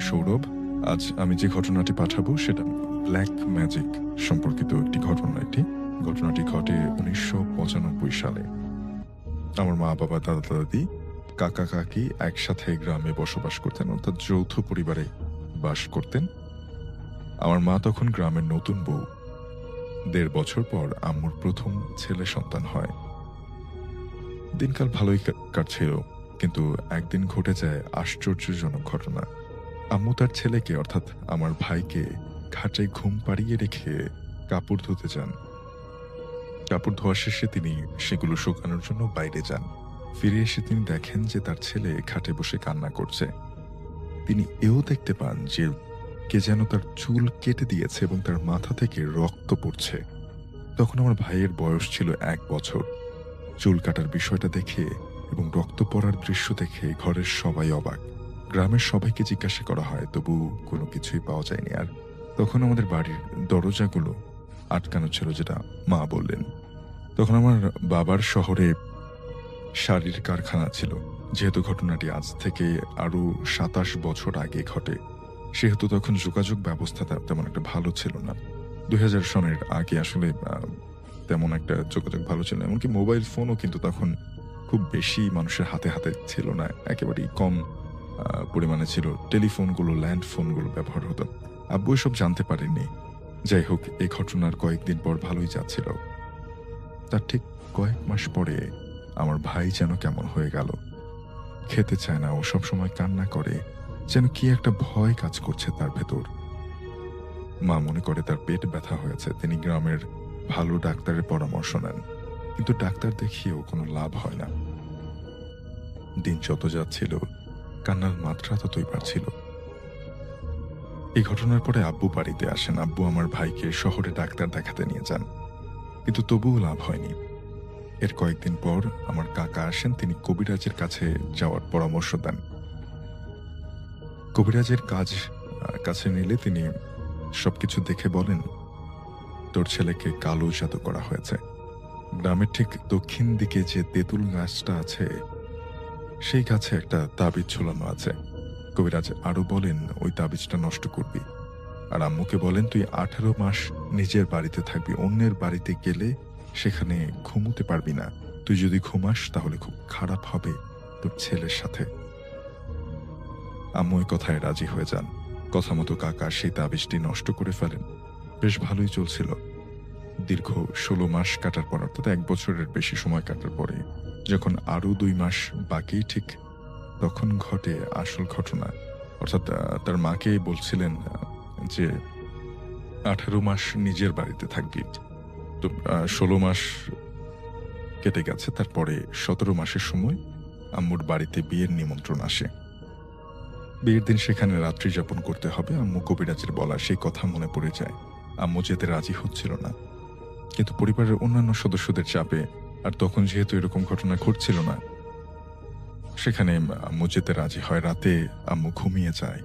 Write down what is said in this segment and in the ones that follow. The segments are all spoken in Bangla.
সৌরভ। আজ আমি যে ঘটনাটি পাঠাবো সেটা ব্ল্যাক ম্যাজিক সম্পর্কিত একটি ঘটনা। ঘটনাটি ঘটে ১৯৯৫ সালে। আমার মা-বাবা, দাদা-দাদি, কাকা-কাকি একসাথে গ্রামে বসবাস করতেন, অর্থাৎ যৌথ পরিবারে বাস করতেন। আমার মা তখন গ্রামের নতুন বউ। ১.৫ বছর পর আম্মুর ১ম ছেলে সন্তান হয়। দিনকাল ভালোই কাটছিল, কিন্তু একদিন ঘটে যায় আশ্চর্যজনক ঘটনা। আম্মু তার ছেলেকে, অর্থাৎ আমার ভাইকে, খাটে ঘুম পাড়িয়ে রেখে কাপড় ধুতে যান। কাপড় ধোয়া শেষে তিনি সেগুলো শুকানোর জন্য বাইরে যান। ফিরে এসে তিনি দেখেন যে তার ছেলে খাটে বসে কান্না করছে। তিনি এও দেখতে পান যে কে যেন তার চুল কেটে দিয়েছে এবং তার মাথা থেকে রক্ত পড়ছে। তখন আমার ভাইয়ের বয়স ছিল ১ বছর। চুল কাটার বিষয়টা দেখে এবং রক্ত পড়ার দৃশ্য দেখে ঘরের সবাই অবাক। গ্রামের সবাইকে জিজ্ঞাসা করা হয়, তবু কোনো কিছুই পাওয়া যায়নি। আর তখন আমাদের বাড়ির দরজাগুলো আটকানো ছিল, যেটা মা বললেন। তখন আমার বাবার শহরে শাড়ির কারখানা ছিল। যেহেতু ঘটনাটি আজ থেকে আরো ২৭ বছর আগে ঘটে, সেহেতু তখন যোগাযোগ ব্যবস্থাটা তেমন একটা ভালো ছিল না। ২০০০ সনের আগে আসলে তেমন একটা যোগাযোগ ভালো ছিল না। এমনকি মোবাইল ফোনও কিন্তু তখন খুব বেশি মানুষের হাতে হাতে ছিল না। একেবারেই কম পরিমাণে ছিল। টেলিফোনগুলো, ল্যান্ড ফোনগুলো ব্যবহার হতো। আব্বু এসব জানতে পারেননি। যাই হোক, এই ঘটনার কয়েকদিন পর ভালোই যাচ্ছিল। তার ঠিক কয়েক মাস পরে আমার ভাই যেন কেমন হয়ে গেল। খেতে চায় না, ও সবসময় কান্না করে, যেন কি একটা ভয় কাজ করছে তার ভেতর। মা মনে করে তার পেট ব্যথা হয়েছে। তিনি গ্রামের ভালো ডাক্তারের পরামর্শ নেন, কিন্তু ডাক্তার দেখিয়েও কোনো লাভ হয় না। দিন যত যাচ্ছিল, কান্নার মাত্রা ততই বাড়ছিল। এই ঘটনার পরে আব্বু বাড়িতে আসেন। আব্বু আমার ভাইকে শহরে ডাক্তার দেখাতে নিয়ে যান, কিন্তু তবুও লাভ হয়নি। এর কয়েকদিন পর আমার কাকা আসেন। তিনি কবিরাজের কাছে যাওয়ার পরামর্শ দেন। কবিরাজের কাছে নিলে তিনি সবকিছু দেখে বলেন, তোর ছেলেকে কালো জাদু করা হয়েছে। গ্রামের ঠিক দক্ষিণ দিকে যে তেঁতুল গাছটা আছে, সেই গাছে একটা তাবিজ ঝুলানো আছে। কবিরাজ আরো বলেন, ওই তাবিজটা নষ্ট করবি। আর আম্মুকে বলেন, তুই ১৮ মাস নিজের বাড়িতে থাকবি। অন্যের বাড়িতে গেলে সেখানে ঘুমোতে পারবি না। তুই যদি ঘুমাস তাহলে খুব খারাপ হবে তোর ছেলের সাথে। আম্মু ওই কথায় রাজি হয়ে যান। কথা মতো কাকা সেই তাবিজটি নষ্ট করে ফেলেন। বেশ ভালোই চলছিল। দীর্ঘ ১৬ মাস কাটার পর, অর্থাৎ ১ বছরের বেশি সময় কাটার পরে, যখন আরো ২ মাস বাকি, ঠিক তখন ঘটে আসল ঘটনা। অর্থাৎ তার মাকে বলছিলেন যে ১৮ মাস নিজের বাড়িতে থাকবি। তো ১৬ মাস কেটে গেছে। তারপরে ১৭ মাসের সময় আম্মুর বাড়িতে বিয়ের নিমন্ত্রণ আসে। বিয়ের দিন সেখানে রাত্রি যাপন করতে হবে। আম্মু কবিরাজের বলা সেই কথা মনে পড়ে যায়। আম্মু যেতে রাজি হচ্ছিল না, কিন্তু পরিবারের অন্যান্য সদস্যদের চাপে, আর তখন যেহেতু এরকম ঘটনা ঘটছিল না, সেখানে আম্মু যেতে রাজি হয়। রাতে আম্মু ঘুমিয়ে যায়।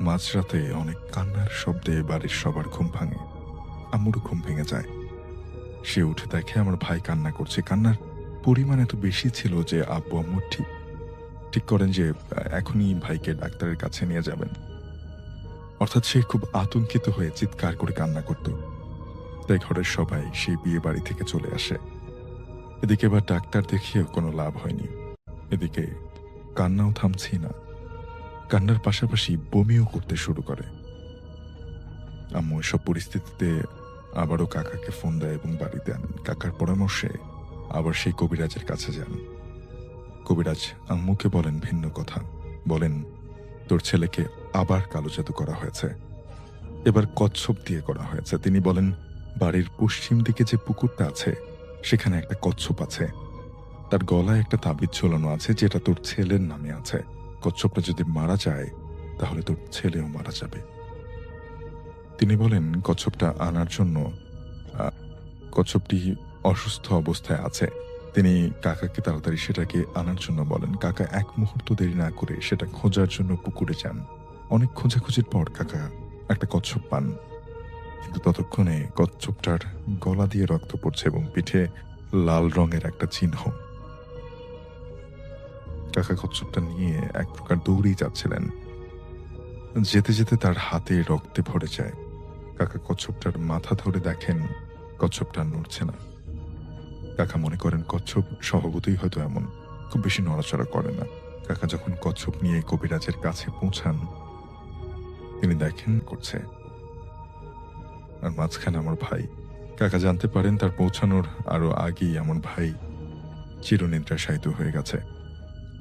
মাঝরাতে অনেক কান্নার শব্দে বাড়ির সবার ঘুম ভাঙে। আম্মুরও ঘুম ভেঙে যায়। সে উঠে দেখে আমার ভাই কান্না করছে। কান্নার পরিমাণ এত বেশি ছিল যে আব্বু আম্মু ঠিক করেন যে এখনই ভাইকে ডাক্তারের কাছে নিয়ে যাবেন। অর্থাৎ সে খুব আতঙ্কিত হয়ে চিৎকার করে কান্না করত। তাই ঘরের সবাই সেই বিয়ে বাড়ি থেকে চলে আসে। এদিকে এবার ডাক্তার দেখিয়েও কোনো লাভ হয়নি। এদিকে কান্নাও থামছি না, কান্নার পাশাপাশি বমিও করতে শুরু করে। আম্মু এসব পরিস্থিতিতে আবারও কাকাকে ফোন দেয় এবং বাড়িতে আনেন। কাকার পরামর্শে আবার সেই কবিরাজের কাছে যান। কবিরাজ আম্মুকে বলেন ভিন্ন কথা। বলেন, তোর ছেলেকে আবার কালো জাদু করা হয়েছে। এবার কচ্ছপ দিয়ে করা হয়েছে। তিনি বলেন, বাড়ির পশ্চিম দিকে যে পুকুরটা আছে, সেখানে একটা কচ্ছপ আছে। তার গলায় একটা তাবিজ ঝোলানো আছে, যেটা তোর ছেলের নামে আছে। কচ্ছপটা যদি মারা যায়, তাহলে তোর ছেলেও মারা যাবে। তিনি বলেন, কচ্ছপটা আনার জন্য কচ্ছপটি অসুস্থ অবস্থায় আছে। তিনি কাকাকে তাড়াতাড়ি সেটাকে আনার জন্য বলেন। কাকা এক মুহূর্ত দেরি না করে সেটা খোঁজার জন্য পুকুরে যান। অনেক খোঁজাখুঁজির পর কাকা একটা কচ্ছপ পান, কিন্তু ততক্ষণে কচ্ছপটার গলা দিয়ে রক্ত পড়ছে এবং পিঠে লাল রঙের একটা চিহ্ন। কাকা কচ্ছপটা নিয়ে এক প্রকার দৌড়েই যাচ্ছিলেন। যেতে যেতে তার হাতে রক্তে ভরে যায়। কাকা কচ্ছপটার মাথা ধরে দেখেন কচ্ছপটা নড়ছে না। কাকা মনে করেন কচ্ছপ স্বভাবতই হয়তো এমন, খুব বেশি নড়াচড়া করে না। কাকা যখন কচ্ছপ নিয়ে কবিরাজের কাছে পৌঁছান, তিনি দেখেন করছে, আর মাঝখানে আমার ভাই। কাকা জানতে পারেন তার পৌঁছানোর আরো আগেই আমার ভাই চিরনিদ্রায় শায়িত হয়ে গেছে।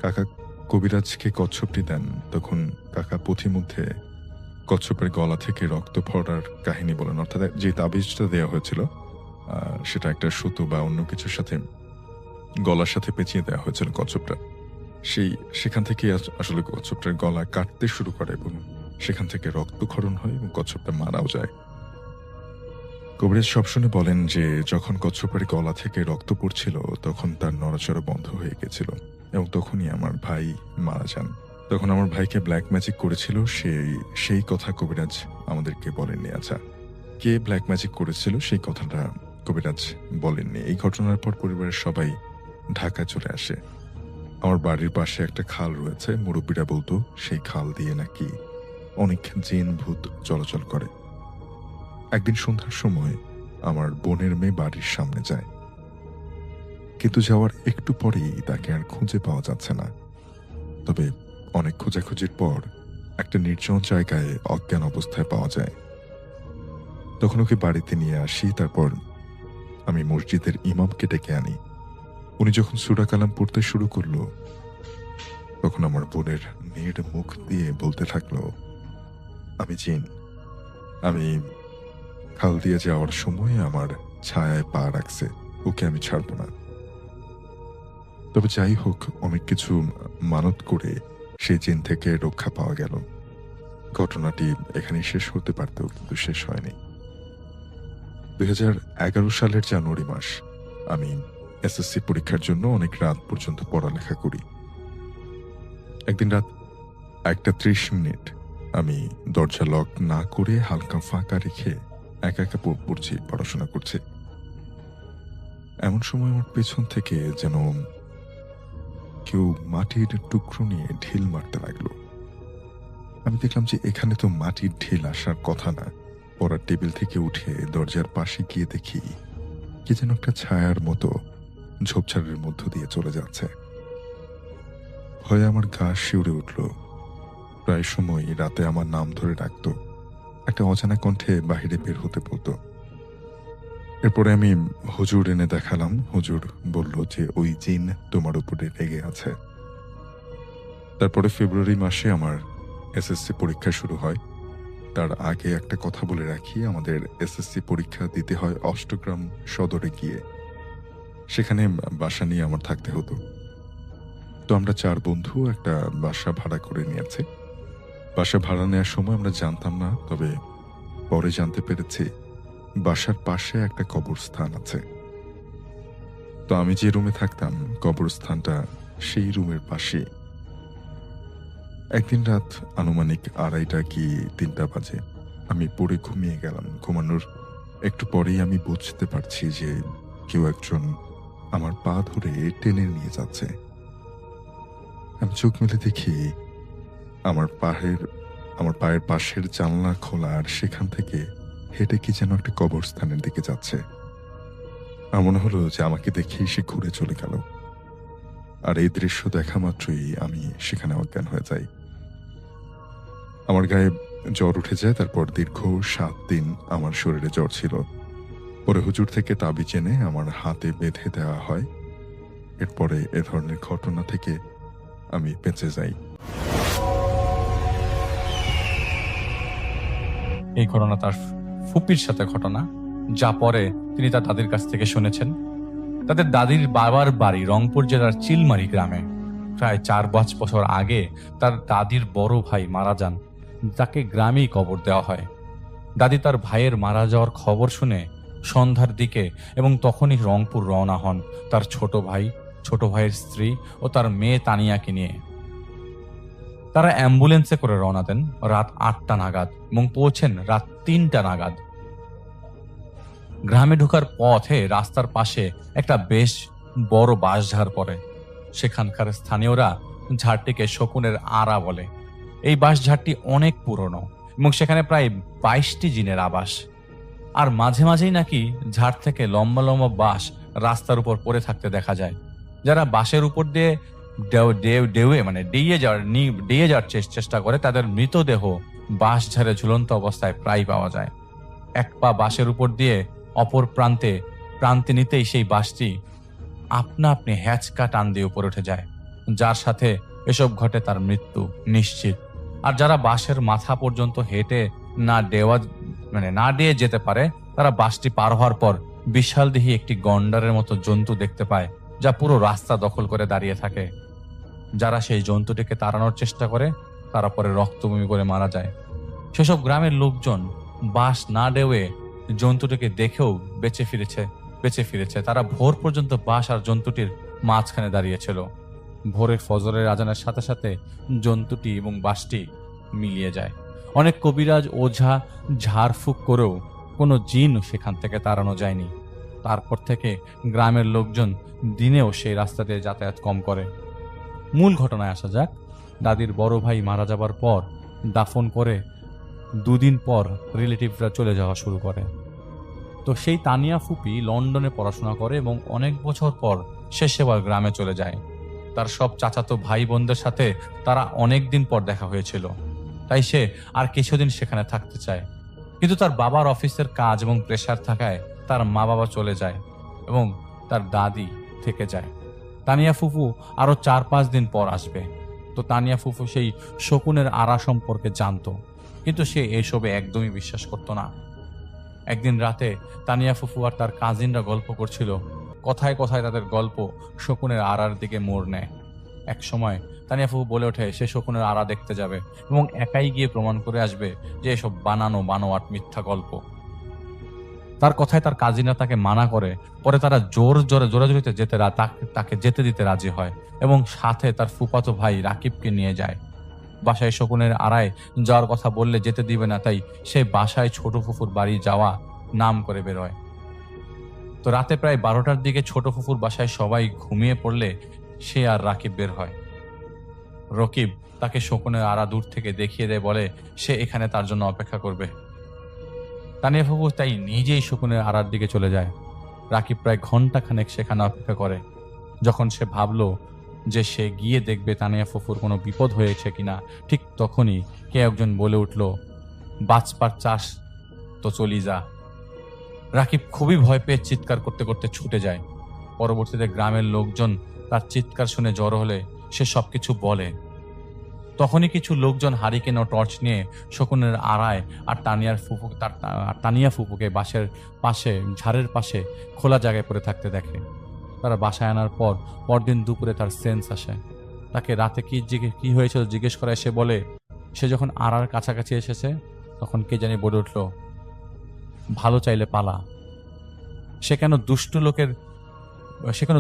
কাকা কবিরাজকে কচ্ছপটি দেন, তখন কাকা পথিমধ্যে কচ্ছপের গলা থেকে রক্ত পড়ার কাহিনী বলেন। অর্থাৎ যে তাবিজটা দেওয়া হয়েছিল সেটা একটা সুতো বা অন্য কিছুর সাথে গলার সাথে পেঁচিয়ে দেওয়া হয়েছিল কচ্ছপটা। সেখান থেকে আসলে কচ্ছপটার গলা কাটতে শুরু করে এবং সেখান থেকে রক্তক্ষরণ হয় এবং কচ্ছপটা মারাও যায়। কবিরাজ সব শুনে বলেন যে যখন কচ্ছপের গলা থেকে রক্ত পড়ছিল তখন তার নড়াচড়া বন্ধ হয়ে গেছিল এবং তখনই আমার ভাই মারা যান। তখন আমার ভাইকে ব্ল্যাক ম্যাজিক করেছিল, সেই কথা কবিরাজ আমাদেরকে বলেননি। আচ্ছা, কে ব্ল্যাক ম্যাজিক করেছিল সেই কথাটা কবিরাজ বলেননি। এই ঘটনার পর পরিবারের সবাই ঢাকায় চলে আসে। আমার বাড়ির পাশে একটা খাল রয়েছে, মুরব্বীরা বলতো সেই খাল দিয়ে নাকি অনেক জিন ভূত চলাচল করে। একদিন সন্ধ্যার সময় আমার বোনের মেয়ে বাড়ির সামনে যায়, কিন্তু যাওয়ার একটু পরেই তাকে আর খুঁজে পাওয়া যাচ্ছে না। তবে অনেক খোঁজাখুঁজির পর একটা নির্জন জায়গায় অজ্ঞান অবস্থায় পাওয়া যায়। তখন ওকে বাড়িতে নিয়ে আসি। তারপর আমি মসজিদের ইমামকে ডেকে আনি। উনি যখন সূরা কালাম পড়তে শুরু করলো, তখন আমার বোনের মেয়ের মুখ দিয়ে বলতে থাকলো, আমি জিন, আমি খাল দিয়ে যাওয়ার সময় আমার ছায়ায় পা রাখছে, ওকে আমি ছাড়বো না। তবে যাই হোক, অনেক কিছু মানত করে সেই জিন থেকে রক্ষা পাওয়া গেল। ঘটনাটি এখানেই শেষ হতে পারত, কিন্তু শেষ হয়নি। 2011 সালের জানুয়ারি মাস, আমি এসএসসি পরীক্ষার জন্য অনেক রাত পর্যন্ত পড়ালেখা করি। একদিন রাত 1:30 আমি দরজা লক না করে হালকা ফাঁকা রেখে একা একা পড়াশোনা করছি। এমন সময় আমার পেছন থেকে যেন কেউ মাটির টুকরো নিয়ে ঢিল মারতে লাগলো। আমি দেখলাম যে এখানে তো মাটির ঢিল আসার কথা না। পড়ার টেবিল থেকে উঠে দরজার পাশে গিয়ে দেখি কি যেন একটা ছায়ার মতো ঝোপঝাড়ের মধ্য দিয়ে চলে যাচ্ছে। ভয়ে আমার গা শিউরে উঠল। প্রায় সময় রাতে আমার নাম ধরে ডাকতো, একটা অজানা কণ্ঠে বাহিরে বের হতে বলতো। এরপরে আমি হুজুর এনে দেখালাম। হুজুর বলল যে ওই জিন তোমার উপরে রেগে আছে। তারপরে ফেব্রুয়ারি মাসে আমার এসএসসি পরীক্ষা শুরু হয়। তার আগে একটা কথা বলে রাখি, আমাদের এসএসসি পরীক্ষা দিতে হয় অষ্টগ্রাম সদরে গিয়ে। সেখানে বাসা নিয়ে আমার থাকতে হতো। তো আমরা 4 বন্ধু একটা বাসা ভাড়া করে নিয়েছি। বাসা ভাড়া নেওয়ার সময় আমরা জানতাম না, তবে পরে জানতে পেরেছি বাসার পাশে একটা কবরস্থান আছে। তো আমি যে রুমে থাকতাম, কবরস্থানটা সেই রুমের পাশে। একদিন রাত আনুমানিক 2:30 কি 3টা বাজে, আমি পড়ে ঘুমিয়ে গেলাম। ঘুমানোর একটু পরেই আমি বুঝতে পারছি যে কেউ একজন আমার পা ধরে টেনে নিয়ে যাচ্ছে। আমি চোখ মেলে দেখি আমার পায়ের পাশের জানলা খোলা, আর সেখান থেকে হেঁটে কি যেন একটা কবরস্থানের দিকে যাচ্ছে। আমার মনে হলো যে আমাকে দেখেই সে ঘুরে চলে গেল। আর এই দৃশ্য দেখা মাত্রই আমি সেখানে অজ্ঞান হয়ে যাই। আমার গায়ে জ্বর উঠে যায়। তারপর দীর্ঘ 7 দিন আমার শরীরে জ্বর ছিল। পরে হুজুর থেকে তাবিজ এনে আমার হাতে বেঁধে দেওয়া হয়। এরপরে এ ধরনের ঘটনা থেকে আমি বেঁচে যাই। এই ঘটনা তার ফুপির সাথে ঘটনা, যা পরে তিনি তার দাদির কাছ থেকে শুনেছেন। তাদের দাদির বাবার বাড়ি রংপুর জেলার চিলমারি গ্রামে। প্রায় 4-5 বছর আগে তার দাদির বড় ভাই মারা যান, তাকে গ্রামেই কবর দেওয়া হয়। দাদি তার ভাইয়ের মারা যাওয়ার খবর শুনে সন্ধ্যার দিকে এবং তখনই রংপুর রওনা হন তার ছোট ভাইয়ের স্ত্রী ও তার মেয়ে তানিয়াকে নিয়ে। তারা অ্যাম্বুলেন্সে করে রওনা দেন রাত 8টা নাগাদ এবং পৌঁছেন রাত 3টা নাগাদ। গ্রামে ঢোকার পথে রাস্তার পাশে একটা বেশ বড় বাঁশঝাড় পড়ে। সেখানকার স্থানীয়রা ঝাড়টিকে শকুনের আড়া বলে। এই বাঁশঝাড়টি অনেক পুরনো এবং সেখানে প্রায় 22টি জিনের আবাস। আর মাঝে মাঝেই নাকি ঝাড় থেকে লম্বা লম্বা বাঁশ রাস্তার উপর পড়ে থাকতে দেখা যায়। যারা বাঁশের উপর দিয়ে ডেয়ে যাওয়ার চেষ্টা করে তাদের মৃতদেহ বাঁশ ঝাড়ে ঝুলন্ত অবস্থায় প্রায় পাওয়া যায়। এক পা বাঁশের উপর দিয়ে অপর প্রান্তে নিতেই সেই বাঁশটি আপনা আপনি হ্যাচকা টান দিয়ে উপরে উঠে যায়। যার সাথে এসব ঘটে তার মৃত্যু নিশ্চিত। আর যারা বাঁশের মাথা পর্যন্ত হেঁটে না দিয়ে যেতে পারে, তারা বাঁশটি পার হওয়ার পর বিশালদেহী একটি গন্ডারের মতো জন্তু দেখতে পায়, যা পুরো রাস্তা দখল করে দাঁড়িয়ে থাকে। যারা সেই জন্তুটিকে তাড়ানোর চেষ্টা করে তারা পরে রক্তবমি করে মারা যায়। সেসব গ্রামের লোকজন বাঁশ না ডেওয়ে জন্তুটিকে দেখেও বেঁচে ফিরেছে। তারা ভোর পর্যন্ত বাঁশ আর জন্তুটির মাঝখানে দাঁড়িয়েছিল। ভোরের ফজরের আজানের সাথে সাথে জন্তুটি এবং বাঁশটি মিলিয়ে যায়। অনেক কবিরাজ ওঝা ঝাড়ফুঁক করেও কোনো জিন সেখান থেকে তাড়ানো যায়নি। তারপর থেকে গ্রামের লোকজন দিনেও সেই রাস্তা দিয়ে যাতায়াত কম করে। মূল ঘটনায় আসা যাক। দাদির বড় ভাই মারা যাবার পর দাফন করে 2 দিন পর রিলেটিভরা চলে যাওয়া শুরু করে। তো সেই তানিয়া ফুপি লন্ডনে পড়াশোনা করে এবং অনেক বছর পর সে সেবার গ্রামে চলে যায়। তার সব চাচাতো ভাই বোনদের সাথে তারা অনেক দিন পর দেখা হয়েছিল, তাই সে আর কিছুদিন সেখানে থাকতে চায়। কিন্তু তার বাবার অফিসের কাজ এবং প্রেশার থাকায় তার মা বাবা চলে যায় এবং তার দাদি থেকে যায়। তানিয়া ফুফু আরো 4-5 দিন পর আসবে। তো তানিয়া ফুফু সেই শকুনের আড়া সম্পর্কে জানতো, কিন্তু সে এসবে একদমই বিশ্বাস করতো না। একদিন রাতে তানিয়া ফুফু আর তার কাজিনরা গল্প করছিল। কথায় কথায় তাদের গল্প শকুনের আড়ার দিকে মোড় নেয়। এক সময় তানিয়া ফুফু বলে ওঠে সে শকুনের আড়া দেখতে যাবে এবং একাই গিয়ে প্রমাণ করে আসবে যে এসব বানোয়াট মিথ্যা গল্প। তার কথায় তার কাজিনরা তাকে মানা করে। পরে তারা জোরাজোরিতে তাকে যেতে দিতে রাজি হয় এবং সাথে তার ফুফাতো ভাই রাকিবকে নিয়ে যায়। বাসায় শকুনের আড়ায় যাওয়ার কথা বললে যেতে দিবে না, তাই সে বাসায় ছোট ফুফুর বাড়ি যাওয়া নাম করে বেরোয়। তো রাতে প্রায় 12টার দিকে ছোট ফুফুর বাসায় সবাই ঘুমিয়ে পড়লে সে আর রাকিব বের হয়। রকিব তাকে শকুনের আড়া দূর থেকে দেখিয়ে দেয়, বলে সে এখানে তার জন্য অপেক্ষা করবে। তানিয়া ফুফু তাই নিজেই শকুনের আড়ার দিকে চলে যায়। রাকিব প্রায় ঘন্টাখানেক সেখানে অপেক্ষা করে। যখন সে ভাবলো যে সে গিয়ে দেখবে তানিয়া ফুফুর কোনো বিপদ হয়েছে কিনা, ঠিক তখনই কে একজন বলে উঠল, বাঁচবার চাস তো চলি যা। রাকিব খুবই ভয় পেয়ে চিৎকার করতে করতে ছুটে যায়। পরবর্তীতে গ্রামের লোকজন তার চিৎকার শুনে জড়ো হলে সে সবকিছু বলে। তখনই কিছু লোকজন হারিকেন ও টর্চ নিয়ে শকুনের আড়ায় আর তানিয়া ফুপুকে বাঁশের পাশে ঝাড়ের পাশে খোলা জায়গায় পড়ে থাকতে দেখে। তারা বাসায় আনার পরদিন দুপুরে তার সেন্স আসে। তাকে রাতে কি হয়েছিল জিজ্ঞেস করায় সে বলে সে যখন আড়ার কাছাকাছি এসেছে তখন কে জানি বলে উঠল, ভালো চাইলে পালা। সে কেন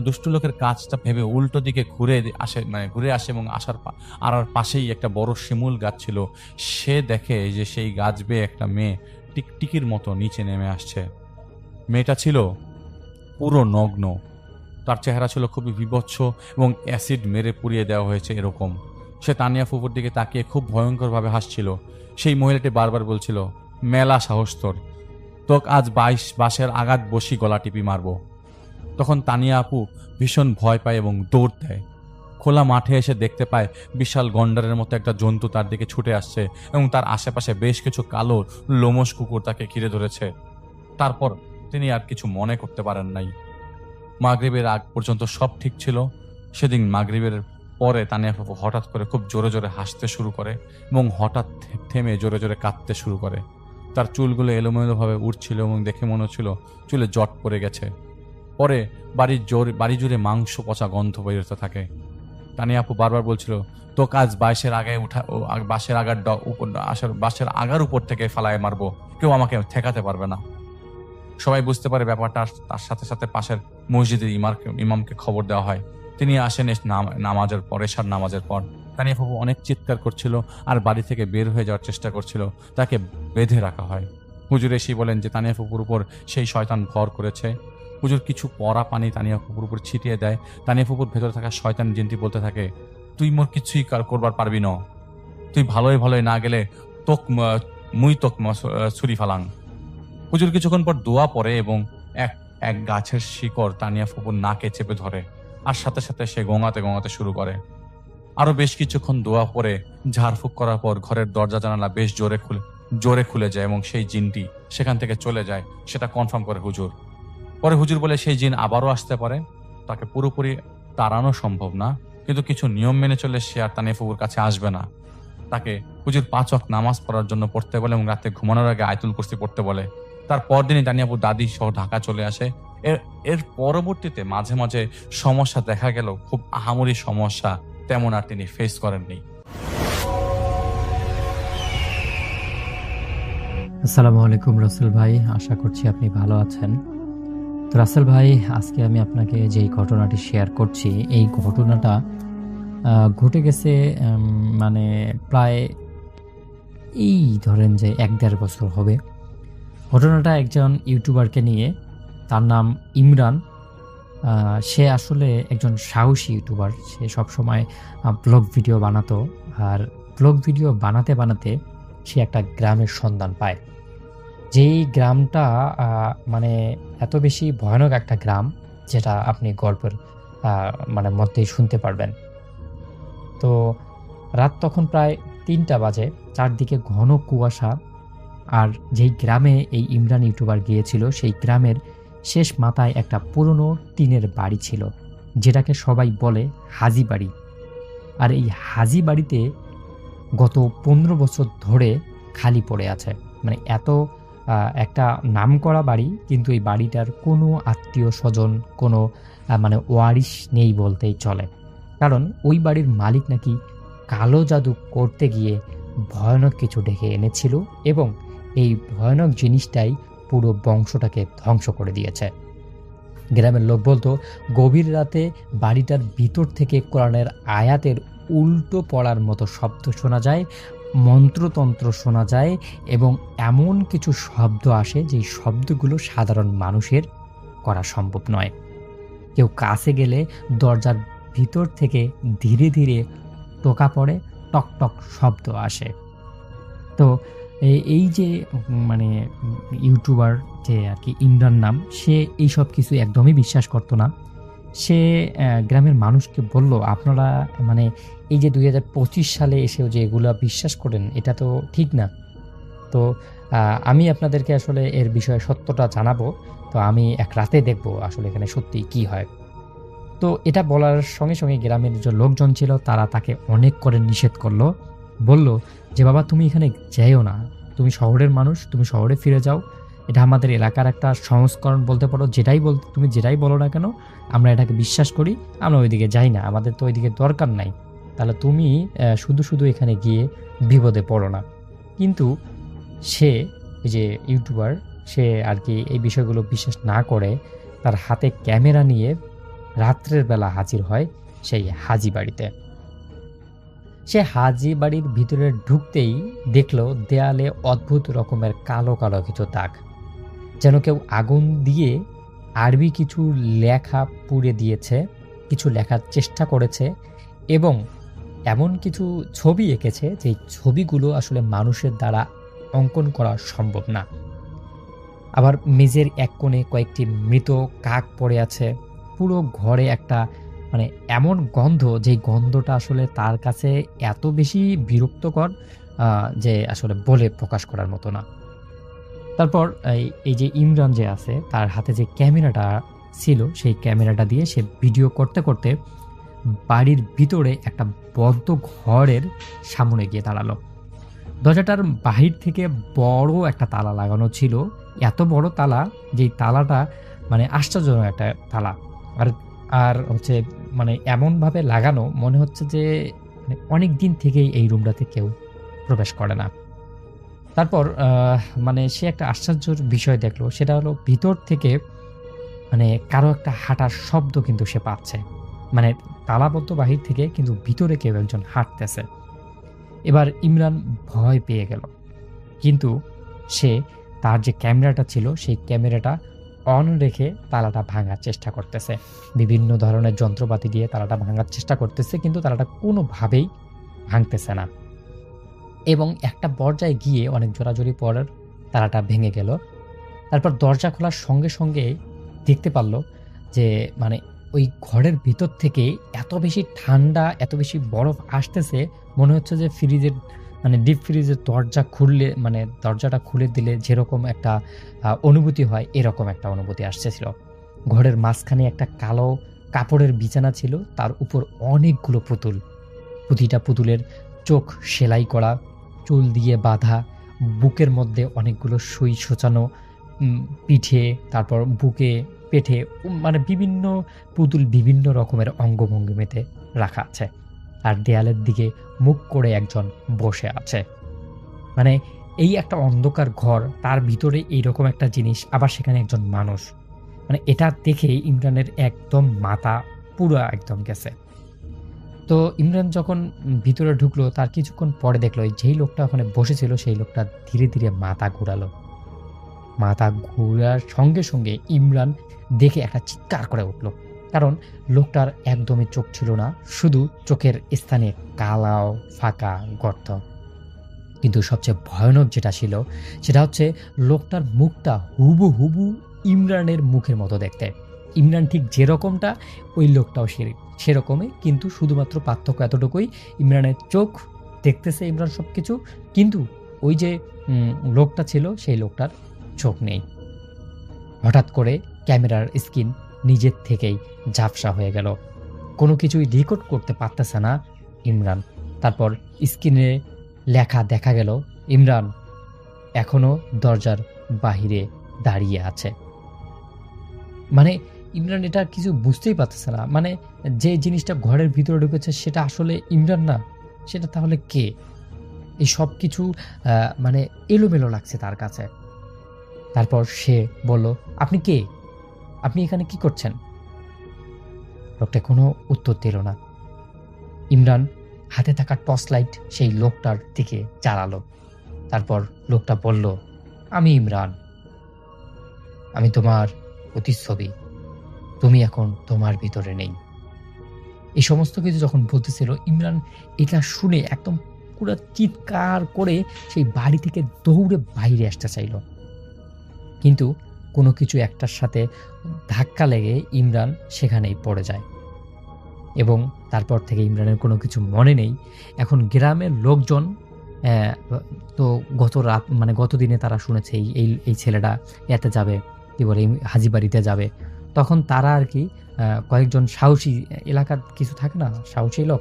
দুষ্ট লোকের কাজটা ভেবে উল্টো দিকে ঘুরে আসে এবং আড়ার পাশেই একটা বড় শিমুল গাছ ছিল। সে দেখে যে সেই গাছ বেয়ে একটা মেয়ে টিকটিকির মতো নিচে নেমে আসছে। মেয়েটা ছিল পুরো নগ্ন। তার চেহারা ছিল খুবই বিভৎস এবং অ্যাসিড মেরে পুড়িয়ে দেওয়া হয়েছে এরকম। সে তানিয়া ফুপুর দিকে তাকিয়ে খুব ভয়ঙ্করভাবে হাসছিল। সেই মহিলাটি বারবার বলছিল, মেলা সাহস তোক আজ বাঁশের আঘাত বসি গলা টিপি মারবো। তখন তানিয়া আপু ভীষণ ভয় পায় এবং দৌড় দেয়। খোলা মাঠে এসে দেখতে পায় বিশাল গন্ডারের মতো একটা জন্তু তার দিকে ছুটে আসছে এবং তার আশেপাশে বেশ কিছু কালো লোমশ কুকুর তাকে ঘিরে ধরেছে। তারপর তিনি আর কিছু মনে করতে পারেন নাই। মাগরিবের আগ পর্যন্ত সব ঠিক ছিল। সেদিন মাগরিবের পরে তানিয়া ফুফু হঠাৎ করে খুব জোরে জোরে হাসতে শুরু করে এবং হঠাৎ থেমে জোরে জোরে কাঁদতে শুরু করে। তার চুলগুলো এলোমেলোভাবে উঠছিল এবং দেখে মনে হচ্ছিল চুলে জট পড়ে গেছে। পরে বাড়ি জুড়ে মাংস পচা গন্ধ বেরোতে থাকে। তানিয়া আপু বারবার বলছিল, তো কাজ বাঁশের আগার উপর থেকে ফালায় মারবো, কেউ আমাকে ঠেকাতে পারবে না। সবাই বুঝতে পারে ব্যাপারটা। তার সাথে সাথে পাশের মসজিদের ইমামকে খবর দেওয়া হয়। তিনি আসেন এশার নামাজের পর। তানিয়া ফুফু অনেক চিৎকার করছিল আর বাড়ি থেকে বের হয়ে যাওয়ার চেষ্টা করছিল। তাকে বেঁধে রাখা হয়। হুজুর এসে বলেন যে তানিয়া ফুফুর উপর সেই শয়তান ভর করেছে। হুজুর কিছু পরা পানি তানিয়া ফুফুর উপর ছিটিয়ে দেয়। তানিয়া ফুফুর ভেতরে থাকা শয়তান জিনটি বলতে থাকে, তুই মোর কিছুই করবার পারবি না। তুই ভালোই ভালোই না গেলে তোক মুই তোক ছুরি ফালাং। হুজুর কিছুক্ষণ পর দোয়া পড়ে এবং এক এক গাছের শিকড় তানিয়া ফুপুর নাকে চেপে ধরে, আর সাথে সাথে সে গোঙাতে গোঙাতে শুরু করে। আরো বেশ কিছুক্ষণ দোয়া পরে ঝাড়ফুঁক করার পর ঘরের দরজা জানালা বেশ জোরে খুলে যায় এবং সেই জিনটি সেখান থেকে চলে যায়, সেটা কনফার্ম করে হুজুর। পরে হুজুর বলে সেই জিন আবারও আসতে পারে, তাকে পুরোপুরি তাড়ানো সম্ভব না, কিন্তু কিছু নিয়ম মেনে চলে সে আর তানিয়া ফুপুর কাছে আসবে না। তাকে হুজুর 5 ওয়াক্ত নামাজ পড়ার জন্য পড়তে বলে এবং রাতে ঘুমানোর আগে আয়াতুল কুরসি পড়তে বলে। তার পরদিনই তানিয়াপুর দাদি সহ ঢাকা চলে আসে। এর পরবর্তীতে মাঝে মাঝে সমস্যা দেখা গেল, খুব আহামরি সমস্যা তেমন আর তিনি ফেস করেননি। আসসালামু আলাইকুম রাসেল ভাই, আশা করছি আপনি ভালো আছেন। তো রাসেল ভাই, আজকে আমি আপনাকে যেই ঘটনাটি শেয়ার করছি, এই ঘটনাটা ঘটে গেছে মানে প্রায় এই ধরেন যে 1-1.5 বছর হবে। ঘটনাটা একজন ইউটিউবারকে নিয়ে, তার নাম ইমরান। সে আসলে একজন সাহসী ইউটিউবার। সে সবসময় ব্লগ ভিডিও বানাতো, আর ব্লগ ভিডিও বানাতে বানাতে সে একটা গ্রামের সন্ধান পায়। যেই গ্রামটা মানে এত বেশি ভয়ানক একটা গ্রাম, যেটা আপনি গল্পের মানে মধ্যেই শুনতে পারবেন। তো রাত তখন প্রায় 3টা বাজে, চারদিকে ঘন কুয়াশা। আর যেই গ্রামে এই ইমরান ইউটিউবার গিয়েছিল, সেই গ্রামের শেষ মাথায় একটা পুরনো টিনের বাড়ি ছিল, যেটাকে সবাই বলে হাজি বাড়ি। আর এই হাজি বাড়িতে গত 15 বছর ধরে খালি পড়ে আছে। মানে এত একটা নামকরা বাড়ি, কিন্তু এই বাড়িটার কোনো আত্মীয় স্বজন, কোনো মানে ওয়ারিশ নেই বলতেই চলে। কারণ ওই বাড়ির মালিক নাকি কালো জাদু করতে গিয়ে ভয়ানক কিছু ডেকে এনেছিল, এবং এই ভয়ানক জিনিসটাই পুরো বংশটাকে ধ্বংস করে দিয়েছে। গ্রামের লোক বলতো, গভীর রাতে বাড়িটার ভিতর থেকে কোরআনের আয়াতের উল্টো পড়ার মতো শব্দ শোনা যায়, মন্ত্রতন্ত্র শোনা যায়, এবং এমন কিছু শব্দ আসে যেই শব্দগুলো সাধারণ মানুষের করা সম্ভব নয়। কেউ কাছে গেলে দরজার ভিতর থেকে ধীরে ধীরে টোকা পড়ে, টক টক শব্দ আসে। তো এই যে মানে ইউটিউবার যে আর কি ইমরান নাম, সে এইসব কিছু একদমই বিশ্বাস করতো না। সে গ্রামের মানুষকে বলল, আপনারা মানে এই যে 2025 সালে এসেও যে এগুলা বিশ্বাস করেন, এটা তো ঠিক না। তো আমি আপনাদেরকে আসলে এর বিষয়ে সত্যটা জানাবো। তো আমি এক রাতে দেখব আসলে এখানে সত্যি কি হয়। তো এটা বলার সঙ্গে সঙ্গে গ্রামের যে লোকজন ছিল, তারা তাকে অনেক করে নিষেধ করলো। বলল যে, বাবা তুমি এখানে যাইও না, তুমি শহরের মানুষ, তুমি শহরে ফিরে যাও। এটা আমাদের এলাকার একটা সংস্করণ বলতে পারো। তুমি যেটাই বলো না কেন, আমরা এটাকে বিশ্বাস করি, আমরা ওইদিকে যাই না, আমাদের তো ওইদিকে দরকার নাই। তাহলে তুমি শুধু শুধু এখানে গিয়ে বিপদে পড়ো না। কিন্তু সে, এই যে ইউটিউবার, সে আর কি এই বিষয়গুলো বিশ্বাস না করে তার হাতে ক্যামেরা নিয়ে রাত্রের বেলা হাজির হয় সেই হাজি বাড়িতে। সে হাজি বাড়ির ভিতরে ঢুকতেই দেখলো দেয়ালে অদ্ভুত রকমের কালো কালো কিছু দাগ, যেন কেউ আগুন দিয়ে আরবি কিছু লেখা পুড়ে দিয়েছে, কিছু লেখার চেষ্টা করেছে, এবং এমন কিছু ছবি এঁকেছে যে ছবিগুলো আসলে মানুষের দ্বারা অঙ্কন করা সম্ভব না। আবার মেঝের এক কোণে কয়েকটি মৃত কাক পড়ে আছে। পুরো ঘরে একটা মানে এমন গন্ধ, যেই গন্ধটা আসলে তার কাছে এত বেশি বিরক্তকর যে আসলে বলে প্রকাশ করার মতো না। তারপর এই যে ইমরান যে আছে, তার হাতে যে ক্যামেরাটা ছিল, সেই ক্যামেরাটা দিয়ে সে ভিডিও করতে করতে বাড়ির ভিতরে একটা বদ্ধ ঘরের সামনে গিয়ে দাঁড়ালো। দরজাটার বাহির থেকে বড় একটা তালা লাগানো ছিল, এত বড় তালা, যেই তালাটা মানে আশ্চর্যজনক একটা তালা। আর হচ্ছে মানে এমনভাবে লাগানো, মনে হচ্ছে যে মানে অনেক দিন থেকেই এই রুমটাতে কেউ প্রবেশ করে না। তারপর মানে সে একটা আশ্চর্যের বিষয় দেখলো, সেটা হলো ভিতর থেকে মানে কারো একটা হাঁটার শব্দ কিন্তু সে পাচ্ছে। মানে তালাবদ্ধ বাহির থেকে, কিন্তু ভিতরে কেউ একজন হাঁটতেছে। এবার ইমরান ভয় পেয়ে গেল, কিন্তু সে তার যে ক্যামেরাটা ছিল, সেই ক্যামেরাটা অন রেখে তালাটা ভাঙার চেষ্টা করতেছে। বিভিন্ন ধরনের যন্ত্রপাতি দিয়ে তালাটা ভাঙার চেষ্টা করতেছে, কিন্তু তালাটা কোনোভাবেই ভাঙতেছে না। এবং একটা পর্যায়ে গিয়ে অনেক জোরাজুরি পড়ার তালাটা ভেঙে গেল। তারপর দরজা খোলার সঙ্গে, সঙ্গে দেখতে পারল যে মানে ওই ঘরের ভিতর থেকে এত বেশি ঠান্ডা, এত বেশি বরফ আসতেছে, মনে হচ্ছে যে ফ্রিজের মানে ডিপ ফ্রিজের দরজা খুললে মানে দরজাটা খুলে দিলে যেরকম একটা অনুভূতি হয়, এরকম একটা অনুভূতি আসতেছিল। ঘরের মাঝখানে একটা কালো কাপড়ের বিছানা ছিল, তার উপর অনেকগুলো পুতুল। প্রতিটা পুতুলের চোখ সেলাই করা, চুল দিয়ে বাঁধা, বুকের মধ্যে অনেকগুলো সুই সোঁচানো, পিঠে, তারপর বুকে, পেটে মানে বিভিন্ন পুতুল বিভিন্ন রকমের অঙ্গভঙ্গিতে রাখা আছে। আর দেয়ালের দিকে মুখ করে একজন বসে আছে। মানে এই একটা অন্ধকার ঘর, তার ভিতরে এইরকম একটা জিনিস, আবার সেখানে একজন মানুষ। মানে এটা দেখে ইমরানের একদম মাথা পুরা একদম গেছে। তো ইমরান যখন ভিতরে ঢুকলো, তার কিছুক্ষণ পরে দেখলো যেই লোকটা ওখানে বসেছিল সেই লোকটা ধীরে ধীরে মাথা ঘুরালো। মাথা ঘুরার সঙ্গে সঙ্গে ইমরান দেখে একটা চিৎকার করে উঠল। কারণ লোকটার একদমই চোখ ছিল না, শুধু চোখের স্থানে কালো ফাঁকা গর্ত। কিন্তু সবচেয়ে ভয়ানক যেটা ছিল সেটা হচ্ছে লোকটার মুখটা হুবহু ইমরানের মুখের মতো দেখতে। ইমরান ঠিক যেরকমটা ওই লোকটাও সেরকমই, কিন্তু শুধুমাত্র পার্থক্য এতটুকুই, ইমরানের চোখ দেখতেছে ইমরান সব কিছু, কিন্তু ওই যে লোকটা ছিল সেই লোকটার চোখ নেই। হঠাৎ করে ক্যামেরার স্ক্রিন নিজের থেকেই ঝাপসা হয়ে গেল, কোনো কিছুই রেকর্ড করতে পারতেছে না ইমরান। তারপর স্ক্রিনে লেখা দেখা গেল, ইমরান এখনো দরজার বাহিরে দাঁড়িয়ে আছে। মানে ইমরান এটা কিছু বুঝতেই পারতেছে না, মানে যে জিনিসটা ঘরের ভিতরে ঢুকেছে সেটা আসলে ইমরান না, সেটা তাহলে কে? এই সব কিছু মানে এলোমেলো লাগছে তার কাছে। তারপর সে বলল, আপনি কে? আপনি এখানে কি করছেন? লোকটা কোনো উত্তর দিল না। ইমরান হাতে থাকা টর্চ লাইট সেই লোকটার দিকে জ্বালালো। তারপর লোকটা বলল, আমি ইমরান, আমি তোমার প্রতিচ্ছবি, তুমি এখন তোমার ভিতরে নেই। এই সমস্ত কিছু যখন বলতেছিল, ইমরান এটা শুনে একদম পুরো চিৎকার করে সেই বাড়ি থেকে দৌড়ে বাইরে আসতে চাইল, কিন্তু কোনো কিছু একটার সাথে ধাক্কা লেগে ইমরান সেখানেই পড়ে যায়। এবং তারপর থেকে ইমরানের কোনো কিছু মনে নেই। এখন গ্রামের লোকজন তো গত রাত মানে গত দিনে তারা শুনেছে এই ছেলেটা এতে যাবে, কি বলে হাজিবাড়িতে যাবে। তখন তারা আর কি কয়েকজন সাহসী, এলাকার কিছু থাকে না সাহসী লোক,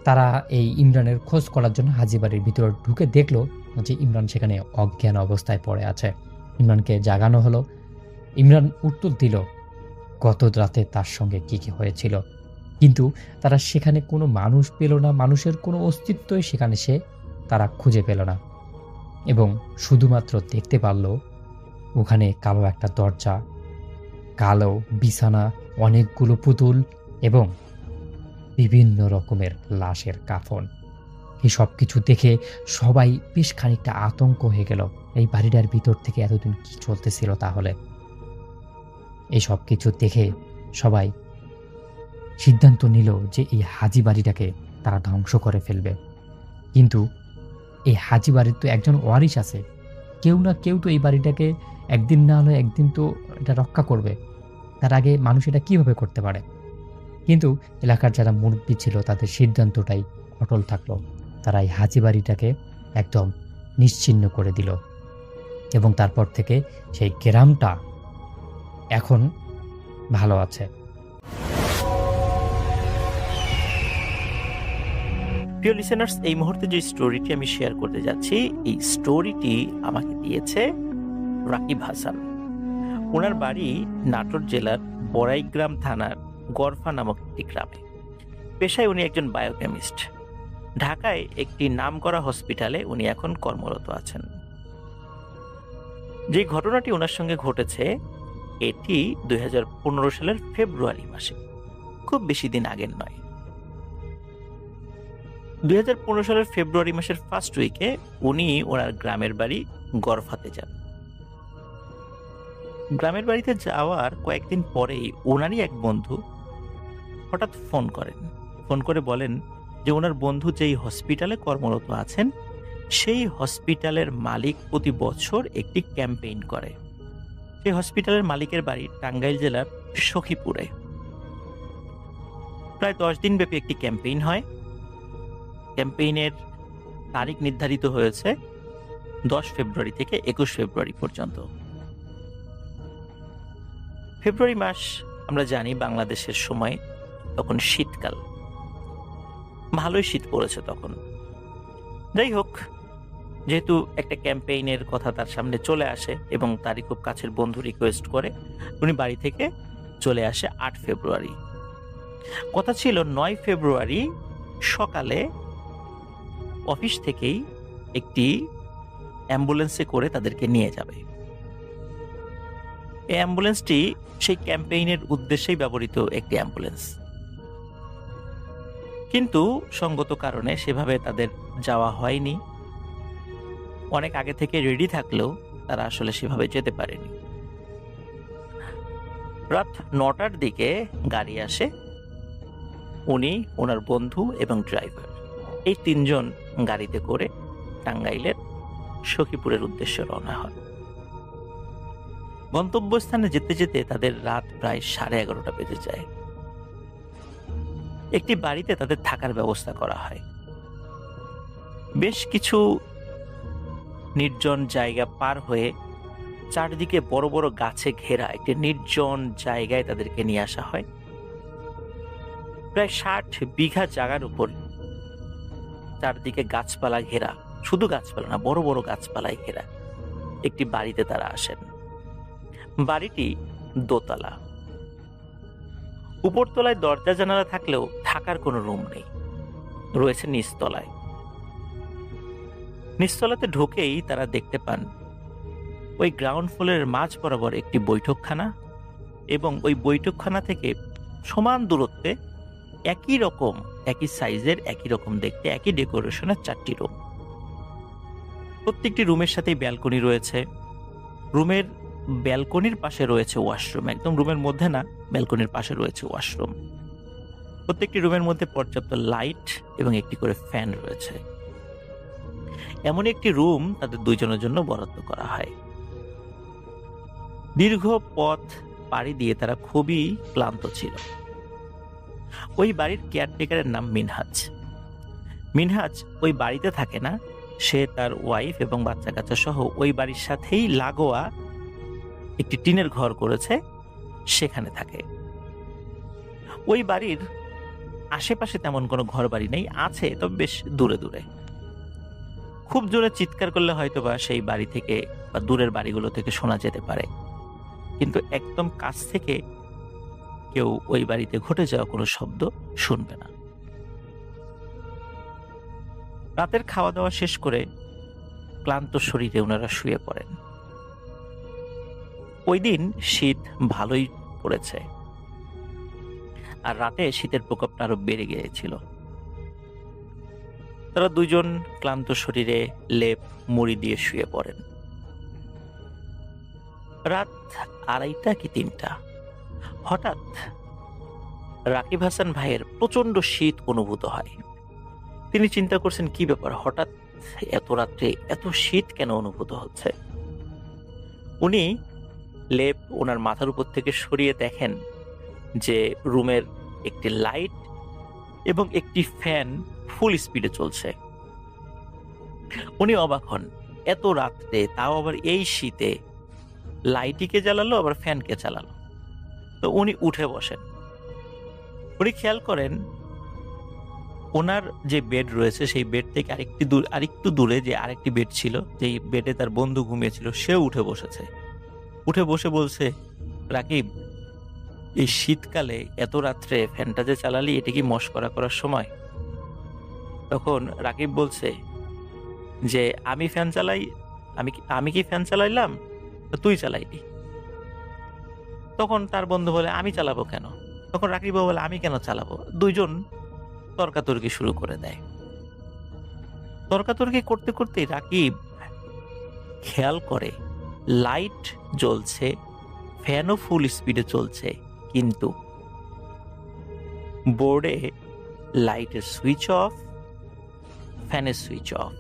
তারা এই ইমরানের খোঁজ করার জন্য হাজিবাড়ির ভিতরে ঢুকে দেখলো যে ইমরান সেখানে অজ্ঞান অবস্থায় পড়ে আছে। ইমরানকে জাগানো হলো। ইমরান উত্তর দিল গত রাতে তার সঙ্গে কি কি হয়েছিল, কিন্তু তারা সেখানে কোনো মানুষ পেল না, মানুষের কোনো অস্তিত্বই সেখানে তারা খুঁজে পেল না। এবং শুধুমাত্র দেখতে পারল ওখানে কালো একটা দরজা, কালো বিছানা, অনেকগুলো পুতুল এবং বিভিন্ন রকমের লাশের কাফন। এই সব কিছু দেখে সবাই বেশ খানিকটা আতঙ্ক হয়ে গেল, এই বাড়িটার ভিতর থেকে এতদিন কি চলতেছিল তাহলে। এই সব কিছু দেখে সবাই সিদ্ধান্ত নিল যে এই হাজি বাড়িটাকে তারা ধ্বংস করে ফেলবে। কিন্তু এই হাজি বাড়ির তো একজন ওয়ারিশ আছে, কেউ না কেউ তো এই বাড়িটাকে একদিন না হলে একদিন তো এটা রক্ষা করবে। তার আগে মানুষ এটা কীভাবে করতে পারে? কিন্তু এলাকার যারা মুরব্বী ছিল তাদের সিদ্ধান্তটাই অটল থাকলো। তারা এই হাজি বাড়িটাকে একদম নিশ্চিহ্ন করে দিল এবং তারপর থেকে সেই গ্রামটা এখন ভালো আছে। প্রিয় লিসেনার্স, এই মুহূর্তে যে স্টোরিটি আমি শেয়ার করতে যাচ্ছি, এই স্টোরিটি আমাকে দিয়েছে রাকিব হাসান। ওনার বাড়ি নাটোর জেলার বড়াইগ্রাম থানার গরফা নামক একটি গ্রামে। পেশায় উনি একজন বায়োকেমিস্ট। ঢাকায় একটি নামকরা হসপিটালে উনি এখন কর্মরত আছেন। যে ঘটনাটি ওনার সঙ্গে ঘটেছে এটি 2015 সালের ফেব্রুয়ারি মাসে, খুব বেশি দিন আগের নয়। 2015 সালের ফেব্রুয়ারি মাসের ফার্স্ট উইকে উনি ওনার গ্রামের বাড়ি গরফাতে যান। গ্রামের বাড়িতে যাওয়ার কয়েকদিন পরেই ওনারই এক বন্ধু হঠাৎ ফোন করে বলেন যে ওনার বন্ধু যেই হসপিটালে কর্মরত আছেন সেই হসপিটালের মালিক প্রতি বছর একটি ক্যাম্পেইন করে। সেই হসপিটালের মালিকের বাড়ি টাঙ্গাইল জেলার সখীপুরে। প্রায় 10 দিন ব্যাপী একটি ক্যাম্পেইন হয়। ক্যাম্পেইনের তারিখ নির্ধারিত হয়েছে 10 ফেব্রুয়ারি থেকে 21 ফেব্রুয়ারি পর্যন্ত। ফেব্রুয়ারি মাস আমরা জানি বাংলাদেশের সময় তখন শীতকাল, ভালোই শীত পড়েছে তখন। যাই হোক, যেহেতু একটা ক্যাম্পেইনের কথা তার সামনে চলে আসে এবং তারই খুব কাছের বন্ধু রিকোয়েস্ট করে, উনি বাড়ি থেকে চলে আসে 8 ফেব্রুয়ারি। কথা ছিল 9 ফেব্রুয়ারি সকালে অফিস থেকেই একটি অ্যাম্বুলেন্সে করে তাদেরকে নিয়ে যাবে। এই অ্যাম্বুলেন্সটি সেই ক্যাম্পেইনের উদ্দেশ্যেই ব্যবহৃত একটি অ্যাম্বুলেন্স, কিন্তু সঙ্গত কারণে সেভাবে তাদের যাওয়া হয়নি। অনেক আগে থেকে রেডি থাকলেও তারা আসলে সেভাবে যেতে পারেনি। রাত 9টার দিকে গাড়ি আসে। উনি, ওনার বন্ধু এবং ড্রাইভার, এই 3 জন গাড়িতে করে টাঙ্গাইলের সখীপুরের উদ্দেশ্যে রওনা হন। গন্তব্যস্থানে যেতে যেতে তাদের রাত প্রায় 11:30 বেজে যায়। একটি বাড়িতে তাদের থাকার ব্যবস্থা করা হয়। বেশ কিছু নির্জন জায়গা পার হয়ে চারদিকে বড় বড় গাছে ঘেরা একটি নির্জন জায়গায় তাদেরকে নিয়ে আসা হয়। প্রায় 60 বিঘা জায়গার উপর চারদিকে গাছপালা ঘেরা, শুধু গাছপালা না, বড় বড় গাছপালায় ঘেরা একটি বাড়িতে তারা আসেন। বাড়িটি দোতলা। উপরতলায় দরজা জানালা থাকলেও থাকার কোনো রুম নেই, রয়েছে নিচতলায়। নিচতলাতে ঢুকেই তারা দেখতে পান ওই গ্রাউন্ড ফ্লোরের মাঝ বরাবর একটি বৈঠকখানা, এবং ওই বৈঠকখানা থেকে সমান দূরত্বে একই রকম, একই সাইজের, একই রকম দেখতে, একই ডেকোরেশনের 4টি রুম। প্রত্যেকটি রুমের সাথেই ব্যালকনি রয়েছে। রুমের ব্যালকনির পাশে রয়েছে ওয়াশরুম, একদম রুমের মধ্যে না, ব্যালকনির পাশে রয়েছে ওয়াশরুম। প্রত্যেকটি রুমের মধ্যে পর্যাপ্ত লাইট এবং একটি করে ফ্যান রয়েছে। এমন একটি রুম তাদের 2 জনের জন্য বরাদ্দ করা হয়। দীর্ঘ পথ পাড়ি দিয়ে তারা খুবই ক্লান্ত ছিল। ওই বাড়ির কেয়ারটেকারের নাম মিনহাজ। মিনহাজ ওই বাড়িতে থাকে না, সে তার ওয়াইফ এবং বাচ্চা কাচ্চা সহ ওই বাড়ির সাথেই লাগোয়া একটি টিনের ঘর করেছে, সেখানে থাকে। ওই বাড়ির আশেপাশে তেমন কোনো ঘর বাড়ি নেই, আছে তবে বেশ দূরে দূরে। খুব জোরে চিৎকার করলে হয়তোবা সেই বাড়ি থেকে বা দূরের বাড়িগুলো থেকে শোনা যেতে পারে, কিন্তু একদম কাছ থেকে কেউ ওই বাড়িতে ঘটে যাওয়া কোনো শব্দ শুনবে না। রাতের খাওয়া দাওয়া শেষ করে ক্লান্ত শরীরে ওনারা শুয়ে পড়েন। ওই দিন শীত ভালোই পড়েছে, আর রাতে শীতের প্রকোপটা আরো বেড়ে গিয়েছিল। তারা 2 জন ক্লান্ত শরীরে লেপ মুড়ি দিয়ে শুয়ে পড়েন। রাত 2:30 কি 3টা, হঠাৎ রাকিব হাসান ভাইয়ের প্রচন্ড শীত অনুভূত হয়। তিনি চিন্তা করছেন কি ব্যাপার, হঠাৎ এত রাত্রে এত শীত কেন অনুভূত হচ্ছে। উনি লেপ ওনার মাথার উপর থেকে সরিয়ে দেখেন যে রুমের একটি লাইট এবং একটি ফ্যান ফুল স্পিডে চলছে। উনি অবাক হন, এত রাত্রে, তাও আবার এই শীতে, লাইটিকে জ্বালালো আবার ফ্যানকে চালালো। তো উনি উঠে বসেন। উনি খেয়াল করেন ওনার যে বেড রয়েছে সেই বেড থেকে আরেকটু দূরে যে আরেকটি বেড ছিল, যেই বেডে তার বন্ধু ঘুমিয়েছিল, সেও উঠে বসেছে। উঠে বসে বলছে, রাকিব, এই শীতকালে এত রাত্রে ফ্যানটা যে চালালি, এটা কি মশকরা করার সময়? তখন রাকিব বলছে যে আমি ফ্যান চালাই, আমি কি ফ্যান চালাইলাম, তুই চালাইবি। তখন তার বন্ধু বলে, আমি চালাবো কেন? তখন রাকিব বলে, আমি কেন চালাবো। 2 জন তর্কাতর্কি শুরু করে দেয়। তর্কাতর্কি করতে করতে রাকিব খেয়াল করে লাইট জ্বলছে, ফ্যানও ফুল স্পিডে চলছে, কিন্তু বোর্ডে লাইটের সুইচ অফ, ফ্যানের সুইচ অফ।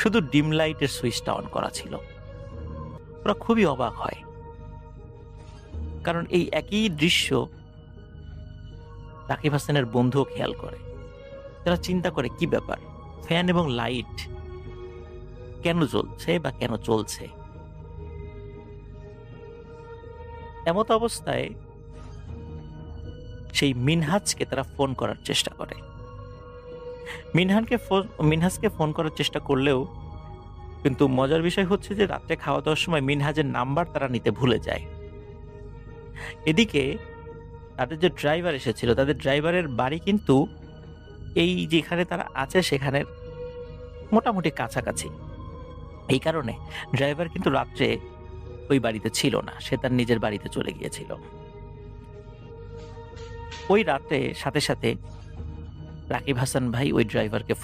শুধু ডিম লাইটের সুইচটা অন করা ছিল। ওরা খুবই অবাক হয়, কারণ এই একই দৃশ্য রাকিব হাসানের বন্ধুও খেয়াল করে। তারা চিন্তা করে কি ব্যাপার, ফ্যান এবং লাইট কেন জ্বলছে বা কেন চলছে। এমত অবস্থায় সেই মিনহাজকে তারা ফোন করার চেষ্টা করে। মিনহাজকে ফোন করার চেষ্টা করলেও কিন্তু মজার বিষয় হচ্ছে যে রাত্রে খাওয়া দাওয়ার সময় মিনহাজের নাম্বার তারা নিতে ভুলে যায়। এদিকে তাদের যে ড্রাইভার এসেছিল, তাদের ড্রাইভারের বাড়ি কিন্তু এই যেখানে তারা আছে সেখানের মোটামুটি কাছাকাছি। এই কারণে ড্রাইভার কিন্তু রাত্রে ওই বাড়িতে ছিল না, সে তার নিজের বাড়িতে চলে গিয়েছিল। ওই রাতে সাথে সাথে রাকিব হাসান ভাই ওই ড্রাইভারকে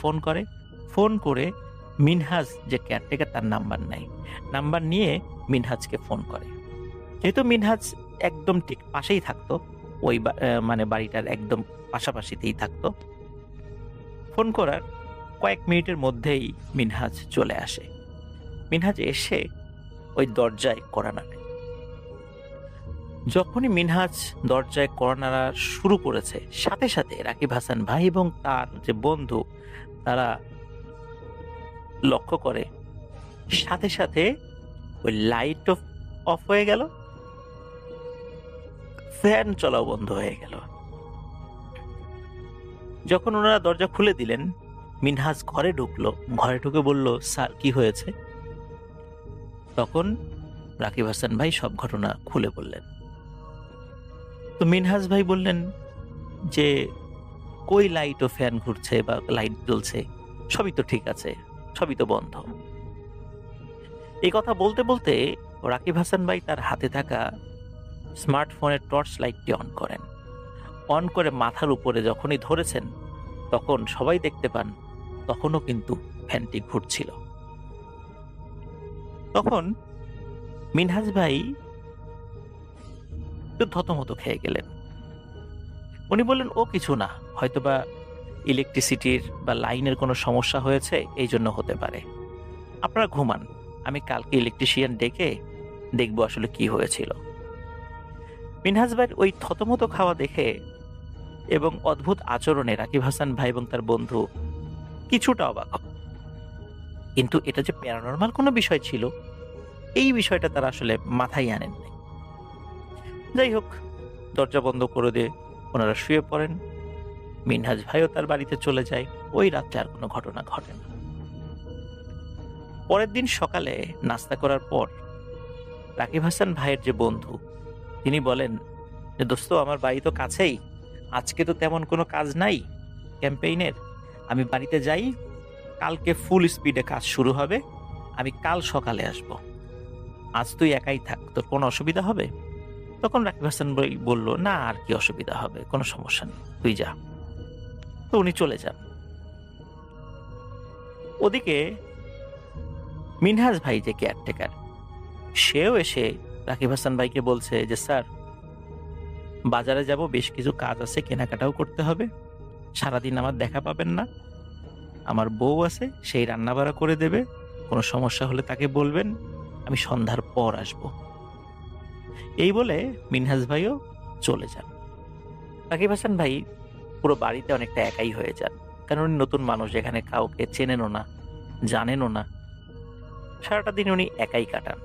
ফোন করে মিনহাজ যে কেয়ারটেকার তার নাম্বার নেয়, নাম্বার নিয়ে মিনহাজকে ফোন করে। যেহেতু মিনহাজ একদম ঠিক পাশেই থাকতো, ওই মানে বাড়িটার একদম পাশাপাশিতেই থাকতো, ফোন করার কয়েক মিনিটের মধ্যেই মিনহাজ চলে আসে। মিনহাজ এসে ওই দরজায় কড়া নাড়ে। যখনই মিনহাজ দরজায় কড়া নাড়া শুরু করেছে, সাথে সাথে রাকিব হাসান ভাই এবং তার যে বন্ধু তারা লক্ষ্য করে সাথে সাথে ওই লাইট অফ হয়ে গেল, ফ্যান চলাও বন্ধ হয়ে গেল। যখন ওনারা দরজা খুলে দিলেন, মিনহাজ ঘরে ঢুকে বলল, স্যার কি হয়েছে? তখন রাকিব হাসান ভাই সব ঘটনা খুলে বললেন। তো মিনহাজ ভাই বললেন যে কই লাইট ও ফ্যান ঘুরছে বা লাইট জ্বলছে, সবই তো ঠিক আছে, সবই তো বন্ধ। এই কথা বলতে বলতে রাকিব হাসান ভাই তার হাতে থাকা স্মার্টফোনের টর্চ লাইটটি অন করে মাথার উপরে যখনই ধরেছেন, তখন সবাই দেখতে পান তখনও কিন্তু ফ্যানটি ঘুরছিল। তখন মিনহাজ ভাই একটু থতমত খেয়ে গেলেন। উনি বললেন, ও কিছু না, হয়তোবা ইলেকট্রিসিটির বা লাইনের কোনো সমস্যা হয়েছে, এই জন্য হতে পারে। আপনারা ঘুমান, আমি কালকে ইলেকট্রিশিয়ান ডেকে দেখবো আসলে কি হয়েছিল। মিনহাজ ভাইয়ের ওই থতমত খাওয়া দেখে এবং অদ্ভুত আচরণে রাকিব হাসান ভাই এবং তার বন্ধু কিছুটা অবাক। কিন্তু এটা যে প্যারানরমাল কোনো বিষয় ছিল, এই বিষয়টা তারা আসলে মাথায় আনেন নাই। যাই হোক, দরজা বন্ধ করে দিয়ে ওনারা শুয়ে পড়েন। মিনহাজ ভাইও তার বাড়িতে চলে যায়। ওই রাত্রে আর কোনো ঘটনা ঘটে না। পরের দিন সকালে নাস্তা করার পর রাকিব হাসান ভাইয়ের যে বন্ধু, তিনি বলেন যে, দোস্ত আমার বাড়ি তো কাছেই, আজকে তো তেমন কোনো কাজ নাই ক্যাম্পেইনের, আমি বাড়িতে যাই, কালকে ফুল স্পিডে কাজ শুরু হবে, আমি কাল সকালে আসব, আজ তুই একাই থাক, তোর কোনো অসুবিধা হবে? তখন রাকিব হাসান ভাই বলল, না আর কি অসুবিধা হবে, কোনো সমস্যা নেই, তুই যা। তো উনি চলে যান। ওদিকে মিনহাজ ভাই যে কেয়ারটেকার, সেও এসে রাকিব হাসান ভাইকে বলছে যে, স্যার বাজারে যাব, বেশ কিছু কাজ আছে, কেনাকাটাও করতে হবে, সারাদিন আমার দেখা পাবেন না, আমার বউ আছে, সেই রান্না বাড়া করে দেবে, কোনো সমস্যা হলে তাকে বলবেন, আমি সন্ধ্যার পর আসব। এই বলে মিনহাজ ভাইও চলে যান। রাকিব হাসান ভাই পুরো বাড়িতে অনেকটা একাই হয়ে যান, কারণ উনি নতুন মানুষ, এখানে কাউকে চেনেনও না, জানেনও না। সারাটা দিন উনি একাই কাটান।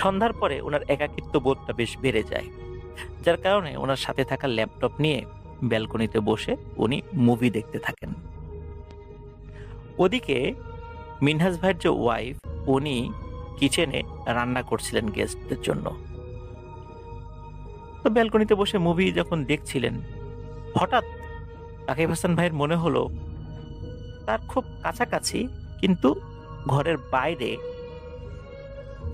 সন্ধ্যার পরে ওনার একাকিত্ব বোধটা বেশ বেড়ে যায়, যার কারণে ওনার সাথে থাকা ল্যাপটপ নিয়ে ব্যালকনিতে বসে উনি মুভি দেখতে থাকেন। ওদিকে মিনহাজ ভাইয়ের যে ওয়াইফ, উনি কিচেনে রান্না করছিলেন গেস্টদের জন্য। তো ব্যালকনিতে বসে মুভি যখন দেখছিলেন, হঠাৎ রাকিব হাসান ভাইয়ের মনে হলো তার খুব কাছাকাছি, কিন্তু ঘরের বাইরে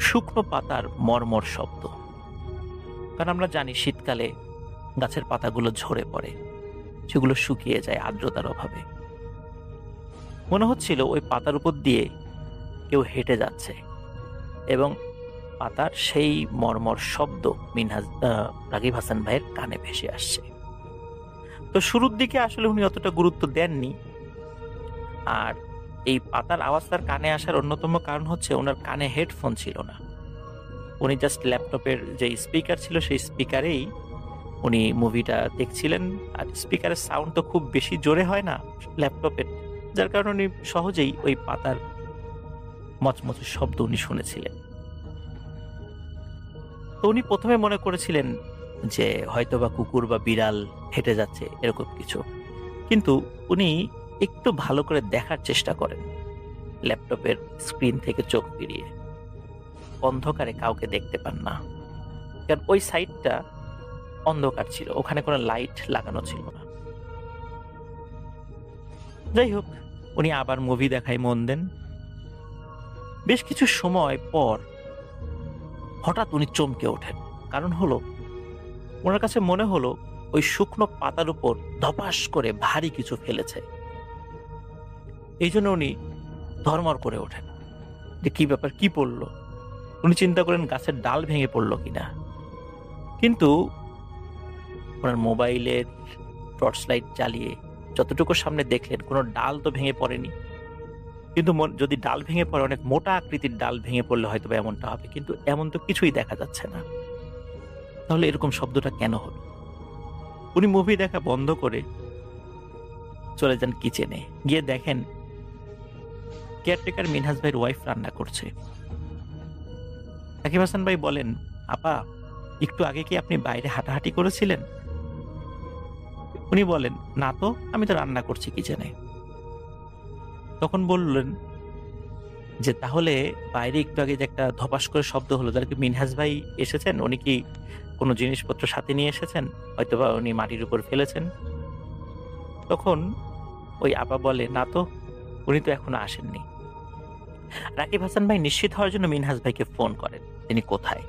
শুকনো পাতার মর্মর শব্দ। কারণ আমরা জানি শীতকালে গাছের পাতাগুলো ঝরে পড়ে, সেগুলো শুকিয়ে যায় আর্দ্রতার অভাবে। মনে হচ্ছিল ওই পাতার উপর দিয়ে কেউ হেঁটে যাচ্ছে এবং পাতার সেই মর্মর শব্দ রাকিব হাসান ভাইয়ের কানে ভেসে আসছে। তো শুরুর দিকে আসলে উনি অতটা গুরুত্ব দেননি, আর এই পাতার আওয়াজ তার কানে আসার অন্যতম কারণ হচ্ছে ওনার কানে হেডফোন ছিল না। উনি জাস্ট ল্যাপটপের যে স্পিকার ছিল সেই স্পিকারেই উনি মুভিটা দেখছিলেন। আর স্পিকারের সাউন্ড তো খুব বেশি জোরে হয় না ল্যাপটপের, যার কারণে উনি সহজেই ওই পাতার মচমচে শব্দ উনি শুনেছিলেন। তো উনি প্রথমে মনে করেছিলেন যে হয়তোবা কুকুর বা বিড়াল হেঁটে যাচ্ছে এরকম কিছু, কিন্তু উনি একটু ভালো করে দেখার চেষ্টা করেন ল্যাপটপের স্ক্রিন থেকে চোখ ফিরিয়ে। অন্ধকারে কাউকে দেখতে পান না, কারণ ওই সাইডটা অন্ধকার ছিল, ওখানে কোনো লাইট লাগানো ছিল না। যাই হোক, উনি আবার মুভি দেখায় মন দেন। বেশ কিছু সময় পর হঠাৎ উনি চমকে ওঠেন। কারণ হলো, ওনার কাছে মনে হলো ওই শুকনো পাতার উপর ধপাস করে ভারী কিছু ফেলেছে। এই জন্য উনি ধর্মর করে ওঠেন যে কি ব্যাপার, কি পড়লো। উনি চিন্তা করেন গাছের ডাল ভেঙে পড়লো কিনা, কিন্তু ওনার মোবাইলের টর্চ লাইট জ্বালিয়ে যতটুকু সামনে দেখলেন কোনো ডাল তো ভেঙে পড়েনি। কিন্তু যদি ডাল ভেঙে পড়ে, অনেক মোটা আকৃতির ডাল ভেঙে পড়লে হয়তো এমনটা হবে, কিন্তু এমন তো কিছুই দেখা যাচ্ছে না। তাহলে এরকম শব্দটা কেন হলো? উনি মুভি দেখা বন্ধ করে চলে যান কিচেনে, গিয়ে দেখেন কেয়ারটেকার মিনহাজ ভাইয়ের ওয়াইফ রান্না করছে। রাকিব হাসান ভাই বলেন, আপা, একটু আগে কি আপনি বাইরে হাঁটাহাঁটি করেছিলেন? উনি বলেন, না তো, আমি তো রান্না করছি কিচেনে। তখন বললেন যে তাহলে বাইরে একটু আগে যে একটা ধপাস করে শব্দ হলো, তাহলে কি মিনহাজ ভাই এসেছেন? উনি কি কোনো জিনিসপত্র সাথে নিয়ে এসেছেন? হয়তোবা উনি মাটির উপর ফেলেছেন। তখন ওই আপা বলে, না তো, উনি তো এখনো আসেননি। রাকিব হাসান ভাই নিশ্চিত হওয়ার জন্য মিনহাজ ভাইকে ফোন করেন, তিনি কোথায়।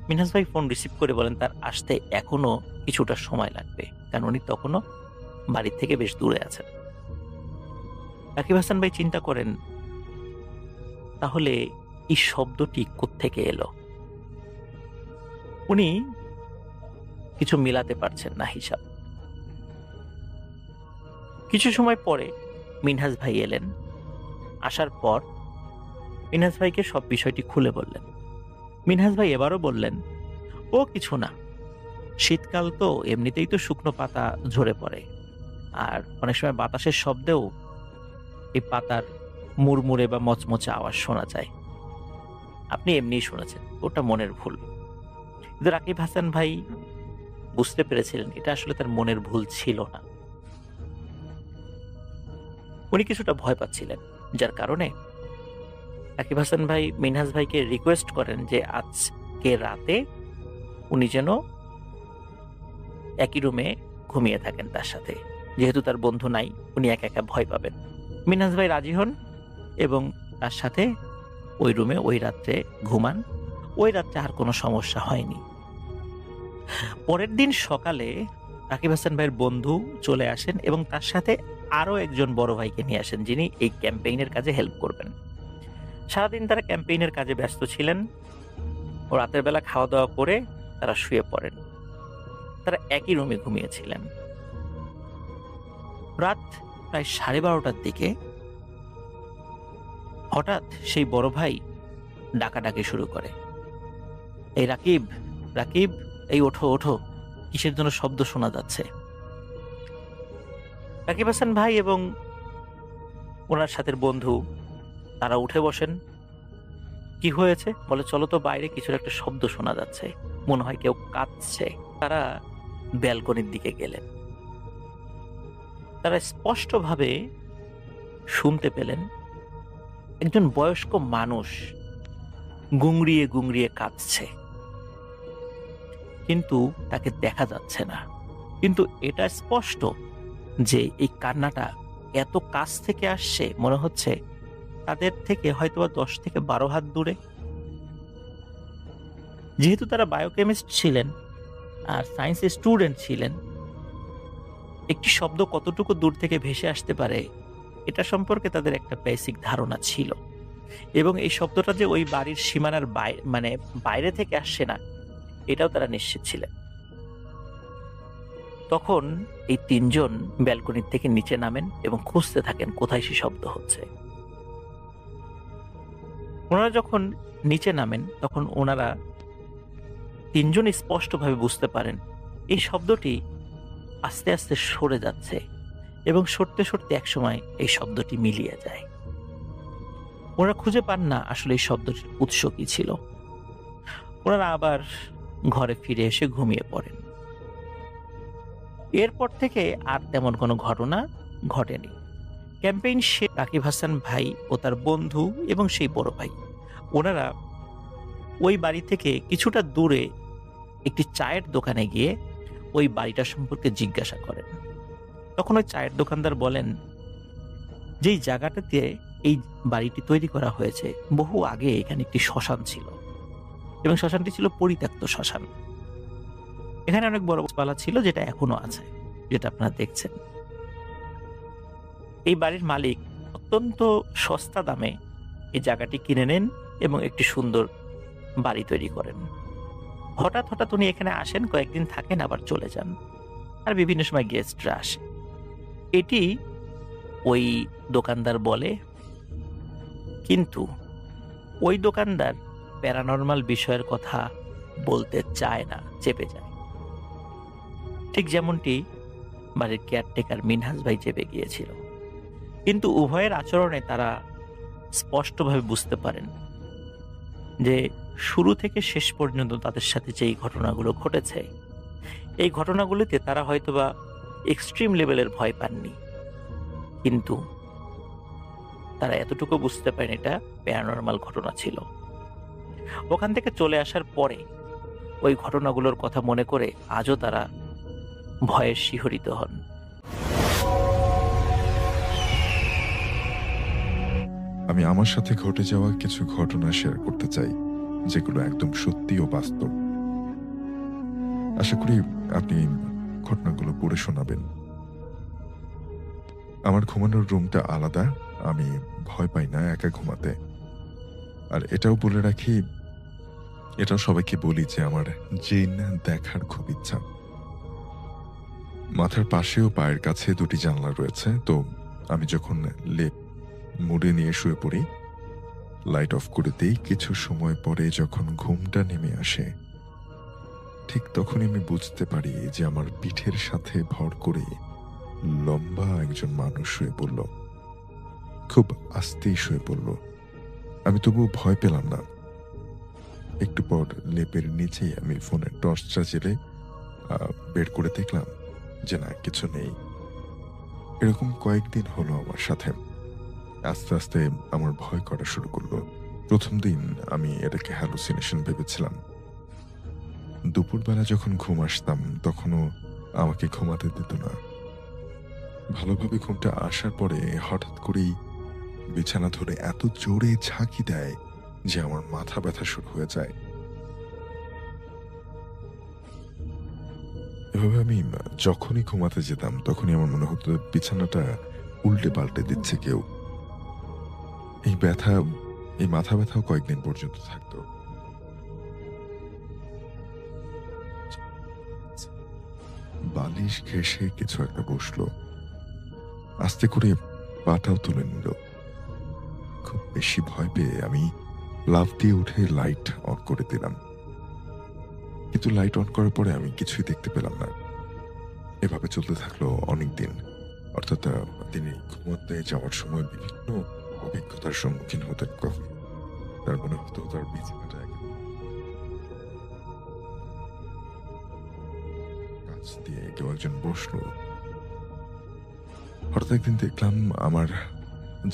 মিনহাজ ভাই ফোন রিসিভ করে বলেন তার আসতে এখনো কিছুটা সময় লাগবে, কারণ উনি তখনও বাড়ির থেকে বেশ দূরে আছেন। রাকিব হাসান ভাই চিন্তা করেন, তাহলে এই শব্দটি কোত্থেকে এলো? উনি কিছু মিলাতে পারছেন না হিসাব। কিছু সময় পরে মিনহাজ ভাই এলেন। আসার পর মিনহাজ ভাইকে সব বিষয়টি খুলে বললেন। মিনহাজ ভাই এবারও বললেন, ও কিছু না, শীতকাল তো, এমনিতেই তো শুকনো পাতা ঝরে পড়ে, আর অনেক সময় বাতাসের শব্দেও এই পাতার মুড়মুড়ে বা মচমচে আওয়াজ শোনা যায়। আপনি এমনিই শুনেছেন, ওটা মনের ভুল। কিন্তু রাকিব হাসান ভাই বুঝতে পেরেছিলেন এটা আসলে তার মনের ভুল ছিল না। উনি কিছুটা ভয় পাচ্ছিলেন, যার কারণে রাকিব হাসান ভাই মিনহাজ ভাইকে রিকোয়েস্ট করেন যে আজকে রাতে উনি যেন একই রুমে ঘুমিয়ে থাকেন তার সাথে, যেহেতু তার বন্ধু নাই, উনি একা একা ভয় পাবেন। মিনহাজ ভাই রাজি হন এবং তার সাথে ওই রুমে ওই রাত্রে ঘুমান। ওই রাত্রে আর কোনো সমস্যা হয়নি। পরের দিন সকালে রাকিব হাসান ভাইয়ের বন্ধু চলে আসেন এবং তার সাথে আরো একজন বড় ভাইকে নিয়ে আসেন, যিনি এই ক্যাম্পেইনের কাজে হেল্প করবেন। সারাদিন তারা ক্যাম্পেইনের কাজে ব্যস্ত ছিলেন। ও রাতের বেলা খাওয়া দাওয়া করে তারা শুয়ে পড়েন। তারা একই রুমে ঘুমিয়েছিলেন। রাত প্রায় 12:30টার দিকে হঠাৎ সেই বড় ভাই ডাকাডাকি শুরু করে, এই রাকিব, রাকিব, এই ওঠো ওঠো, কিসের জন্য শব্দ শোনা যাচ্ছে। রাকিব হাসান ভাই এবং ওনার সাথে বন্ধু তারা উঠে বসেন। কি হয়েছে বলে, চলো তো বাইরে কিছুর একটা শব্দ শোনা যাচ্ছে, মনে হয় কেউ কাঁদছে। তারা ব্যালকনির দিকে গেলেন। তারা স্পষ্টভাবে শুনতে পেলেন একজন বয়স্ক মানুষ গুংড়িয়ে গুংড়িয়ে কাঁদছে, কিন্তু তাকে দেখা যাচ্ছে না। কিন্তু এটা স্পষ্ট যে এই কান্নাটা এত কাছ থেকে আসছে, মনে হচ্ছে তাদের থেকে হয়তোবা 10 থেকে 12 হাত দূরে। যেহেতু তারা বায়োকেমিস্ট ছিলেন আর সায়েন্সের স্টুডেন্ট ছিলেন, একটি শব্দ কতটুকু দূর থেকে ভেসে আসতে পারে এটা সম্পর্কে তাদের একটা বেসিক ধারণা ছিল। এবং এই শব্দটা যে ওই বাড়ির সীমানার বাইরে থেকে আসছে না, এটাও তারা নিশ্চিত ছিলেন। তখন এই 3 জন ব্যালকনির থেকে নিচে নামেন এবং খুঁজতে থাকেন কোথায় সে শব্দ হচ্ছে। ওনারা যখন নিচে নামেন তখন ওনারা তিনজন স্পষ্টভাবে বুঝতে পারেন এই শব্দটি আস্তে আস্তে সরে যাচ্ছে এবং সরতে সরতে একসময় এই শব্দটি মিলিয়ে যায়। ওনারা খুঁজে পান না আসলে এই শব্দটির উৎস কি ছিল। ওনারা আবার ঘরে ফিরে এসে ঘুমিয়ে পড়েন। এরপর থেকে আর তেমন কোনো ঘটনা ঘটেনি। ক্যাম্পেইন সে রাকিব হাসান ভাই ও তার বন্ধু এবং সেই বড় ভাই ওনারা ওই বাড়ি থেকে কিছুটা দূরে একটি চায়ের দোকানে গিয়ে ওই বাড়িটা সম্পর্কে জিজ্ঞাসা করেন। তখন ওই চায়ের দোকানদার বলেন, যেই জায়গাটাতে এই বাড়িটি তৈরি করা হয়েছে বহু আগে এখানে একটি শ্মশান ছিল এবং শ্মশানটি ছিল পরিত্যক্ত শ্মশান। এখানে অনেক বড় গাছপালা ছিল, যেটা এখনো আছে, যেটা আপনারা দেখছেন। এই বাড়ির মালিক অত্যন্ত সস্তা দামে এই জায়গাটি কিনে নেন এবং একটি সুন্দর বাড়ি তৈরি করেন। হঠাৎ হঠাৎ উনি এখানে আসেন, কয়েকদিন থাকেন, আবার চলে যান, আর বিভিন্ন সময় গেস্টরা আসে। এটি ওই দোকানদার বলে, কিন্তু ওই দোকানদার প্যারানর্মাল বিষয়ের কথা বলতে চায় না, চেপে যায়। ঠিক যেমনটি বাড়ির কেয়ারটেকার মিনহাজ ভাই চেপে গিয়েছিল। কিন্তু উভয়ের আচরণে তারা স্পষ্টভাবে বুঝতে পারেন যে শুরু থেকে শেষ পর্যন্ত তাদের সাথে যেই ঘটনাগুলো ঘটেছে, এই ঘটনাগুলিতে তারা হয়তোবা এক্সট্রিম লেভেলের ভয় পাননি, কিন্তু তারা এতটুকু বুঝতে পারেন এটা প্যারানর্মাল ঘটনা ছিল। ওখান থেকে চলে আসার পরে ওই ঘটনাগুলোর কথা মনে করে আজও তারা ভয়ে শিহরিত হন। আমি আমার সাথে ঘটে যাওয়া কিছু ঘটনা শেয়ার করতে চাই, যেগুলো একদম সত্যি ও বাস্তব। আশা করি আপনি ঘটনাগুলো পড়ে শোনাবেন। আমার ঘুমানোর রুমটা আলাদা, আমি ভয় পাই না একা ঘুমাতে। আর এটাও বলে রাখি, এটাও সবাইকে বলি যে আমার জিন দেখার খুব ইচ্ছা। মাথার পাশে ও পায়ের কাছে দুটি জানলা রয়েছে, তো আমি যখন লেপ মুড়ে নিয়ে শুয়ে পড়ি, লাইট অফ করে দিই। কিছু সময় পরে যখন ঘুমটা নেমে আসে, ঠিক তখনই আমি বুঝতে পারি যে আমার পিঠের সাথে ভর করে লম্বা একজন মানুষ শুয়ে পড়ল। খুব আস্তেই শুয়ে পড়ল। আমি তবুও ভয় পেলাম না। একটু পর লেপের নিচেই আমি ফোনের টর্চটা জেলে বের করে দেখলাম যে না, কিছু নেই। এরকম কয়েকদিন হলো আমার সাথে। আস্তে আস্তে আমার ভয় করা শুরু করলো। প্রথম দিন আমি এটাকে হ্যালুসিনেশন ভেবেছিলাম। দুপুরবেলা যখন ঘুম আসতাম তখনও আমাকে ঘুমাতে দিত না। ভালোভাবে ঘুমটা আসার পরে হঠাৎ করেই বিছানা ধরে এত জোরে ঝাঁকি দেয় যে আমার মাথা ব্যথা শুরু হয়ে যায়। এভাবে আমি যখনই ঘুমাতে যেতাম তখনই আমার মনে হতো বিছানাটা উল্টে পাল্টে দিচ্ছে কেউ। এই মাথা ব্যথাও কয়েকদিন পর্যন্ত থাকতো। বালিশ ঘেঁষে কিছু একটা বসলো, আস্তে করে পাটাও তুলে নিল। খুব বেশি ভয় পেয়ে আমি লাফ দিয়ে উঠে লাইট অন করে দিলাম, কিন্তু লাইট অন করার পরে আমি কিছুই দেখতে পেলাম না। এভাবে চলতে থাকলো অনেকদিন। অর্থাৎ তিনি ঘুমাতে যাওয়ার সময় বিভিন্ন অভিজ্ঞতার সম্মুখীন হতেন। কখন তার মনে হতো তার বিছানাটা কাছ দিয়ে কেউ একজন বসলো। হঠাৎ একদিন দেখলাম আমার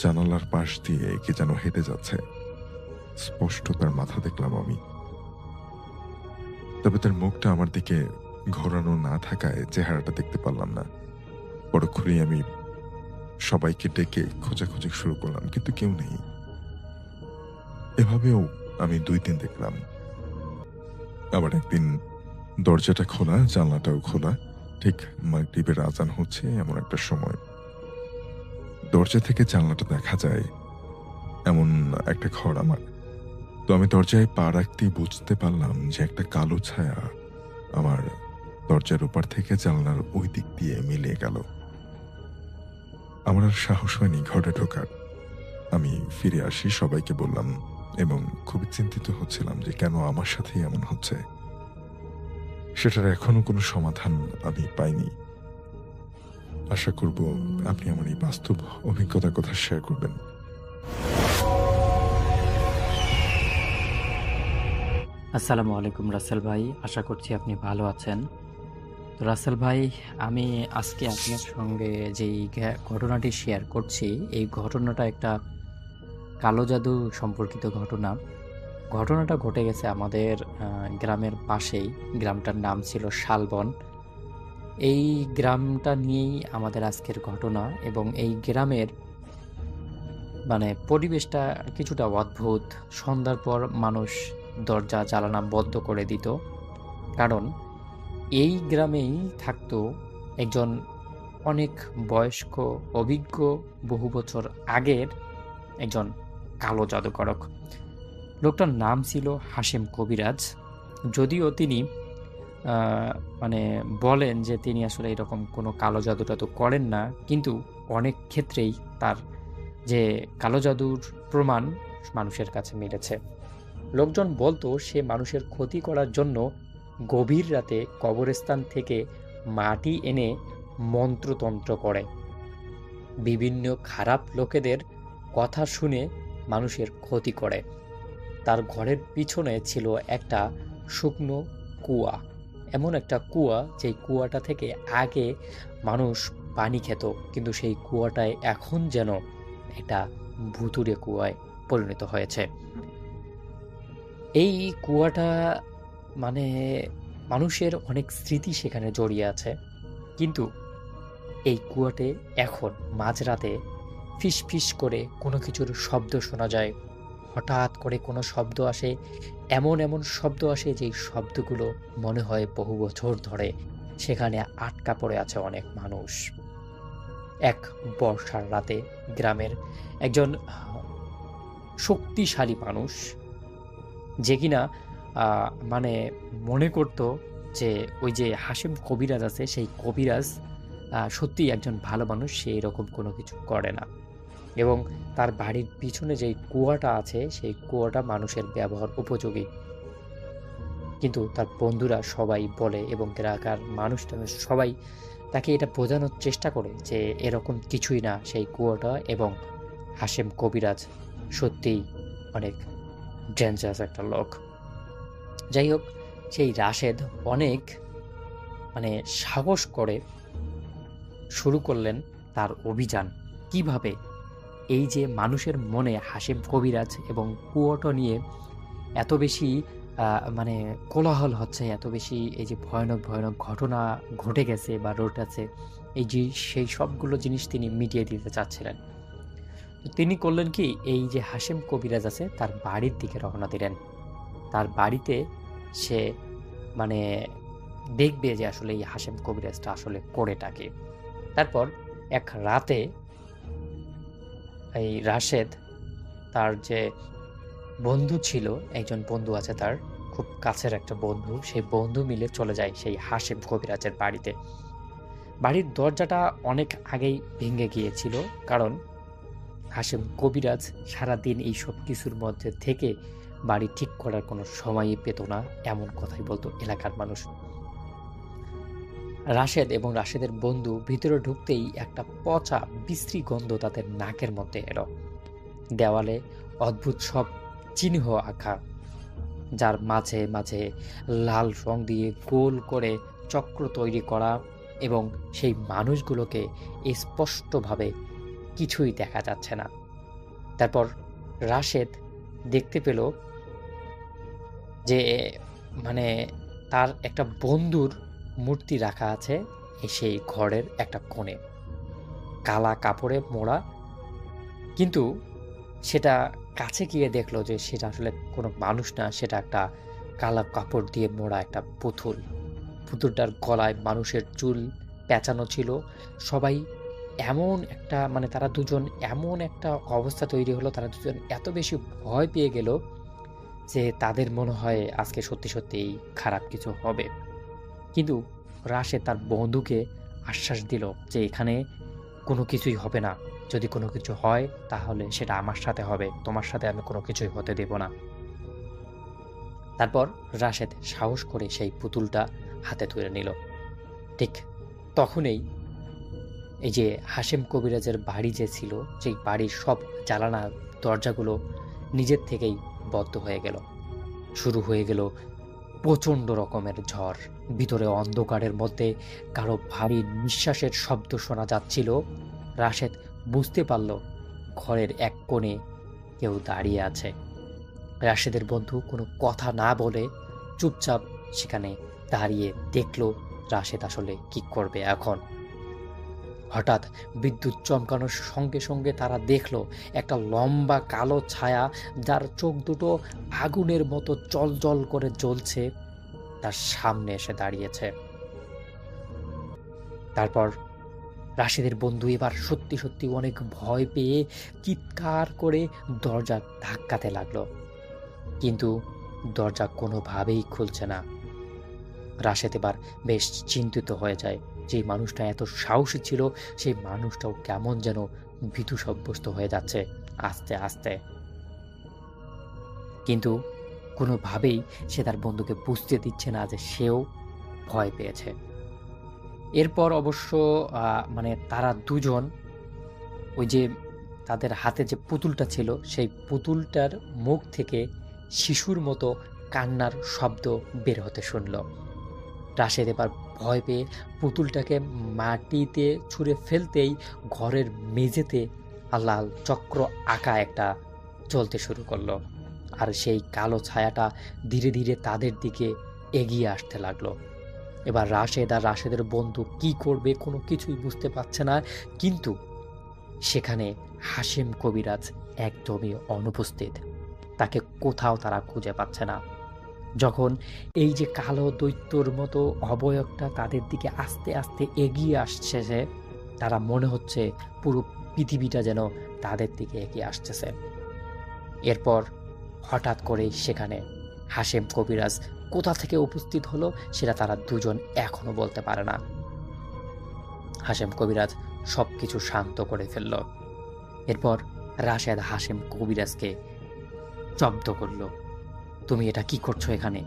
জানালার পাশ দিয়ে কে যেন হেঁটে যাচ্ছে। স্পষ্ট তার মাথা দেখলাম আমি, তবে তার মুখটা আমার দিকে ঘোরানো না থাকায় চেহারাটা দেখতে পারলাম না। পরক্ষণেই আমি সবাইকে ডেকে খোঁজাখুঁজি শুরু করলাম, কিন্তু কেউ নেই। এভাবেও আমি 2 দিন দেখলাম। আবার একদিন দরজাটা খোলা, জানলাটাও খোলা। ঠিক মাগরিবের আজান হচ্ছে এমন একটা সময় দরজা থেকে জানলাটা দেখা যায়, এমন একটা ঘর আমার। তো আমি দরজায় পা রাখতেই বুঝতে পারলাম যে একটা কালো ছায়া আমার দরজার ওপার থেকে জানলার ওই দিক দিয়ে মিলিয়ে গেল। আমার আর সাহস হয়নি ঘরে ঢোকার। আমি ফিরে আসি, সবাইকে বললাম এবং খুবই চিন্তিত হচ্ছিলাম যে কেন আমার সাথেই এমন হচ্ছে। সেটার এখনো কোনো সমাধান আমি পাইনি। আশা করব আপনি আমার এই বাস্তব অভিজ্ঞতার কথা শেয়ার করবেন। আসসালামু আলাইকুম রাসেল ভাই, আশা করছি আপনি ভালো আছেন। তো রাসেল ভাই, আমি আজকে আপনার সঙ্গে যেই ঘটনাটি শেয়ার করছি, এই ঘটনাটা একটা কালো জাদু সম্পর্কিত ঘটনা। ঘটনাটা ঘটে গেছে আমাদের গ্রামের পাশেই। গ্রামটার নাম ছিল শালবন। এই গ্রামটা নিয়েই আমাদের আজকের ঘটনা, এবং এই গ্রামের মানে পরিবেশটা কিছুটা অদ্ভুত। সন্ধ্যার পর মানুষ দরজা জানালা বন্ধ করে দিত, কারণ এই গ্রামেই থাকতো একজন অনেক বয়স্ক, অভিজ্ঞ, বহু বছর আগের একজন কালো জাদুকরক। লোকটার নাম ছিল হাশেম কবিরাজ। যদিও তিনি মানে বলেন যে তিনি আসলে এরকম কোনো কালো জাদু টাদু করেন না, কিন্তু অনেক ক্ষেত্রেই তার যে কালো জাদুর প্রমাণ মানুষের কাছে মিলেছে। লোকজন বলতো সে মানুষের ক্ষতি করার জন্য গভীর রাতে কবরস্থান থেকে মাটি এনে মন্ত্রতন্ত্র করে, বিভিন্ন খারাপ লোকেদের কথা শুনে মানুষের ক্ষতি করে। তার ঘরের পিছনে ছিল একটা শুকনো কুয়া, এমন একটা কুয়া যেই কুয়াটা থেকে আগে মানুষ পানি খেত, কিন্তু সেই কুয়াটায় এখন যেন একটা ভুতুড়ে কুয়ায় পরিণত হয়েছে। এই কুয়াটা মানে মানুষের অনেক স্মৃতি সেখানে জড়িয়ে আছে, কিন্তু এই কুয়াতে এখন মাঝরাতে ফিস ফিস করে কোনো কিছুর শব্দ শোনা যায়। হঠাৎ করে কোনো শব্দ আসে, এমন এমন শব্দ আসে যেই শব্দগুলো মনে হয় বহু বছর ধরে সেখানে আটকা পড়ে আছে অনেক মানুষ। এক বর্ষার রাতে গ্রামের একজন শক্তিশালী মানুষ, যে কিনা মানে মনে করতো যে ওই যে হাশেম কবিরাজ আছে, সেই কবিরাজ সত্যিই একজন ভালো মানুষ, সে এরকম কোনো কিছু করে না। এবং তার বাড়ির পিছনে যেই কুয়াটা আছে সেই কুয়াটা মানুষের ব্যবহার উপযোগী। কিন্তু তার বন্ধুরা সবাই বলে এবং এলাকার মানুষ সবাই তাকে এটা বোঝানোর চেষ্টা করে যে এরকম কিছুই না সেই কুয়াটা, এবং হাশেম কবিরাজ সত্যিই অনেক ডেঞ্জারাস একটা লোক। যাই হোক, সেই রাশেদ অনেক মানে সাহস করে শুরু করলেন তার অভিযান। কিভাবে এই যে মানুষের মনে হাশেম কবিরাজ এবং কুয়োটা নিয়ে এত বেশি মানে কোলাহল হচ্ছে, এত বেশি এই যে ভয়ানক ভয়ানক ঘটনা ঘটে গেছে বা রটেছে, এই যে সেই সবগুলো জিনিস তিনি মিটিয়ে দিতে চাচ্ছিলেন। তো তিনি করলেন কি, এই যে হাশেম কবিরাজ আছে তার বাড়ির দিকে রওনা দিলেন। তার বাড়িতে সে মানে দেখবে যে আসলে এই হাশেম কবিরাজটা আসলে করেটাকে। তারপর এক রাতে এই রাশেদ তার যে বন্ধু ছিল, একজন বন্ধু আছে তার খুব কাছের একটা বন্ধু, সেই বন্ধু মিলে চলে যায় সেই হাশেম কবিরাজের বাড়িতে। বাড়ির দরজাটা অনেক আগেই ভেঙে গিয়েছিল, কারণ হাশেম কবিরাজ সারাদিন এই সব কিছুর মধ্যে থেকে বাড়ি ঠিক করার কোনো সময়ই পেত না, এমন কথাই বলতো এলাকার মানুষ। রাশেদ এবং রাশেদের বন্ধু ভিতরে ঢুকতেই একটা পচা বিশ্রী গন্ধ তাদের নাকের মধ্যে এলো। দেওয়ালে অদ্ভুত সব চিহ্ন আঁকা, যার মাঝে মাঝে লাল রং দিয়ে গোল করে চক্র তৈরি করা, এবং সেই মানুষগুলোকে স্পষ্টভাবে কিছুই দেখা যাচ্ছে না। তারপর রাশেদ দেখতে পেল যে মানে তার একটা বন্ধুর মূর্তি রাখা আছে সেই ঘরের একটা কোণে, কালা কাপড়ে মোড়া। কিন্তু সেটা কাছে গিয়ে দেখলো যে সেটা আসলে কোনো মানুষ না, সেটা একটা কালা কাপড় দিয়ে মোড়া একটা পুতুল। পুতুলটার গলায় মানুষের চুল পেঁচানো ছিল। সবাই এমন একটা মানে তারা দুজন এমন একটা অবস্থা তৈরি হলো, তারা দুজন এত বেশি ভয় পেয়ে গেল যে তাদের মনে হয় আজকে সত্যি সত্যিই খারাপ কিছু হবে। কিন্তু রাশেদ তার বন্ধুকে আশ্বাস দিল যে এখানে কোনো কিছুই হবে না, যদি কোনো কিছু হয় তাহলে সেটা আমার সাথে হবে, তোমার সাথে আমি কোনো কিছুই হতে দেব না। তারপর রাশেদ সাহস করে সেই পুতুলটা হাতে তুলে নিল। ঠিক তখনই এই যে হাশেম কবিরাজের বাড়ি যে ছিল, সেই বাড়ির সব জানালা দরজাগুলো নিজের থেকেই বন্ধ হয়ে গেল। শুরু হয়ে গেল প্রচণ্ড রকমের ঝড়। ভিতরে অন্ধকারের মধ্যে কারো ভারী নিঃশ্বাসের শব্দ শোনা যাচ্ছিল। রাশেদ বুঝতে পারল ঘরের এক কোণে কেউ দাঁড়িয়ে আছে। রাশেদের বন্ধু কোনো কথা না বলে চুপচাপ সেখানে দাঁড়িয়ে দেখল রাশেদ আসলে কি করবে এখন। হঠাৎ বিদ্যুৎ চমকানোর সঙ্গে সঙ্গে তারা দেখল একটা লম্বা কালো ছায়া, যার চোখ দুটো আগুনের মতো জ্বলজ্বল করে জ্বলছে, তার সামনে এসে দাঁড়িয়েছে। তারপর রাশেদের বন্ধু এবার সত্যি সত্যি অনেক ভয় পেয়ে চিৎকার করে দরজা ধাক্কাতে লাগলো, কিন্তু দরজা কোনোভাবেই খুলছে না। রাশেদ এবার বেশ চিন্তিত হয়ে যায়। যেই মানুষটা এত সাহসী ছিল, সেই মানুষটাও কেমন যেন ভীতু সাব্যস্ত হয়ে যাচ্ছে আস্তে আস্তে। কিন্তু কোনোভাবেই সে তার বন্ধুকে বুঝতে দিচ্ছে না যে সেও ভয় পেয়েছে। এরপর অবশ্য মানে তারা দুজন ওই যে তাদের হাতে যে পুতুলটা ছিল, সেই পুতুলটার মুখ থেকে শিশুর মতো কান্নার শব্দ বের হতে শুনল। রাশেদ এবার ভয় পেয়ে পুতুলটাকে মাটিতে ছুঁড়ে ফেলতেই ঘরের মেঝেতে লাল চক্র আঁকা একটা চলতে শুরু করলো, আর সেই কালো ছায়াটা ধীরে ধীরে তাদের দিকে এগিয়ে আসতে লাগলো। এবার রাশেদ আর রাশেদের বন্ধু কি করবে কোনো কিছুই বুঝতে পারছে না, কিন্তু সেখানে হাশেম কবিরাজ একদমই অনুপস্থিত। তাকে কোথাও তারা খুঁজে পাচ্ছে না। যখন এই যে কালো দৈত্যর মতো অবয়বটা তাদের দিকে আস্তে আস্তে এগিয়ে আসছে, তারা মনে হচ্ছে পুরো পৃথিবীটা যেন তাদের দিকে এগিয়ে আসতেছে। এরপর হঠাৎ করেই সেখানে হাশেম কবিরাজ কোথা থেকে উপস্থিত হলো সেটা তারা দুজন এখনো বলতে পারে না। হাশেম কবিরাজ সব কিছু শান্ত করে ফেলল। এরপর রাশেদ হাশেম কবিরাজকে জব্দ করল, তুমি এটা কি করছো এখানে?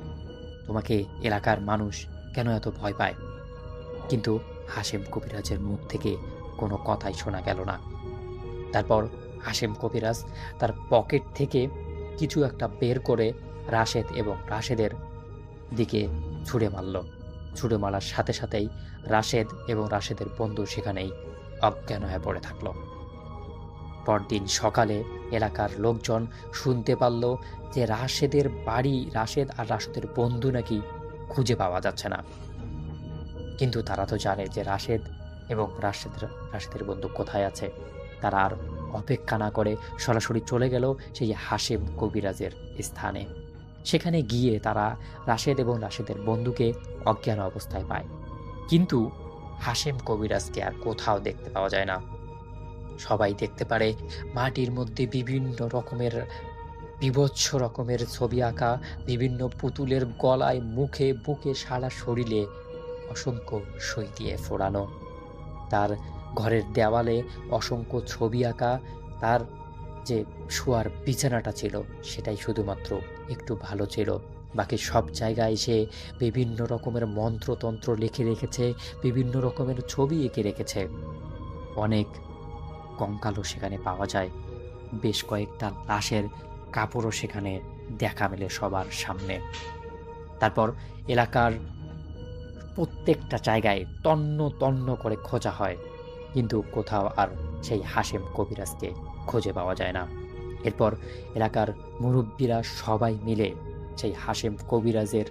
তোমাকে এলাকার মানুষ কেন এত ভয় পায়? কিন্তু হাশেম কবিরাজের মুখ থেকে কোনো কথাই শোনা গেল না। তারপর হাশেম কবিরাজ তার পকেট থেকে কিছু একটা বের করে রাশেদ এবং রাশেদের দিকে ছুঁড়ে মারল। ছুঁড়ে মারার সাথে সাথেই রাশেদ এবং রাশেদের বন্ধু সেখানেই অজ্ঞান হয়ে পড়ে থাকল। পরদিন সকালে এলাকার লোকজন শুনতে পারল যে রাশেদের বাড়ি, রাশেদ আর রাশেদের বন্ধু নাকি খুঁজে পাওয়া যাচ্ছে না। কিন্তু তারা তো জানে যে রাশেদ এবং রাশেদের বন্ধু কোথায় আছে। তারা আর অপেক্ষা না করে সরাসরি চলে গেল সেই হাশেম কবিরাজের স্থানে। সেখানে গিয়ে তারা রাশেদ এবং রাশেদের বন্ধুকে অজ্ঞান অবস্থায় পায়, কিন্তু হাশেম কবিরাজকে আর কোথাও দেখতে পাওয়া যায় না। সবাই দেখতে পারে মাটির মধ্যে বিভিন্ন রকমের বিভৎস রকমের ছবি আঁকা, বিভিন্ন পুতুলের গলায়, মুখে, বুকে, সারা শরীরে অসংখ্য সুই দিয়ে ফোড়ানো। তার ঘরের দেওয়ালে অসংখ্য ছবি আঁকা। তার যে শোয়ার বিছানাটা ছিল সেটাই শুধুমাত্র একটু ভালো ছিল, বাকি সব জায়গায় সে বিভিন্ন রকমের মন্ত্রতন্ত্র লিখে রেখেছে, বিভিন্ন রকমের ছবি এঁকে রেখেছে। অনেক কঙ্কালও সেখানে পাওয়া যায়, বেশ কয়েকটা লাশের কাপড়ও সেখানে দেখা মেলে সবার সামনে। তারপর এলাকার প্রত্যেকটা জায়গায় তন্ন তন্ন করে খোঁজা হয়, কিন্তু কোথাও আর সেই হাশেম কবিরাজকে খুঁজে পাওয়া যায় না। এরপর এলাকার মুরব্বীরা সবাই মিলে সেই হাশেম কবিরাজের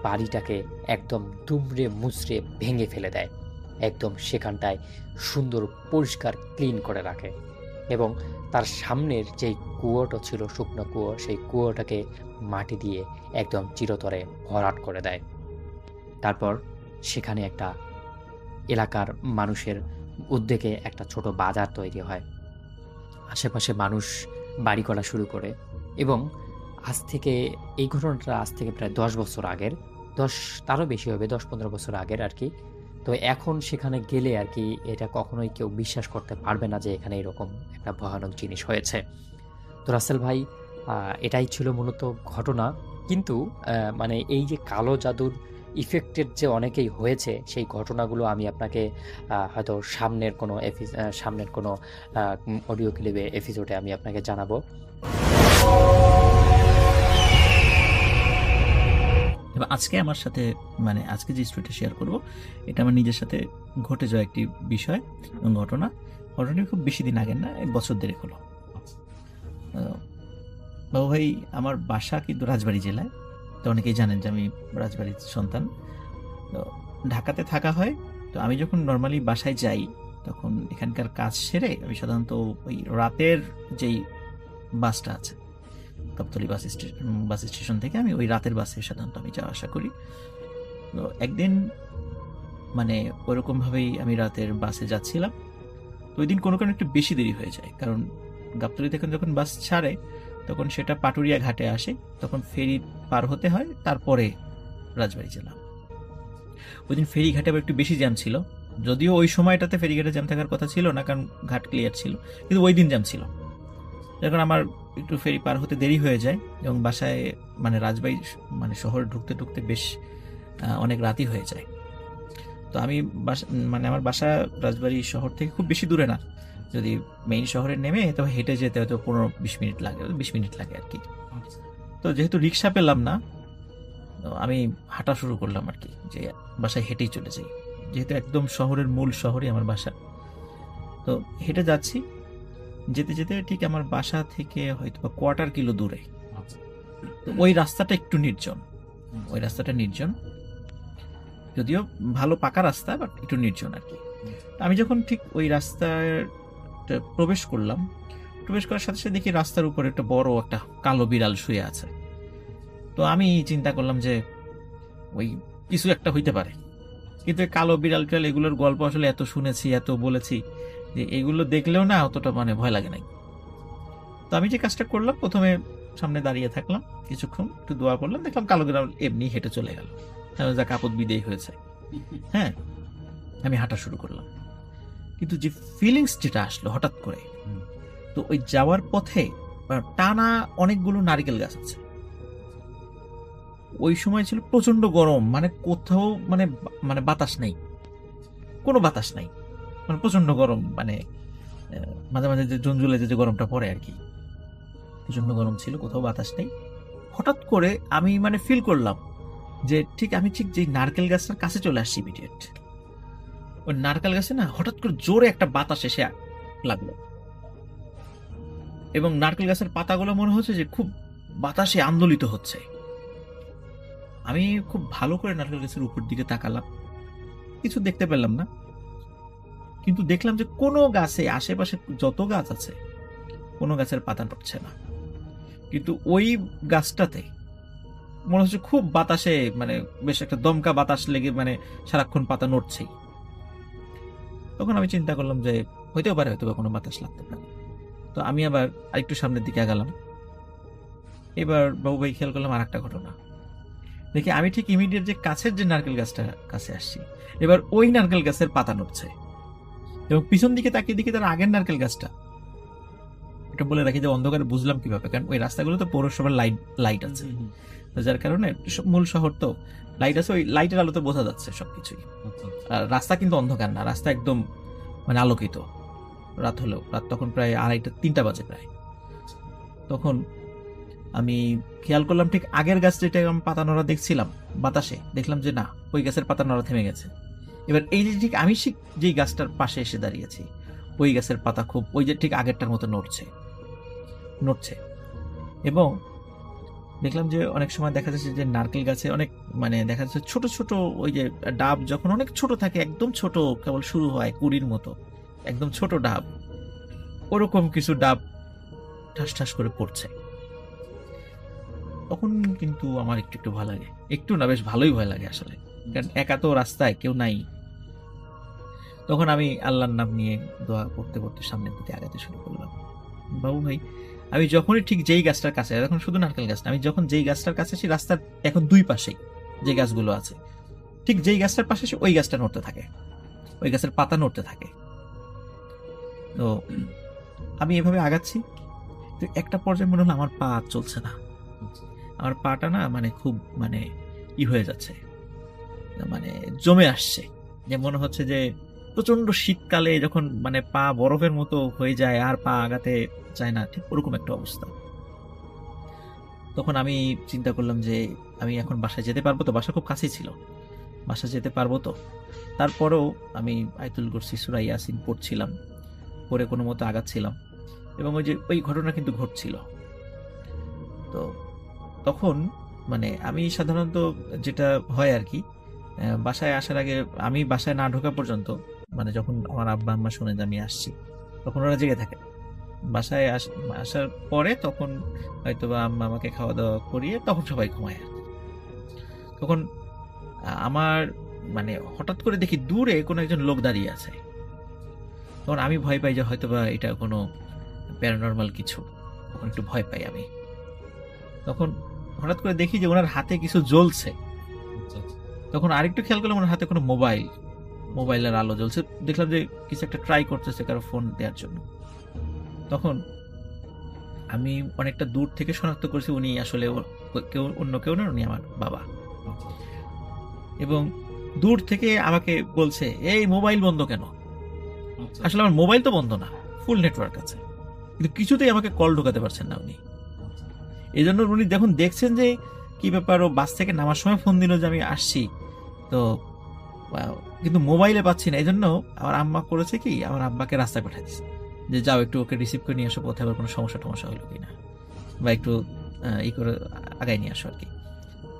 বাড়িটাকে একদম দুমড়ে মুচড়ে ভেঙে ফেলে দেয়। একদম সেখানটায় সুন্দর পরিষ্কার ক্লিন করে রাখে এবং তার সামনের যেই কুয়োটা ছিল, শুকনো কুয়ো, সেই কুয়োটাকে মাটি দিয়ে একদম চিরতরে ভরাট করে দেয়। তারপর সেখানে একটা এলাকার মানুষের উদ্যোগে একটা ছোট বাজার তৈরি হয়। আশেপাশে মানুষ বাড়ি করা শুরু করে এবং এই ঘটনাটা আজ থেকে প্রায় 10 বছর আগের, তারও বেশি হবে, 10-15 বছর আগের আর কি। তো এখন সেখানে গেলে আর কি এটা কখনোই কেউ বিশ্বাস করতে পারবে না যে এখানে এরকম একটা ভয়ানক জিনিস হয়েছে। তো রাসেল ভাই, এটাই ছিল মূলত ঘটনা। কিন্তু মানে এই যে কালো জাদুর ইফেক্টেড যে অনেকেই হয়েছে, সেই ঘটনাগুলো আমি আপনাকে হয়তো সামনের কোনো অডিও ক্লিপে এপিসোডে আমি আপনাকে জানাবো। এবার আজকে আমার সাথে মানে আজকে যে স্টোরিটা শেয়ার করব, এটা আমার নিজের সাথে ঘটে যাওয়া একটি বিষয় এবং ঘটনাটি খুব বেশি দিন আগের না, এক বছর দেড়েক হলো। বাবু ভাই, আমার বাসা কিন্তু রাজবাড়ী জেলায়। তো অনেকেই জানেন যে আমি রাজবাড়ির সন্তান। তো ঢাকাতে থাকা হয়। তো আমি যখন নর্মালি বাসায় যাই, তখন এখানকার কাজ সেরে আমি সাধারণত ওই রাতের যেই বাসটা আছে, গাবতলী বাস স্টেশন থেকে আমি ওই রাতের বাসে সাধারণত আমি যাওয়া আসা করি। তো একদিন মানে ওরকমভাবেই আমি রাতের বাসে যাচ্ছিলাম। তো ওই দিন কোনো কারণে একটু বেশি দেরি হয়ে যায়, কারণ গাবতলী থেকে যখন বাস ছাড়ে তখন সেটা পাটুরিয়া ঘাটে আসে, তখন ফেরি পার হতে হয়, তারপরে রাজবাড়ী জেলা। ওই দিন ফেরি ঘাটে আবার একটু বেশি জ্যাম ছিল, যদিও ওই সময়টাতে ফেরি ঘাটে জ্যাম থাকার কথা ছিল না, কারণ ঘাট ক্লিয়ার ছিল, কিন্তু ওই দিন জ্যাম ছিল। যখন আমার একটু ফেরি পার হতে দেরি হয়ে যায় এবং বাসায় মানে রাজবাড়ী মানে শহরে ঢুকতে ঢুকতে বেশ অনেক রাতই হয়ে যায়। তো আমি মানে আমার বাসা রাজবাড়ী শহর থেকে খুব বেশি দূরে না, যদি মেইন শহরে নেমে তবে হেঁটে যেতে হয়তো 15-20 মিনিট লাগে, 20 মিনিট লাগে আর কি। তো যেহেতু রিক্সা পেলাম না, তো আমি হাঁটা শুরু করলাম আর কি, যে বাসায় হেঁটেই চলে যাই, যেহেতু একদম শহরের মূল শহরে আমার বাসা। তো হেঁটে যাচ্ছি, যেতে যেতে ঠিক আমার বাসা থেকে হয়তো বা কোয়ার্টার কিলো দূরে। তো ওই রাস্তাটা একটু নির্জন, যদিও ভালো পাকা রাস্তা, বাট একটু নির্জন আর কি। আমি যখন ঠিক ওই রাস্তায় প্রবেশ করার সাথে সাথে দেখি রাস্তার উপরে একটা বড় একটা কালো বিড়াল শুয়ে আছে। তো আমি চিন্তা করলাম যে ওই কিছু একটা হইতে পারে, কিন্তু কালো বিড়াল এগুলোর গল্প আসলে এত শুনেছি, এত বলেছি, যে এগুলো দেখলেও না অতটা মানে ভয় লাগে নাই। তো আমি যে কাজটা করলাম, প্রথমে সামনে দাঁড়িয়ে থাকলাম, কিছুক্ষণ একটু দোয়া করলাম, দেখলাম কালো বিড়াল এমনি হেঁটে চলে গেল, যা কাপড় বিদেয় হয়েছে। হ্যাঁ, আমি হাঁটা শুরু করলাম, কিন্তু যে ফিলিংস যেটা আসলো হঠাৎ করে, তো ওই যাওয়ার পথে টানা অনেকগুলো নারকেল গাছ আছে। ওই সময় ছিল প্রচন্ড গরম, মানে কোথাও মানে মানে বাতাস নেই, কোনো বাতাস নাই, মানে প্রচন্ড গরম, মানে মাঝে মাঝে যে জুন জুলাইতে যে গরমটা পড়ে আর কি, প্রচন্ড গরম ছিল, কোথাও বাতাস নেই। হঠাৎ করে আমি মানে ফিল করলাম যে আমি ঠিক যে নারকেল গাছটার কাছে চলে আসছি ইমিডিয়েট। ওই নারকেল গাছে না হঠাৎ করে জোরে একটা বাতাস এসে লাগলো, এবং নারকেল গাছের পাতাগুলো মনে হচ্ছে যে খুব বাতাসে আন্দোলিত হচ্ছে। আমি খুব ভালো করে নারকেল গাছের উপর দিকে তাকালাম, কিছু দেখতে পেলাম না, কিন্তু দেখলাম যে কোনো গাছে, আশেপাশে যত গাছ আছে কোনো গাছের পাতা নড়ছে না, কিন্তু ওই গাছটাতে মনে হচ্ছে খুব বাতাসে, মানে বেশ একটা দমকা বাতাস লেগে মানে সারাক্ষণ পাতা নড়ছেই। তখন আমি চিন্তা করলাম যে হইতেও পারে, হয়তো বা কোনো বাতাস লাগতে পারে। তো আমি আবার আরেকটু সামনের দিকে আগালাম। এবার বাবু ভাই খেয়াল করলাম আর একটা ঘটনা, দেখি আমি ঠিক ইমিডিয়েট যে কাছের যে নারকেল গাছটা কাছে আসছি, এবার ওই নারকেল গাছের পাতা নড়ছে, এবং পিছন দিকে তাকিয়ে দেখি তার আগের নারকেল গাছটা। এটা বলে রাখি যে অন্ধকারে বুঝলাম কিভাবে, কারণ ওই রাস্তাগুলো তো পৌরসভার লাইট আছে, তো যার কারণে মূল শহর তো লাইট আছে, ওই লাইটের আলোতে বোঝা যাচ্ছে সবকিছুই। আর রাস্তা কিন্তু অন্ধকার না, রাস্তা একদম মানে আলোকিত। রাত তখন প্রায় 2:30-3টা বাজে প্রায়। তখন আমি খেয়াল করলাম ঠিক আগের গাছ যেটা আমি পাতা নড়া দেখছিলাম বাতাসে, দেখলাম যে না, ওই গাছের পাতা নড়া থেমে গেছে। এবার এই যে ঠিক আমি যেই গাছটার পাশে এসে দাঁড়িয়েছি, ওই গাছের পাতা খুব ওই যে ঠিক আগেরটার মতো নড়ছে, এবং দেখলাম যে অনেক সময় দেখা যাচ্ছে যে নারকেল গাছে অনেক মানে দেখা যাচ্ছে ছোট ছোট ওই যে ডাব যখন অনেক ছোট থাকে, একদম ছোট কেবল শুরু হয় কুড়ির মতো, একদম ছোট ডাব, ওরকম কিছু ডাব ঠাস ঠাস করে পড়ছে। তখন কিন্তু আমার একটু ভয় লাগে, একটু না বেশ ভালোই ভয় লাগে আসলে, কারণ একা তো রাস্তায় কেউ নাই। তখন আমি আল্লাহর নাম নিয়ে দোয়া করতে করতে সামনের দিকে আগাতে শুরু করলাম। বাবু ভাই, আমি যখনই ঠিক যেই গাছটার কাছে, এখন শুধু নারকেল গাছ না, আমি যখন যেই গাছটার কাছে আছি, রাস্তার এখন দুই পাশেই যে গাছগুলো আছে, ঠিক যেই গাছটার পাশে ওই গাছটা নড়তে থাকে, ওই গাছের পাতা নড়তে থাকে। তো আমি এভাবে আগাচ্ছি, তো একটা পর্যায়ে মনে হলো আমার পা চলছে না, আমার পাটা না মানে খুব মানে হয়ে যাচ্ছে, মানে জমে আসছে, যে মনে হচ্ছে যে প্রচন্ড শীতকালে যখন মানে পা বরফের মতো হয়ে যায় আর পা আগাতে চায় না, ঠিক ওরকম একটা অবস্থা। তখন আমি চিন্তা করলাম যে আমি এখন বাসায় যেতে পারবো তো, বাসা খুব কাছেই ছিল, বাসা যেতে পারবো তো। তারপরেও আমি আয়াতুল কুরসি সূরা ইয়াসিন পড়ছিলাম, পড়ে কোনো মতো আগাচ্ছিলাম, এবং ওই ঘটনা কিন্তু ঘটছিল। তো তখন মানে আমি সাধারণত যেটা হয় আর কি, বাসায় আসার আগে, আমি বাসায় না ঢোকা পর্যন্ত, মানে যখন আমার আব্বা আম্মা শুনে যে আমি আসছি, তখন ওরা জেগে থাকে। বাসায় আসার পরে তখন হয়তো বা আম্মা আমাকে খাওয়া দাওয়া করিয়ে তখন সবাই ঘুমায় আর কি। তখন আমার মানে হঠাৎ করে দেখি দূরে কোনো একজন লোক দাঁড়িয়ে আছে। তখন আমি ভয় পাই যে হয়তো বা এটা কোনো প্যারানর্মাল কিছু, তখন একটু ভয় পাই আমি। তখন হঠাৎ করে দেখি যে ওনার হাতে কিছু জ্বলছে। তখন আরেকটু খেয়াল করলাম ওনার হাতে কোনো মোবাইলের আলো জ্বলছে, দেখলাম যে কিছু একটা ট্রাই করতেছে কারো ফোন দেওয়ার জন্য। তখন আমি অনেকটা দূর থেকে শনাক্ত করেছি উনি আসলে অন্য কেউ না, উনি আমার বাবা। এবং দূর থেকে আমাকে বলছে, এই মোবাইল বন্ধ কেন? আসলে আমার মোবাইল তো বন্ধ না, ফুল নেটওয়ার্ক আছে, কিন্তু কিছুতেই আমাকে কল ঢোকাতে পারছেন না উনি। এই জন্য উনি যখন দেখছেন যে কি ব্যাপার, ও বাস থেকে নামার সময় ফোন দিল যে আমি আসছি, তো কিন্তু মোবাইলে পাচ্ছি না। এই জন্য আমার আম্মা করেছে কি, আমার আব্বাকে রাস্তায় পাঠিয়ে দিচ্ছে যে যাও একটু ওকে রিসিভ করে নিয়ে আসো, কোথায় আবার কোনো সমস্যা হলো কিনা, বা একটু করে আগায় নিয়ে আসো আর কি।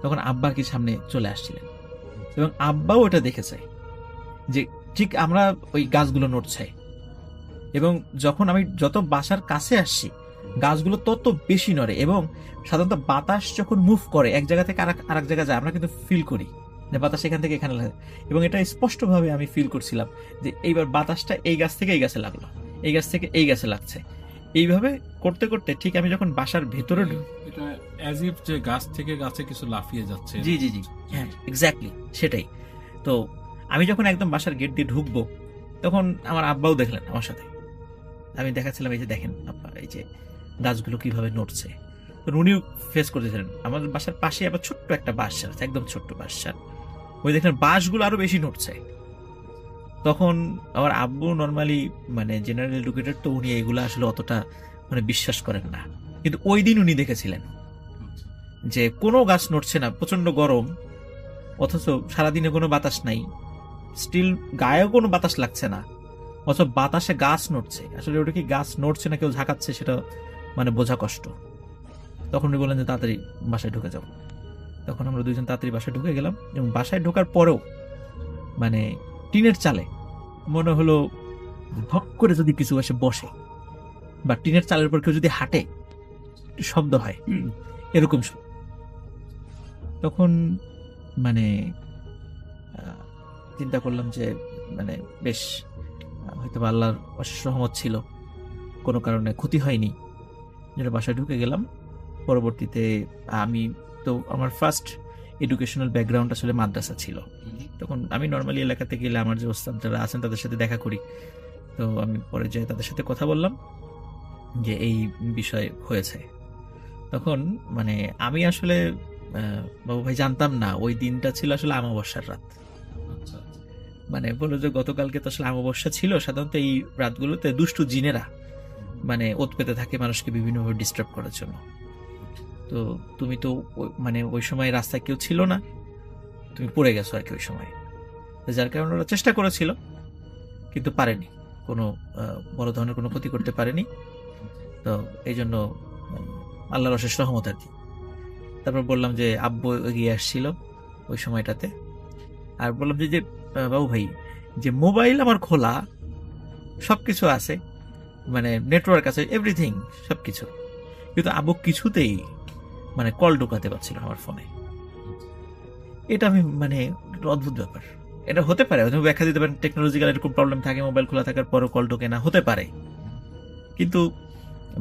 তখন আব্বা কি সামনে চলে আসছিলেন, এবং আব্বাও ওটা দেখেছে যে ঠিক আমরা ওই গাছগুলো নড়ছে, এবং যখন আমি যত বাসার কাছে আসছি গাছগুলো তত বেশি নড়ে, এবং সাধারণত বাতাস যখন মুভ করে এক জায়গা থেকে আরেক জায়গায় যায়, আমরা কিন্তু ফিল করি যে বাতাস এখান থেকে এখানে লাগে, এবং এটা স্পষ্টভাবে আমি ফিল করছিলাম যে এইবার বাতাসটা এই গাছ থেকে এই গাছে লাগলো, এই গাছ থেকে এই গাছে লাগছে। এইভাবে করতে করতে ঠিক আমি যখন বাসার ভেতরে এটা অ্যাজ ইফ যে গাছ থেকে গাছে কিছু লাফিয়ে যাচ্ছে। জি জি জি, হ্যাঁ এক্স্যাক্টলি সেটাই। তো আমি যখন একদম বাসার গেট দিয়ে ঢুকবো, তখন আমার আব্বাও দেখলেন আমার সাথে, আমি দেখাচ্ছিলাম এই যে দেখেন আব্বা, এই যে গাছগুলো কিভাবে নড়ছে। তো উনিও ফেস করতেছিলেন। আমাদের বাসার পাশে আবার ছোট্ট একটা বাঁশঝাড় আছে, একদম ছোট্ট বাঁশঝাড়, ওই দেখলেন বাঁশগুলো আরো বেশি নড়ছে। তখন আমার আব্বু নর্মালি মানে জেনারেল এডুকেটেড, তো উনি এগুলো আসলে অতটা মানে বিশ্বাস করেন না, কিন্তু ওই দিন উনি দেখেছিলেন যে কোনো গাছ নড়ছে না, প্রচন্ড গরম, অথচ সারাদিনে কোনো বাতাস নাই, স্টিল গায়েও কোনো বাতাস লাগছে না, অথচ বাতাসে গাছ নড়ছে। আসলে ওটা কি গাছ নড়ছে না কেউ ঝাঁকাচ্ছে সেটা মানে বোঝা কষ্ট। তখন উনি বললেন যে তাড়াতাড়ি বাসায় ঢুকে যাও। তখন আমরা দুইজন তাড়াতাড়ি বাসায় ঢুকে গেলাম, এবং বাসায় ঢোকার পরেও মানে টিনের চালে মনে হলো ধক করে যদি কিছু এসে বসে, বা টিনের চালের উপর কেউ যদি হাঁটে শব্দ হয় এরকম। তখন মানে চিন্তা করলাম যে মানে বেশ হয়তো আল্লাহর অশেষ রহমত ছিল, কোনো কারণে ক্ষতি হয়নি, যেটা বাসায় ঢুকে গেলাম। পরবর্তীতে আমি তো আমার ফার্স্ট এডুকেশনাল ব্যাকগ্রাউন্ড আসলে মাদ্রাসা ছিল। তখন আমি নর্মালি এলাকাতে গেলে আমার যে ওস্তাদ যারা আছেন তাদের সাথে দেখা করি, তো আমি পরে যাই তাদের সাথে কথা বললাম যে এই বিষয় হয়েছে। তখন মানে আমি আসলে বাবু ভাই জানতাম না ওই দিনটা ছিল আসলে অমাবস্যার রাত। মানে বলো যে গতকালকে তো আসলে অমাবস্যা ছিল, সাধারণত এই রাতগুলোতে দুষ্টু জিনেরা মানে ওত পেতে থাকে মানুষকে বিভিন্নভাবে ডিস্টার্ব করার জন্য। তো তুমি তো মানে ওই সময় রাস্তায় কেউ ছিল না, তুমি পড়ে গেছো আর কি ওই সময়, যার কারণে ওরা চেষ্টা করেছিল কিন্তু পারেনি, কোনো বড় ধরনের কোনো ক্ষতি করতে পারেনি। তো এই জন্য আল্লাহর অশেষ রহমত আর কি। তারপর বললাম যে আব্বু এগিয়ে আসছিল ওই সময়টাতে, আর বললাম যে বাবু ভাই যে মোবাইল আমার খোলা, সবকিছু আছে, মানে নেটওয়ার্ক আছে, এভরিথিং সবকিছু, কিন্তু আব্বু কিছুতেই মানে কল ঢোকাতে পারছিল আমার ফোনে। এটা আমি মানে অদ্ভুত ব্যাপার। এটা হতে পারে ব্যাখ্যা দিতে পারেন টেকনোলজিক্যাল এরকম প্রবলেম থাকে, মোবাইল খোলা থাকার পরও কল ঢোকে না, হতে পারে। কিন্তু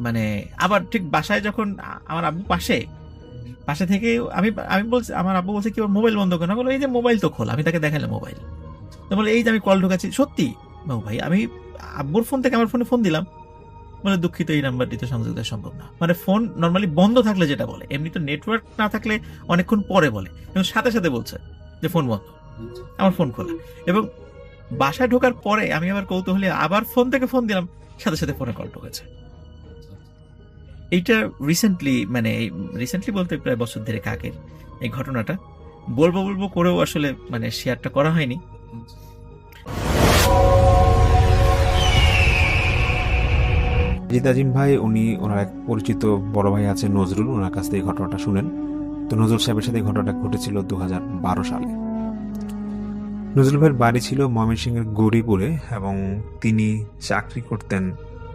মানে আবার ঠিক বাসায় যখন আমার আব্বু পাশে, পাশে থেকে আমি আমি বলছি, আমার আব্বু বলছে কি ওর মোবাইল বন্ধ কেন, বলো এই যে মোবাইল তো খোল, আমি তাকে দেখালে মোবাইল, তো বলে এই যে আমি কল ঢোকাচ্ছি। সত্যি বাবু ভাই, আমি আব্বুর ফোন থেকে আমার ফোনে ফোন দিলাম, বলে দুঃখিত এই নাম্বারটি তো সংযোগ দেওয়া সম্ভব না। মানে ফোন নর্মালি বন্ধ থাকলে যেটা বলে, এমনি তো নেটওয়ার্ক না থাকলে অনেকক্ষণ পরে বলে, কিন্তু সাথে সাথে বলছে যে ফোন বন্ধ, আমার ফোন খোলা। এবং বাসায় ঢোকার পরে আমি আবার কৌতূহলী আবার ফোন থেকে ফোন দিলাম, সাথে সাথে ফোনে কল ঢুকেছে। এইটা রিসেন্টলি, মানে রিসেন্টলি বলতে প্রায় বছর দেড়েক আগের এই ঘটনাটা। বলবো বলবো করেও আসলে মানে শেয়ারটা করা হয়নি। জিদ আজিম ভাই, উনি ওনার এক পরিচিত বড় ভাই আছে নজরুল, ওনার কাছ থেকে এই ঘটনাটা শুনেন। তো নজরুল সাহেবের সাথে এই ঘটনাটা ঘটেছিল 2012 সালে। নজরুল ভাইয়ের বাড়ি ছিল ময়মনসিংহের গৌরীপুরে এবং তিনি চাকরি করতেন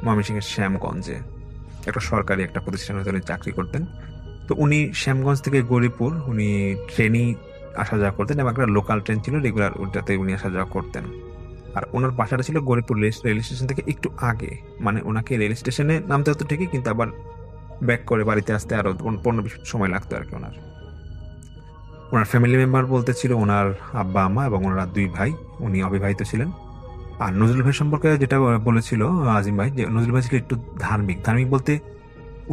ময়মনসিংহের শ্যামগঞ্জে, একটা সরকারি একটা প্রতিষ্ঠানে তিনি চাকরি করতেন। তো উনি শ্যামগঞ্জ থেকে গৌরীপুর উনি ট্রেনই আসা যাওয়া করতেন এবং একটা লোকাল ট্রেন ছিল রেগুলার, ওটাতে উনি আসা যাওয়া করতেন। আর ওনার বাসাটা ছিল গৌরীপুর রেল স্টেশন থেকে একটু আগে, মানে ওনাকে রেল স্টেশনে নামতে হতো ঠিকই, কিন্তু আবার ব্যাক করে বাড়িতে আসতে আরো 15-20 সময় লাগতো আর কি। ওনার ফ্যামিলি মেম্বার বলতে ছিল ওনার আব্বা আম্মা এবং ওনারা 2 ভাই, উনি অবিবাহিত ছিলেন। আর নজরুল ভাই সম্পর্কে যেটা বলেছিল আজিম ভাই, যে নজরুল ভাই ছিল একটু ধার্মিক বলতে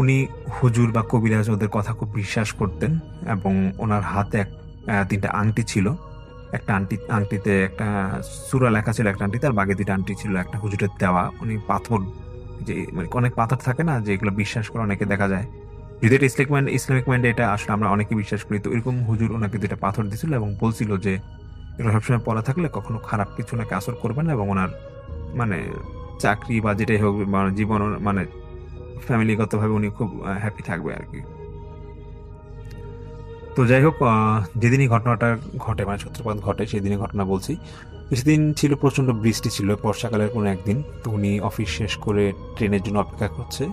উনি হুজুর বা কবিরাজ ওদের কথা খুব বিশ্বাস করতেন এবং ওনার হাতে 3টা আংটি ছিল। একটা আংটিতে একটা সূরা লেখা ছিল, একটা আংটিতে, আর বাকি 2টা আংটি ছিল একটা হুজুরের দেওয়া। উনি পাথর, যে মানে অনেক পাথর থাকে না যে এগুলো বিশ্বাস করে অনেকে দেখা যায়, যদি এটা ইসলামিক মাইন্ডে এটা আসলে আমরা অনেকে বিশ্বাস করি, তো এরকম হুজুর ওনাকে 2টা পাথর দিয়েছিল এবং বলছিল যে এগুলো সবসময় পড়া থাকলে কখনো খারাপ কিছু নাকি আসর করবে না এবং ওনার মানে চাকরি বা যেটাই হোক মানে জীবন মানে ফ্যামিলিগতভাবে উনি খুব হ্যাপি থাকবে আর কি। তো যাই হোক, যেদিনই ঘটনাটা ঘটে মানে সূত্রপাত ঘটে সেদিনই ঘটনা বলছি। সেদিন ছিল প্রচণ্ড বৃষ্টি ছিল, বর্ষাকালের কোনো একদিন। তো উনি অফিস শেষ করে ট্রেনের জন্য অপেক্ষা করছে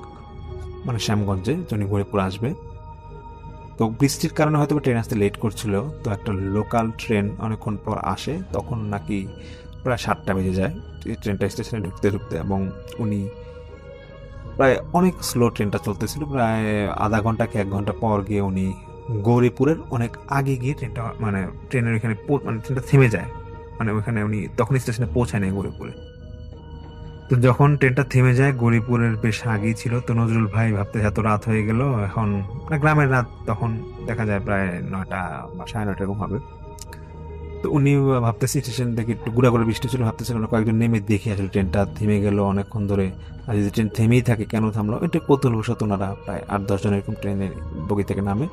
মানে শ্যামগঞ্জে, উনি গৌরীপুর আসবে। তো বৃষ্টির কারণে হয়তো ট্রেন আসতে লেট করছিল। তো একটা লোকাল ট্রেন অনেকক্ষণ পর আসে, তখন নাকি প্রায় 7টা বেজে যায় ট্রেনটা স্টেশনে ঢুকতে এবং উনি প্রায় অনেক স্লো ট্রেনটা চলতেছিল, প্রায় আধা ঘন্টা কি 1 ঘন্টা পর গিয়ে উনি গৌরীপুরের অনেক আগে গিয়ে ট্রেনটা মানে ট্রেনের ওইখানে মানে ট্রেনটা থেমে যায়, মানে ওইখানে উনি তখন স্টেশনে পৌঁছায় নেই গৌরীপুরে। তো যখন ট্রেনটা থেমে যায় গৌরীপুরের বেশ আগেই ছিল, তো নজরুল ভাই ভাবতে এত রাত হয়ে গেল, এখন গ্রামের রাত, তখন দেখা যায় প্রায় 9টা বা 9:30 এরকম হবে। তো উনি ভাবতেছি স্টেশন থেকে একটু ঘোরাঘুরি বৃষ্টি ছিল, ভাবতেছিলেন কয়েকজন নেমে দেখি আসলে ট্রেনটা থেমে গেল অনেকক্ষণ ধরে, আর যদি ট্রেন থেমেই থাকে কেন থামলো, এটা কৌতূহলবশত ওনারা প্রায় 8-10 জন এরকম ট্রেনের বগি থেকে নামে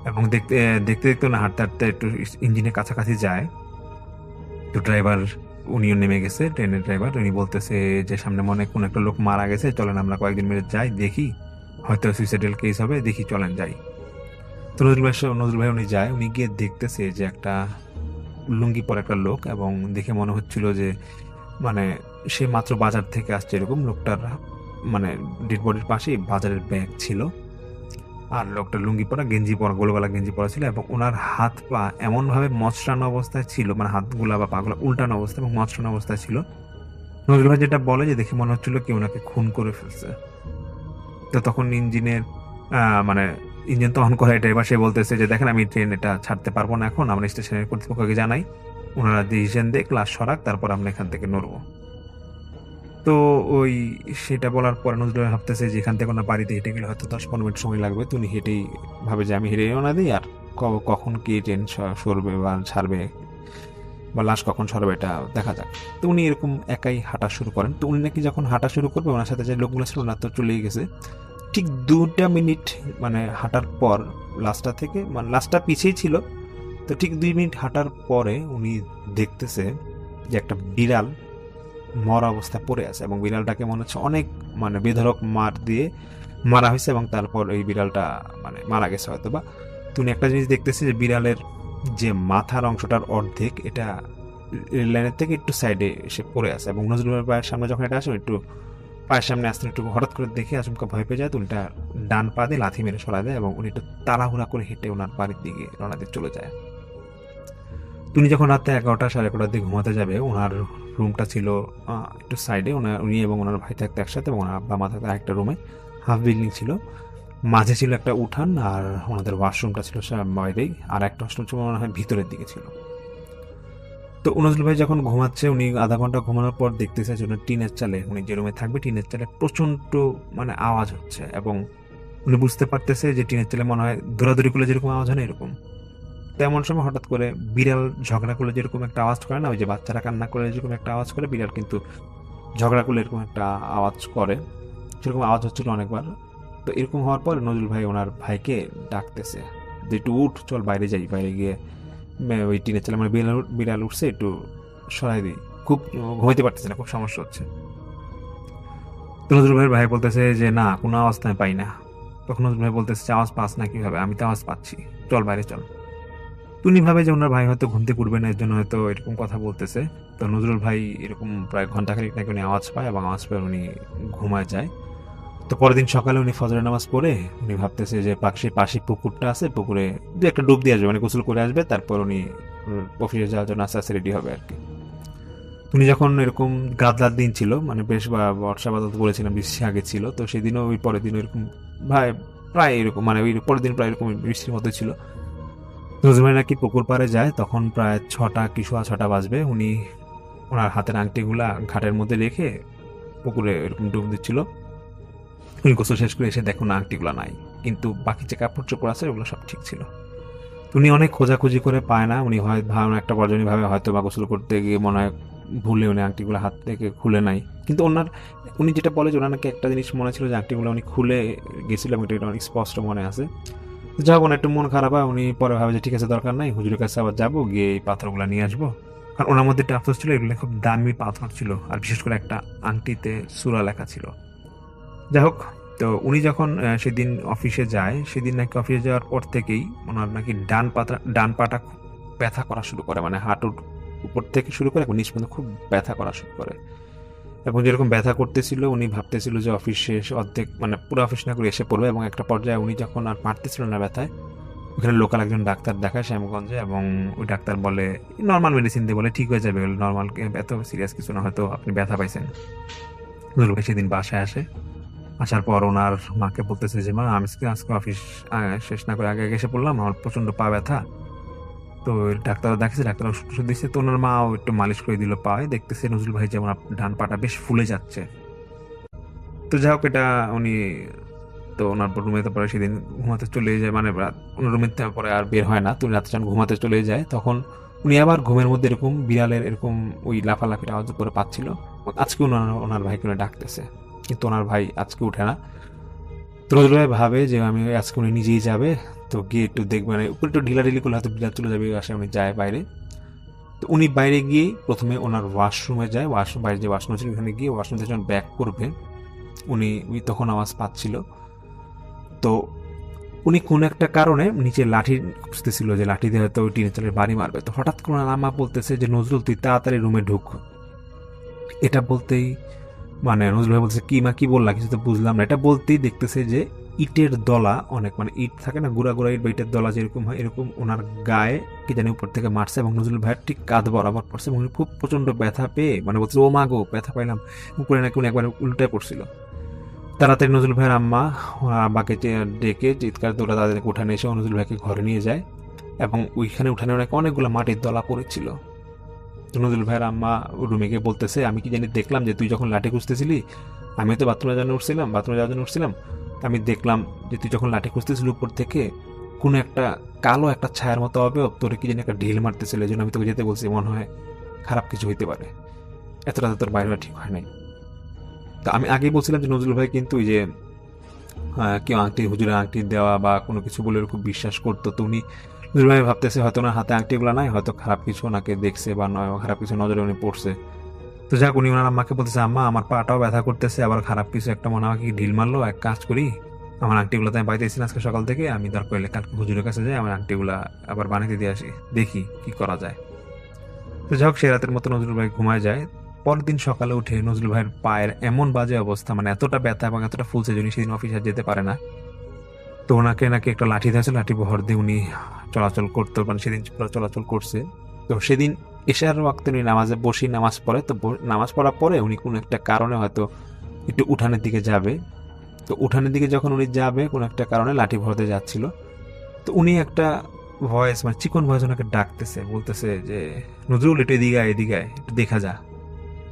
এবং দেখতে দেখতে না হাঁটতে হাঁটতে একটু ইঞ্জিনের কাছাকাছি যায়। তো ড্রাইভার উনিও নেমে গেছে, ট্রেনের ড্রাইভার, উনি বলতেছে যে সামনে মনে কোনো একটা লোক মারা গেছে, চলেন আমরা কয়েকদিন মিলে যাই দেখি, হয়তো সুইসাইডাল কেস হবে, দেখি চলেন যাই। তো নজরুল ভাই উনি যায়, উনি গিয়ে দেখতেছে যে একটা লুঙ্গি পরা একটা লোক এবং দেখে মনে হচ্ছিল যে মানে সে মাত্র বাজার থেকে আসছে এরকম। লোকটার মানে ডেড বডির পাশেই বাজারের ব্যাগ ছিল আর লোকটা লুঙ্গি পরা গেঞ্জি পরা গোলগলা গেঞ্জি পরা ছিল এবং ওনার হাত পা এমনভাবে মচড়ানো অবস্থায় ছিল, মানে হাতগুলা বা পাগুলা উল্টানো অবস্থায় এবং মচড়ানো অবস্থায় ছিল। নজরুল ভাই যেটা বলে যে দেখে মনে হচ্ছিল কি ওনাকে খুন করে ফেলছে। তো তখন ইঞ্জিনের মানে ইঞ্জিন তো অন করে ড্রাইভার, সে বলতেছে যে দেখেন আমি ট্রেন এটা ছাড়তে পারবো না, এখন আমরা স্টেশনের কর্তৃপক্ষকে জানাই, ওনারা ডিসিশন দিয়ে ক্লাস সরাক, তারপর আমরা এখান থেকে নড়বো। তো ওই সেটা বলার পর নজরুল ভাবতেছে যে এখান থেকে ওনার বাড়িতে হেঁটে গেলে হয়তো 10-15 মিনিট সময় লাগবে। তো উনি হেঁটেই ভাবে যে আমি হেঁটে রওনা দিই, আর কখন কি ট্রেন সরবে বা ছাড়বে বা লাশ কখন সরবে এটা দেখা যাক। তো উনি এরকম একাই হাঁটা শুরু করেন। তো উনি নাকি যখন হাঁটা শুরু করবে ওনার সাথে যে লোকগুলো ছিল ওনার তো চলেই গেছে। ঠিক 2টা মিনিট মানে হাঁটার পর লাশটা থেকে মানে লাশটা পিছিয়ে ছিল, তো ঠিক 2 মিনিট হাঁটার পরে উনি দেখতেছে যে একটা বিড়াল মরা অবস্থায় পড়ে আছে এবং বিড়ালটাকে মনে হচ্ছে অনেক মানে বেধড়ক মার দিয়ে মারা হয়েছে এবং তারপর এই বিড়ালটা মানে মারা গেছে হয়তো বা। তুমি একটা জিনিস দেখতেছি যে বিড়ালের যে মাথার অংশটার অর্ধেক এটা রেল লাইনের থেকে একটু সাইডে এসে পড়ে আছে এবং নজরুলের পায়ের সামনে যখন এটা আসে একটু পায়ের সামনে আসতে একটু হঠাৎ করে দেখে আচমকা ভয় পেয়ে যায়। তো উনিটা ডান পা দিয়ে লাথি মেরে সরা দেয় এবং উনি একটু তাড়াহুড়া করে হেঁটে ওনার বাড়ির দিকে রওনা দিয়ে চলে যায়। তুমি যখন রাতে 11টা 11:30 দিকে ঘুমাতে যাবে, ওনার রুমটা ছিল একটু সাইডে, উনি এবং ওনার ভাই থাকতে একসাথে এবং ওনার আব্বা মা থাকতে আরেকটা রুমে, হাফ বিল্ডিং ছিল। মাঝে ছিল একটা উঠান, আর ওনাদের ওয়াশরুমটা ছিল বাইরেই, আর একটা ওয়াশরুম ছিল মনে হয় ভিতরের দিকে ছিল। তো নজরুল ভাই যখন ঘুমাচ্ছে, উনি আধা ঘন্টা ঘুমানোর পর দেখতেছে যে ওনার টিনের চালে, উনি যে রুমে থাকবে টিনের চালে প্রচন্ড মানে আওয়াজ হচ্ছে, এবং উনি বুঝতে পারতেছে যে টিনের চালে মনে হয় দৌড়াদৌড়ি করলে যেরকম আওয়াজ হয় না এরকম। তেমন সময় হঠাৎ করে বিড়াল ঝগড়া করলে যেরকম একটা আওয়াজ করে না, ওই যে বাচ্চারা কান্না করলে যেরকম একটা আওয়াজ করে, বিড়াল কিন্তু ঝগড়া করলে এরকম একটা আওয়াজ করে, সেরকম আওয়াজ হচ্ছিল অনেকবার। তো এরকম হওয়ার পর নজরুল ভাই ওনার ভাইকে ডাকতেছে যে একটু উঠ, চল বাইরে যাই, বাইরে গিয়ে ওই টিনের চালে মানে বিড়াল উঠছে, একটু সরাই দিই, খুব ঘুমাইতে পারতেছে না, খুব সমস্যা হচ্ছে। তো নজরুল ভাইয়ের ভাই বলতেছে যে না, কোনো আওয়াজ তো আমি পাই না। তখন নজরুল ভাই বলতেছে আওয়াজ পাস না কিভাবে, আমি তো আওয়াজ পাচ্ছি, চল বাইরে চল। উনি ভাবে যে ওনার ভাই হয়তো ঘুমতে পড়বে না, এর জন্য হয়তো এরকম কথা বলতেছে। তো নজরুল ভাই এরকম প্রায় ঘন্টাখানেক নাকি উনি আওয়াজ পায়, এবং আওয়াজ পেয়ে উনি ঘুমায় যায়। তো পরের দিন সকালে উনি ফজরের নামাজ পড়ে উনি ভাবতেছে যে পাশে পুকুরটা আছে, পুকুরে দু একটা ডুব দিয়ে আসবে, মানে গোসল করে আসবে, তারপর উনি অফিসে যাওয়ার জন্য আস্তে আস্তে রেডি হবে আর কি। উনি যখন এরকম গাদলার দিন ছিল, মানে বেশ বর্ষা বাদল বলেছিলাম বৃষ্টি আগে ছিল, তো সেদিনও ওই পরের দিন এরকম প্রায় এরকম, মানে ওই পরের দিন প্রায় এরকম বৃষ্টির মতো ছিল। নজরুল ভাই নাকি পুকুর পাড়ে যায়, তখন প্রায় 6টা কি 6:15 বাজবে। উনি ওনার হাতের আংটিগুলা ঘাটের মধ্যে রেখে পুকুরে এরকম ডুব দিচ্ছিল। উনি গোসল শেষ করে এসে দেখুন আংটিগুলো নাই, কিন্তু বাকি যে কাপড় চোপড় আছে ওগুলো সব ঠিক ছিল। উনি অনেক খোঁজাখুঁজি করে পায় না। উনি হয় একটা পর্যায়ে ভাবে হয়তো বা গোসল করতে গিয়ে মনে হয় ভুলে উনি আংটিগুলো হাত থেকে খুলে নাই, কিন্তু উনি যেটা বলে যে ওনার নাকি একটা জিনিস মনে ছিল যে আংটিগুলো উনি খুলে গেছিল, এবং এটা অনেক স্পষ্ট মনে আছে। যখন একটু মন খারাপ হয়, উনি পরে ভাবে যে ঠিক আছে, দরকার নাই, হুজুরের কাছে আবার যাবো, গিয়ে এই পাথরগুলো নিয়ে আসবো। কারণ ওনার মধ্যে একটা আফসোস ছিল, এগুলো খুব দামি পাথর ছিল, আর বিশেষ করে একটা আংটিতে সূরা লেখা ছিল। যাই হোক, তো উনি যখন সেদিন অফিসে যায়, সেদিন নাকি অফিসে যাওয়ার পর থেকেই ওনার নাকি ডান পাটা খুব ব্যথা করা শুরু করে, মানে হাঁটুর উপর থেকে শুরু করে নিচ পর্যন্ত খুব ব্যথা করা শুরু করে। এবং যেরকম ব্যথা করতেছিল, উনি ভাবতেছিল যে অফিস শেষ, অর্ধেক মানে পুরো অফিস না করে এসে পড়বে, এবং একটা পর্যায়ে উনি যখন আর পারতেছিল না ব্যথায়, ওখানে লোকাল একজন ডাক্তার দেখায় শ্যামগঞ্জে, এবং ওই ডাক্তার বলে নর্মাল মেডিসিন দিয়ে বলে ঠিক হয়ে যাবে, নর্মাল, এত সিরিয়াস কিছু না, হয়তো আপনি ব্যথা পাইছেন। নজরুল ভাই সেদিন বাসায় আসার পর ওনার মাকে বলতেছে যে মা, আমি আজকে অফিস শেষ না করে আগে এসে পড়লাম, আমার প্রচন্ড পা ব্যথা। তো ডাক্তার দেখেছে, ডাক্তার ওষুধ দিচ্ছে, তো ওনার মাও একটু মালিশ করে দিল পায়ে, দেখতেছে নজরুল ভাই যেমন ডান পাটা বেশ ফুলে যাচ্ছে। তো যাই হোক, এটা উনি তো ওনার রুমে পরে সেদিন ঘুমাতে চলে যায়, মানে ওনার রুমের পরে আর বের হয় না। তো রাতে যখন ঘুমাতে চলে যায়, তখন উনি আবার ঘুমের মধ্যে এরকম বিড়ালের এরকম ওই লাফালাফির আওয়াজ করে পাচ্ছিল। আজকে ওনার ভাইকে ডাকতেছে, কিন্তু ওনার ভাই আজকে উঠে না। তো নজরুল ভাই ভাবে যে আমি আজকে উনি নিজেই যাবে, তো গিয়ে একটু দেখবে, মানে উপরে একটু ঢিলাঢিলি করলে হয়তো বিড়াল চলে যাবে, আসে উনি যায় বাইরে। তো উনি বাইরে গিয়ে প্রথমে ওনার ওয়াশরুমে যায়, বাইরে যে ওয়াশরুম ছিল ওখানে গিয়ে ওয়াশরুম থেকে যখন ব্যাক করবে, উনি তখন আওয়াজ পাচ্ছিল। তো উনি কোন একটা কারণে নিচে লাঠি খুঁজতেছিল, যে লাঠি দিয়ে হয়তো ওই টিনের চালের বাড়ি মারবে। তো হঠাৎ করে আম্মা বলতেছে যে নজরুল, তুই তাড়াতাড়ি রুমে ঢুক। এটা বলতেই মানে নজরুল ভাই বলছে কি মা, কি বললা, কিছু তো বুঝলাম না। এটা বলতেই দেখতেছে যে ইটের দলা অনেক, মানে ইট থাকে না গুড়া ইট বা ইটের দলা যেরকম হয়, এরকম ওনার গায়ে কি জানি উপর থেকে মারছে, এবং নজরুল ভাইয়ের ঠিক কাঁধ বরাবর পড়ছে, এবং খুব প্রচন্ড ব্যথা পেয়ে মানে বলছে ও মা গো, ব্যথা পাইলাম, উপরে নাকি উনি একবার উল্টে পড়ছিল। তাড়াতাড়ি নজরুল ভাইয়ের আম্মা আব্বাকে ডেকে চিৎকার দৌড়া তাদেরকে উঠানে এসে নজরুল ভাইকে ঘরে নিয়ে যায়, এবং ওইখানে উঠানে অনেকগুলো মাটির দলা পড়েছিল। নজরুল ভাইয়ের আম্মা রুমে গিয়ে বলতেছে, আমি কি জানি দেখলাম যে তুই যখন লাঠি খুঁজতেছিলি, আমি তো বাথরুমে যাওয়ার জন্য উঠছিলাম, আমি দেখলাম যে তুই যখন লাঠি খুঁজতেছিলি উপর থেকে কোনো একটা কালো একটা ছায়ার মতো হবে, তোর কি জানি একটা ঢিল মারতেছিল, এই জন্য আমি তোকে যেতে বলছি, মনে হয় খারাপ কিছু হইতে পারে, এত রাতে তোর বাইরে ঠিক হয় নাই। তো আমি আগেই বলছিলাম যে নজরুল ভাই কিন্তু ওই যে কেউ হুজুরের আংটি দেওয়া বা কোনো কিছু বলে খুব বিশ্বাস করতো। তো উনি নজরুল ভাই ভাবতেছে হয়তো ওনার হাতে আংটিগুলো নাই, হয়তো খারাপ কিছু ওনাকে দেখছে বা নয় খারাপ কিছু নজরে উনি পড়ছে। তো যাক, উনি ওনার আম্মাকে বলতেছে, আম্মা আমার পাটাও ব্যথা করতেছে, আবার খারাপ কিছু একটা মনে হয় কি ঢিল মারলো, এক কাজ করি, আমার আংটিগুলো আমি পাইতেছি না আজকে সকাল থেকে, আমি দরকার হলে কালকে হুজুরের কাছে যাই, আমার আংটিগুলা আবার বানাতে দিয়ে আসি, দেখি কি করা যায়। তো যাই হোক, সে রাতের মতো নজরুল ভাই ঘুমায় যায়। পরের দিন সকালে উঠে নজরুল ভাইয়ের পায়ের এমন বাজে অবস্থা, মানে এতটা ব্যথা এবং এতটা ফুলছে যে উনি সেদিন অফিসে যেতে পারে না। তো ওনাকে নাকি একটা লাঠি দিয়েছে, লাঠি ভর দিয়ে উনি চলাচল করতে, মানে সেদিন চলাচল করছে। তো সেদিন এশার ওয়াক্তে উনি নামাজে বসি নামাজ পড়ে। তো নামাজ পড়ার পরে উনি কোনো একটা কারণে হয়তো একটু উঠানের দিকে যাবে, তো উঠানের দিকে যখন উনি যাবে কোনো একটা কারণে লাঠি ভরতে যাচ্ছিল, তো উনি একটা ভয়েস, মানে চিকন ভয়েস ওনাকে ডাকতেছে, বলতেছে যে নজরুল একটু এদিকে আয়, এদিকে আয়, একটু দেখা যা।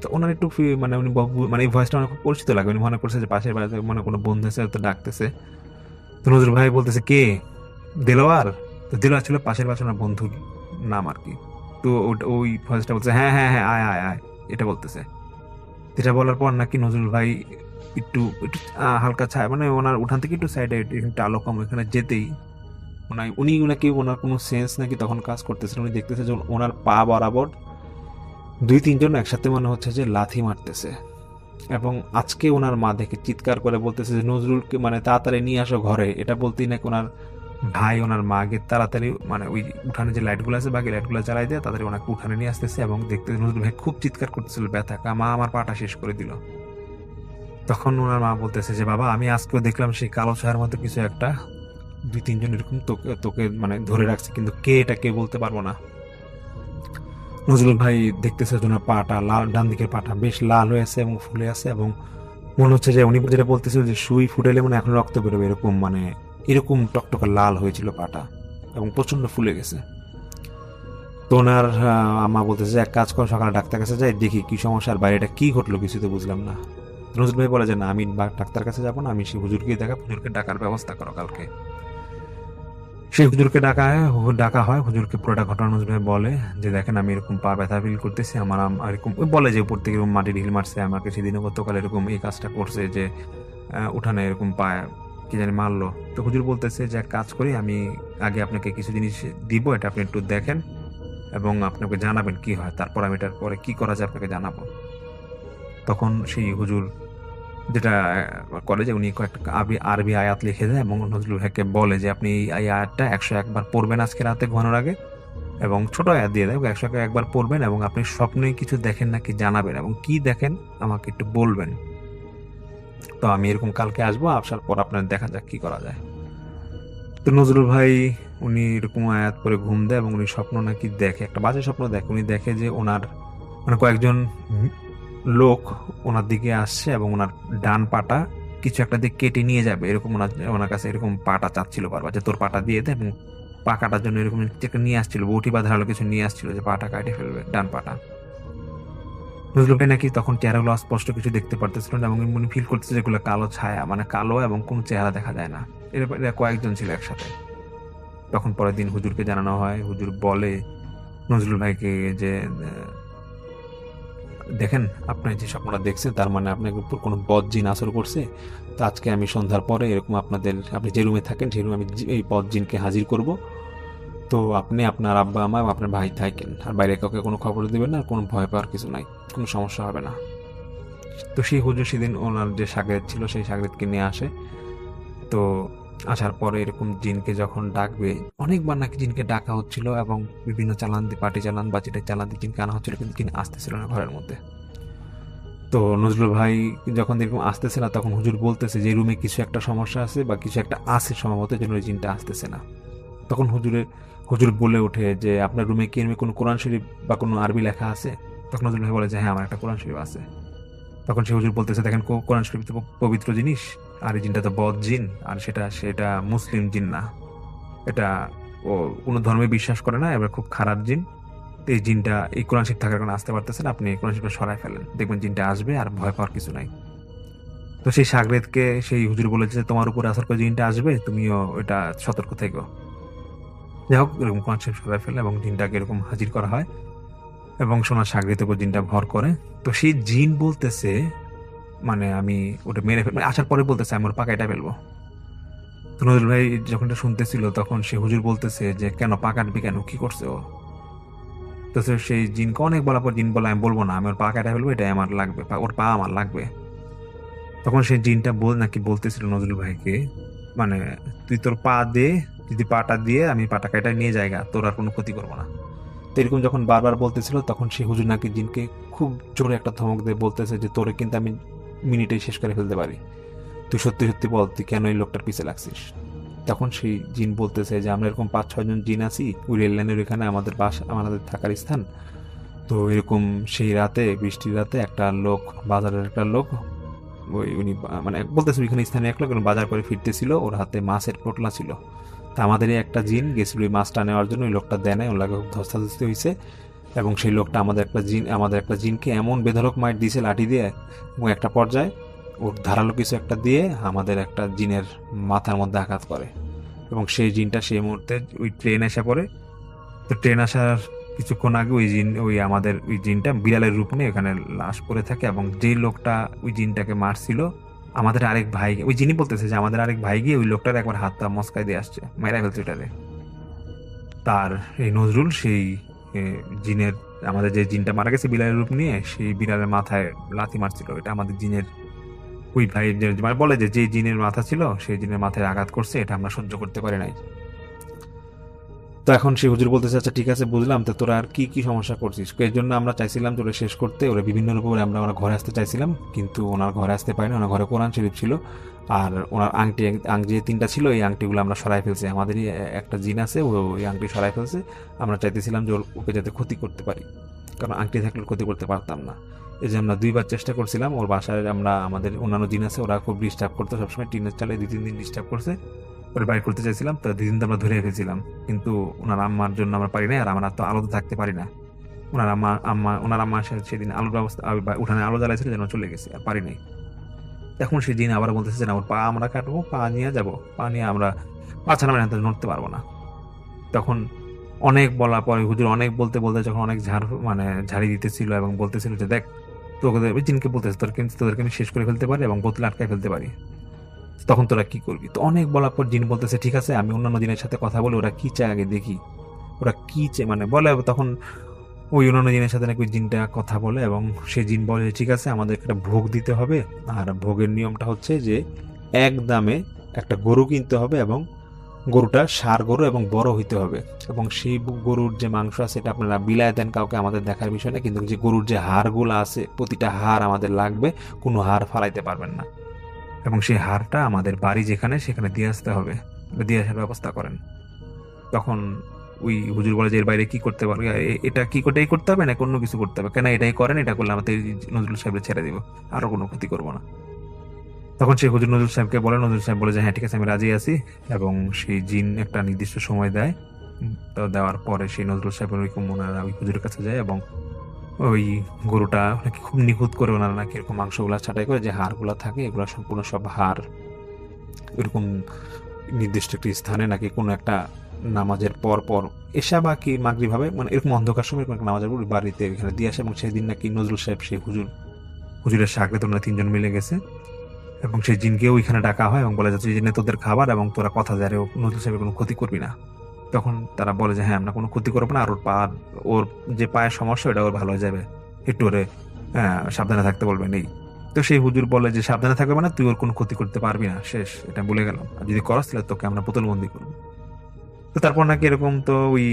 তো ওনার একটু মানে উনি মানে এই ভয়েসটা অনেক পরিচিত লাগে, উনি মনে করছে যে পাশের বাড়িতে মনে কোনো বন্ধু এসে তো ডাকতেছে। তো নজরুল ভাই বলতেছে কে? দেলোয়ার। তো দেলোয়ার ছিল পাশের বাসার ওনার বন্ধুর নাম আর কি। তো ওই ভয়েসটা বলছে হ্যাঁ হ্যাঁ হ্যাঁ আয় আয় আয়, এটা বলতেছে। এটা বলার পর নাকি নজরুল ভাই একটু একটু হালকা ছায়, মানে ওনার উঠান থেকে একটু সাইডে একটু আলো কম, ওখানে যেতেই উনি নাকি ওনার কোনো সেন্স নাকি তখন কাজ করতেছিল, উনি দেখতেছে যে ওনার পা বরাবর 2-3 জন একসাথে মনে হচ্ছে যে লাথি মারতেছে। এবং আজকে ওনার মা দেখে চিৎকার করে বলতেছে যে নজরুলকে মানে তাড়াতাড়ি নিয়ে আসো ঘরে। এটা বলতেই নাকি ওনার ভাই ওনার মাকে তাড়াতাড়ি মানে ওই উঠানে যে লাইটগুলো আছে বাকি লাইটগুলো জ্বালাই দিয়ে তাড়াতাড়ি ওনাকে উঠানে নিয়ে আসতেছে, এবং দেখতে নজরুল ভাই খুব চিৎকার করতেছিল ব্যথা, মা আমার পাটা শেষ করে দিল। তখন ওনার মা বলতেছে যে বাবা আমি আজকেও দেখলাম সেই কালো ছায়ার মতো কিছু একটা, 2-3 জন এরকম তোকে তোকে মানে ধরে রাখছে, কিন্তু কে এটা কে বলতে পারবো না। নজরুল ভাই দেখতেছে ওনার পাটা লাল, ডান দিকের পাটা বেশ লাল হয়ে আছে এবং ফুলে আছে, এবং মনে হচ্ছে যে উনি যেটা বলতেছিল যে সুই ফুটাইলে মানে এখন রক্ত বেরোবে, এরকম মানে এরকম টকটকা লাল হয়েছিল পাটা এবং প্রচন্ড ফুলে গেছে। তো ওনার আম্মা বলতেছে এক কাজ কর, সকালে ডাক্তার কাছে যাই, দেখি কি সমস্যা, আর বাইরেটা কি ঘটলো কিছু তো বুঝলাম না। নজরুল ভাই বলে যে না আমি ডাক্তার কাছে যাবো না, আমি সেই হুজুরকে হুজুরকে ডাকার ব্যবস্থা করো কালকে। সেই হুজুরকে ডাকা হয়, হুজুরকে পুরোটা ঘটনা নজরুল ভাই বলে যে দেখেন আমি এরকম পা ব্যথা ফিল করতেছি, আমার এরকম বলে যে উপর থেকে এরকম মাটি ঢিল মারছে আমাকে, সেদিনও গতকাল এরকম এই কাজটা করছে যে উঠানে এরকম পা কি জানি মারলো। তো হুজুর বলতেছে যে এক কাজ করি, আমি আগে আপনাকে কিছু জিনিস দিব, এটা আপনি একটু দেখেন এবং আপনাকে জানাবেন কি হয়, তারপর আমি এটার পরে কি করা যায় আপনাকে জানাবো। তখন সেই হুজুর যেটা করে যে উনি কয়েকটা আরবি আয়াত লিখে দেয় এবং নজরুল ভাইকে বলে যে আপনি এই আয়াতটা 101 বার পড়বেন আজকে রাতে ঘুমানোর আগে, এবং ছোট আয়াত দিয়ে দেয় 101 বার পড়বেন, এবং আপনি স্বপ্নে কিছু দেখেন নাকি জানাবেন, এবং কি দেখেন আমাকে একটু বলবেন। তো আমি এরকম কালকে আসবো, আসার পর আপনার দেখা যাক কি করা যায়। তো নজরুল ভাই উনি এরকম আয়াত করে ঘুম দেয় এবং উনি স্বপ্ন নাকি দেখে, একটা বাজে স্বপ্ন দেখে, উনি দেখে যে ওনার মানে কয়েকজন লোক ওনার দিকে আসছে এবং ওনার ডান পাটা কিছু একটা দিকে কেটে নিয়ে যাবে, এরকম ওনার কাছে এরকম পাটা চাচ্ছিল বারবার যে তোর পাটা দিয়ে দে, এবং পা কাটার জন্য এরকম একটা নিয়ে আসছিল, বউটি বা ধারালো কিছু নিয়ে আসছিল যে পাটা কাটে ফেলবে ডান পাটা। নজরুল ভাই নাকি তখন চেহারাগুলো অস্পষ্ট কিছু দেখতে পারতেছিল না, এবং উনি ফিল করতেছে যেগুলো কালো ছায়া, মানে কালো এবং কোনো চেহারা দেখা যায় না, এরা কয়েকজন ছিল একসাথে। তখন পরের দিন হুজুরকে জানানো হয়, হুজুর বলে নজরুল ভাইকে যে দেখেন আপনি যে স্বপ্নটা দেখছেন তার মানে আপনার উপর কোনো বদ জিন আসর করছে, তো আজকে আমি সন্ধ্যার পরে এরকম আপনি যে রুমে থাকেন সেই রুমে আমি এই বদ জিনকে হাজির করব, তো আপনি আপনার আব্বা আমা আপনার ভাই থাকেন, আর বাইরে কাউকে কোনো খবর দিবেন না, আর কোনো ভয় পাওয়ার কিছু নাই, কোনো সমস্যা হবে না। তো সেই হুজুর সেদিন ওনার যে সাগরেদ ছিল সেই সাগরেদকে নিয়ে আসে। তো আসার পরে এরকম জিনকে যখন ডাকবে, অনেকবার নাকি জিনকে ডাকা হচ্ছিল এবং বিভিন্ন চালান দিয়ে পাটি চালান বা যেটা চালান দিয়ে জিনকে আনা হচ্ছিল, কিন্তু জিন আসতেছিল না ঘরের মধ্যে। তো নজরুল ভাই যখন এরকম আসতেছে না তখন হুজুর বলতেছে যে রুমে কিছু একটা সমস্যা আছে বা কিছু একটা আছে সম্ভবত, যেন ওই জিনটা আসতেছে না। তখন হুজুর বলে ওঠে যে আপনার রুমে কি কোনো কোরআন শরীফ বা কোনো আরবি লেখা আছে? তখন নজরুল ভাই বলে যে হ্যাঁ আমার একটা কোরআন শরীফ আছে। তখন সে হুজুর বলতেছে দেখেন কোরআন শরীফ তো পবিত্র জিনিস, আর এই জিনটা তো বদ জিন, আর সেটা মুসলিম জিন না, এটা ও কোনো ধর্মে বিশ্বাস করে না, এবার খুব খারাপ জিন। এই জিনটা এই কোরআন শরীফ থাকার কারণে আসতে পারতেছে না, আপনি কোরআন শরীফটা সরাই ফেলেন, দেখবেন জিনটা আসবে আর ভয় পাওয়ার কিছু নাই। তো সেই সাগরেদকে সেই হুজুর বলেছে যে তোমার উপরে আসার করে জিনটা আসবে, তুমিও এটা সতর্ক থেকো। যাই হোক এরকম কোরআন শরীফ সরাই ফেলে এবং জিনটাকে এরকম হাজির করা হয় এবং সোনার সাগরেদের উপর জিনটা ভর করে। তো সেই জিন বলতেছে মানে আমি ওটা মেরে ফেলবো, আসার পরে বলতেছে আমি ওর পা কাটা ফেলবো। তো নজরুল ভাই যখন এটা শুনতেছিল তখন সে হুজুর বলতেছে যে কেন পা কাটবি, কেন কি করছে ও? তো সেই জিনকে অনেক বলার পর জিন বলে আমি বলবো না, আমি ওর পা কাটা ফেলবো, এটাই আমার লাগবে, ওর পা আমার লাগবে। তখন সেই জিনটা নাকি বলতেছিল নজরুল ভাইকে মানে তুই তোর পা দে, যদি পাটা দিয়ে আমি পাটা কাটা নিয়ে যাইগা, তোর আর কোনো ক্ষতি করবো না। তো এরকম যখন বারবার বলতেছিল তখন সেই হুজুর নাকি জিনকে খুব জোরে একটা ধমক দিয়ে বলতেছে যে তোরে কিন্তু আমি মিনিটেই শেষ করে ফেলতে পারি, তুই সত্যি সত্যি বল তুই কেন এই লোকটার পিছে লাগছিস। তখন সেই জিন বলতেছে যে আমরা এরকম 5-6 জন জিন আছি ওই রেল লাইনের এখানে আমাদের আমাদের থাকার স্থান। তো এরকম সেই রাতে বৃষ্টির রাতে একটা লোক, বাজারের একটা লোক ওই উনি মানে বলতেছে ওইখানে স্থানীয় এক লোক বাজার করে ফিরতেছিল, ওর হাতে মাছের পোটলা ছিল। তা আমাদেরই একটা জিন গেছিল ওই মাছটা নেওয়ার জন্য, ওই লোকটা দেয় নাই, ওর লাগে খুব ধস্তাধস্তি হয়েছে। এবং সেই লোকটা আমাদের একটা জিনকে এমন বেধড়ক মাইট দিয়েছে লাঠি দিয়ে, এবং একটা পর্যায়ে ওর ধারালো কিছু একটা দিয়ে আমাদের একটা জিনের মাথার মধ্যে আঘাত করে। এবং সেই জিনটা সেই মুহূর্তে ওই ট্রেন এসে পড়ে। তো ট্রেন আসার কিছুক্ষণ আগে ওই জিনটা বিড়ালের রূপ নিয়ে ওখানে লাশ পড়ে থাকে। এবং যেই লোকটা ওই জিনটাকে মারছিল আমাদের আরেক ভাই, ওই জিনই বলতেছে যে আমাদের আরেক ভাই গিয়ে ওই লোকটার একবার হাতটা মস্কায় দিয়ে আসছে, মেরা ফেলছে ওটারে। তার এই নজরুল সেই জিনের, আমাদের যে জিনটা মারা গেছে বিড়ালের রূপ নিয়ে, সেই বিড়ালের মাথায় লাথি মারছিল। এটা আমাদের জিনের ওই ভাই মানে বলে যে যে জিনের মাথা ছিল সেই জিনের মাথায় আঘাত করছে, এটা আমরা সহ্য করতে পারি নাই। তো এখন সেই হুজুর বলতেছে আচ্ছা ঠিক আছে বুঝলাম, তো তোরা আর কি কি সমস্যা করছিস, এর জন্য আমরা চাইছিলাম তোরা শেষ করতে, ওরা বিভিন্ন রূপে আমরা ওনার ঘরে আসতে চাইছিলাম, কিন্তু ওনার ঘরে আসতে পারি না, ওনার ঘরে কোরআন শরীফ ছিল আর ওনার আংটি যে 3টা ছিল এই আংটিগুলো আমরা সরাই ফেলছি, আমাদেরই একটা জিন আছে ওই আংটি সরাই ফেলছে। আমরা চাইতেছিলাম যে ওকে যাতে ক্ষতি করতে পারি, কারণ আংটি থাকলে ক্ষতি করতে পারতাম না। এই যে আমরা 2বার চেষ্টা করছিলাম ওর বাসায়, আমাদের অন্যান্য জিন আছে ওরা খুব ডিস্টার্ব করতো সবসময়, টিনের চালে 2-3 দিন ডিস্টার্ব করছে, ওরা বাইর করতে চাইছিলাম, তো 2 দিন তো আমরা ধরে রেখেছিলাম, কিন্তু ওনার আম্মার জন্য আমরা পারি না, আর আমরা তো আলোতে থাকতে পারি না। ওনার আম্মা সেদিন আলোর ব্যবস্থা উঠানে আলো জ্বালাইছিল যেন চলে গেছে, আর পারি নাই। এখন সেই দিন আবার বলতেছে যে আমার পা আমরা কাটবো, পা নিয়ে যাবো, পা নিয়ে আমরা পা ছাড়া আমরা নড়তে পারবো না। তখন অনেক বলা পরে হুজুর অনেক বলতে বলতে যখন অনেক ঝাড়ি দিতেছিল এবং বলতেছিল যে দেখ তোদের জিনকে বলতেছে তোদেরকে আমি শেষ করে ফেলতে পারি এবং বোতলে আটকায় ফেলতে পারি, তখন তোরা কি করবি। তো অনেক বলার পর জিন বলতেছে ঠিক আছে আমি অন্যান্য জিনের সাথে কথা বলে ওরা কি চায় আগে দেখি, ওরা কি চায় মানে বলে। তখন ওই অন্যান্য জিনের সাথে নাকি ওই জিনটা কথা বলে এবং সেই জিন বলে ঠিক আছে আমাদের একটা ভোগ দিতে হবে, আর ভোগের নিয়মটা হচ্ছে যে এক দামে একটা গরু কিনতে হবে এবং গরুটা ষাঁড় গরু এবং বড় হইতে হবে, এবং সেই গরুর যে মাংস আছে এটা আপনারা বিলায় দেন কাউকে, আমাদের দেখার বিষয় না, কিন্তু যে গরুর যে হাড়গুলো আছে প্রতিটা হাড় আমাদের লাগবে, কোনো হাড় ফালাইতে পারবেন না, এবং সেই হাড়টা আমাদের বাড়ি সেখানে দিয়ে আসতে হবে, দিয়ে আসার ব্যবস্থা করেন। তখন ওই হুজুর বলে যে এর বাইরে কি করতে পারবে, এটা কি এটাই করতে হবে না অন্য কিছু করতে হবে, কেন এটাই করেন, এটা করলে আমাদের নজরুল সাহেবকে ছেড়ে দিব, আরো কোনো ক্ষতি করবো না। তখন সেই হুজুর নজরুল সাহেবকে বলে, নজরুল সাহেব বলে যে হ্যাঁ ঠিক আছে আমি রাজি আছি, এবং সেই জিন একটা নির্দিষ্ট সময় দেয়। তো দেওয়ার পরে সেই নজরুল সাহেবের ওনারা ওই হুজুরের কাছে যায় এবং ওই গরুটা নাকি খুব নিখুঁত করে ওনারা নাকি এরকম মাংসগুলা ছাঁটাই করে যে হাড়গুলা থাকে এগুলো সম্পূর্ণ সব হাড় এরকম নির্দিষ্ট একটি স্থানে নাকি কোনো একটা নামাজের পর এসা বা কি মাগরিব ভাবে মানে এরকম অন্ধকার সময় নামাজের পর বাড়িতে এখানে দিয়ে আসে, এবং সেই দিন নাকি নজরুল সাহেব সেই হুজুরের সাগরে তোমরা 3 জন মিলে গেছে এবং সেই জিনকেও ওইখানে ডাকা হয় এবং বলে যাচ্ছে যে তোদের খাবার এবং তোরা কথা যায় নজরুল সাহেবের কোনো ক্ষতি করবি না। তখন তারা বলে যে হ্যাঁ আমরা কোনো ক্ষতি করবো না, আর ওর যে পায়ের সমস্যা ওটা ওর ভালো হয়ে যাবে, একটু ওরে সাবধানে থাকতে বলবেন এই। তো সেই হুজুর বলে যে সাবধানে থাকবে মানে তুই ওর কোনো ক্ষতি করতে পারবি না, শেষ, এটা বলে গেলাম, আর যদি করস তাহলে তোকে আমরা বোতলবন্দি করবো। তো তারপর নাকি এরকম তো ওই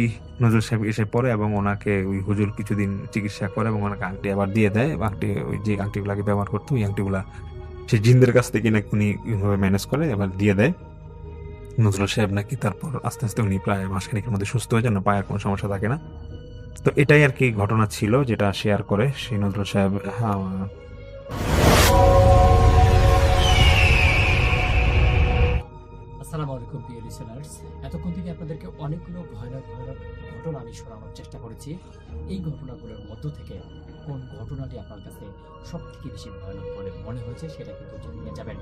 নজরুল সাহেব এসে পড়ে এবং ওনাকে ওই হুজুর কিছুদিন চিকিৎসা করে এবং ওনাকে আংটি আবার দিয়ে দেয়, আংটি ওই যে আংটিগুলাকে ব্যবহার করতো ওই আংটিগুলা সেই জিনদের কাছ থেকে নাকি উনি এইভাবে ম্যানেজ করে এবার দিয়ে দেয় নজরুল সাহেব নাকি। তারপর আস্তে আস্তে উনি প্রায় মাসখানেকের মধ্যে সুস্থ হয়ে যান, পায়ের কোনো সমস্যা থাকে না। তো এটাই আর কি ঘটনা ছিল যেটা শেয়ার করে সেই নজরুল সাহেব। আসসালামু আলাইকুম প্রিয় লিসেনার্স, এতক্ষণ থেকে আপনাদেরকে অনেকগুলো ভয়ানক ঘটনা আমি শোনানোর চেষ্টা করেছি। এই ঘটনাগুলোর মধ্য থেকে কোন ঘটনাটি আপনার কাছে সব থেকে বেশি ভয়ানক বলে মনে হয়েছে সেটা কিন্তু জানিয়ে যাবেন।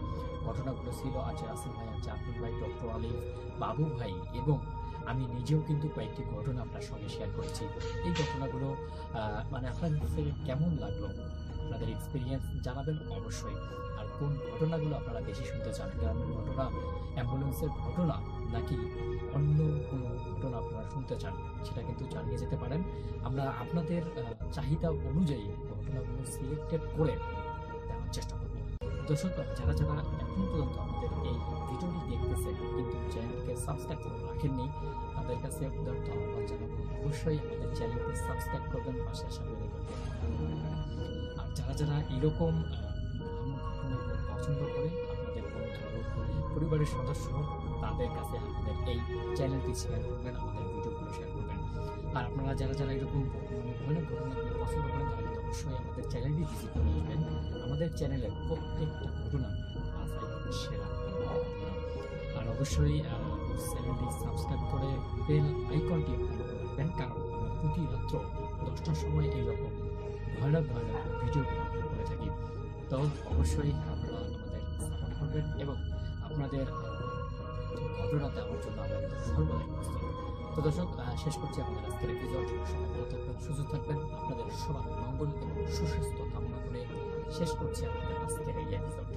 ঘটনাগুলো ছিল আছে রাসেল ভাই, আছে আব্দুল ভাই, ডক্টর আলিফ, বাবু ভাই এবং আমি নিজেও কিন্তু কয়েকটি ঘটনা আপনার সঙ্গে শেয়ার করেছি। এই ঘটনাগুলো মানে আপনার কাছে কেমন লাগলো, আপনাদের এক্সপিরিয়েন্স জানাবেন অবশ্যই। আর কোন ঘটনাগুলো আপনারা বেশি শুনতে চান, গ্রামের ঘটনা, অ্যাম্বুলেন্সের ঘটনা, নাকি অন্য কোনো ঘটনা আপনারা শুনতে চান, সেটা কিন্তু জানিয়ে যেতে পারেন। আমরা আপনাদের চাহিদা অনুযায়ী ঘটনাগুলো সিলেক্টেড করে দেওয়ার চেষ্টা করব। দর্শক যারা এখন পর্যন্ত আমাদের এই ভিডিওটি দেখতেছেন কিন্তু চ্যানেলকে সাবস্ক্রাইব করে রাখেননি, তাদের কাছে আহ্বান জানাবো অবশ্যই আমাদের চ্যানেলটি সাবস্ক্রাইব করবেন, পাশে আসা বেল আইকনটি আর যারা এরকম ঘটনাগুলো পছন্দ করে আপনাদের বন্ধু পরিবারের সদস্য তাদের কাছে আমাদের এই চ্যানেলটি শেয়ার করবেন, আমাদের ভিডিওগুলো শেয়ার করবেন। আর আপনারা যারা যারা এরকম ভয়ানক ঘটনাগুলো পছন্দ করেন তারা কিন্তু অবশ্যই আমাদের চ্যানেলটি ভিজিট করে আসবেন। আমাদের চ্যানেলের প্রত্যেকটা ঘটনা বাছাই করে সেরা ঘটনা। আর অবশ্যই চ্যানেলটি সাবস্ক্রাইব করে বেল আইকনটি অন করে রাখবেন, কারণ আমরা প্রতি রাত্র 10টার সময় এইরকম ভয়ানক ভিডিওগুলো আপলোড করে থাকি। তো অবশ্যই আপনারা আমাদের সাপোর্ট করবেন এবং আপনাদের ঘটনাতে আমার জন্য আমরা কিন্তু সর্বদাই প্রস্তুত। তো দর্শক, শেষ করছি আমাদের আজকের এপিসোড। সবাই ভালো থাকবেন, সুস্থ থাকবেন, আপনাদের সবার মঙ্গল এবং সুস্বাস্থ্য কামনা করে শেষ করছি আমাদের আজকের এই এপিসোড।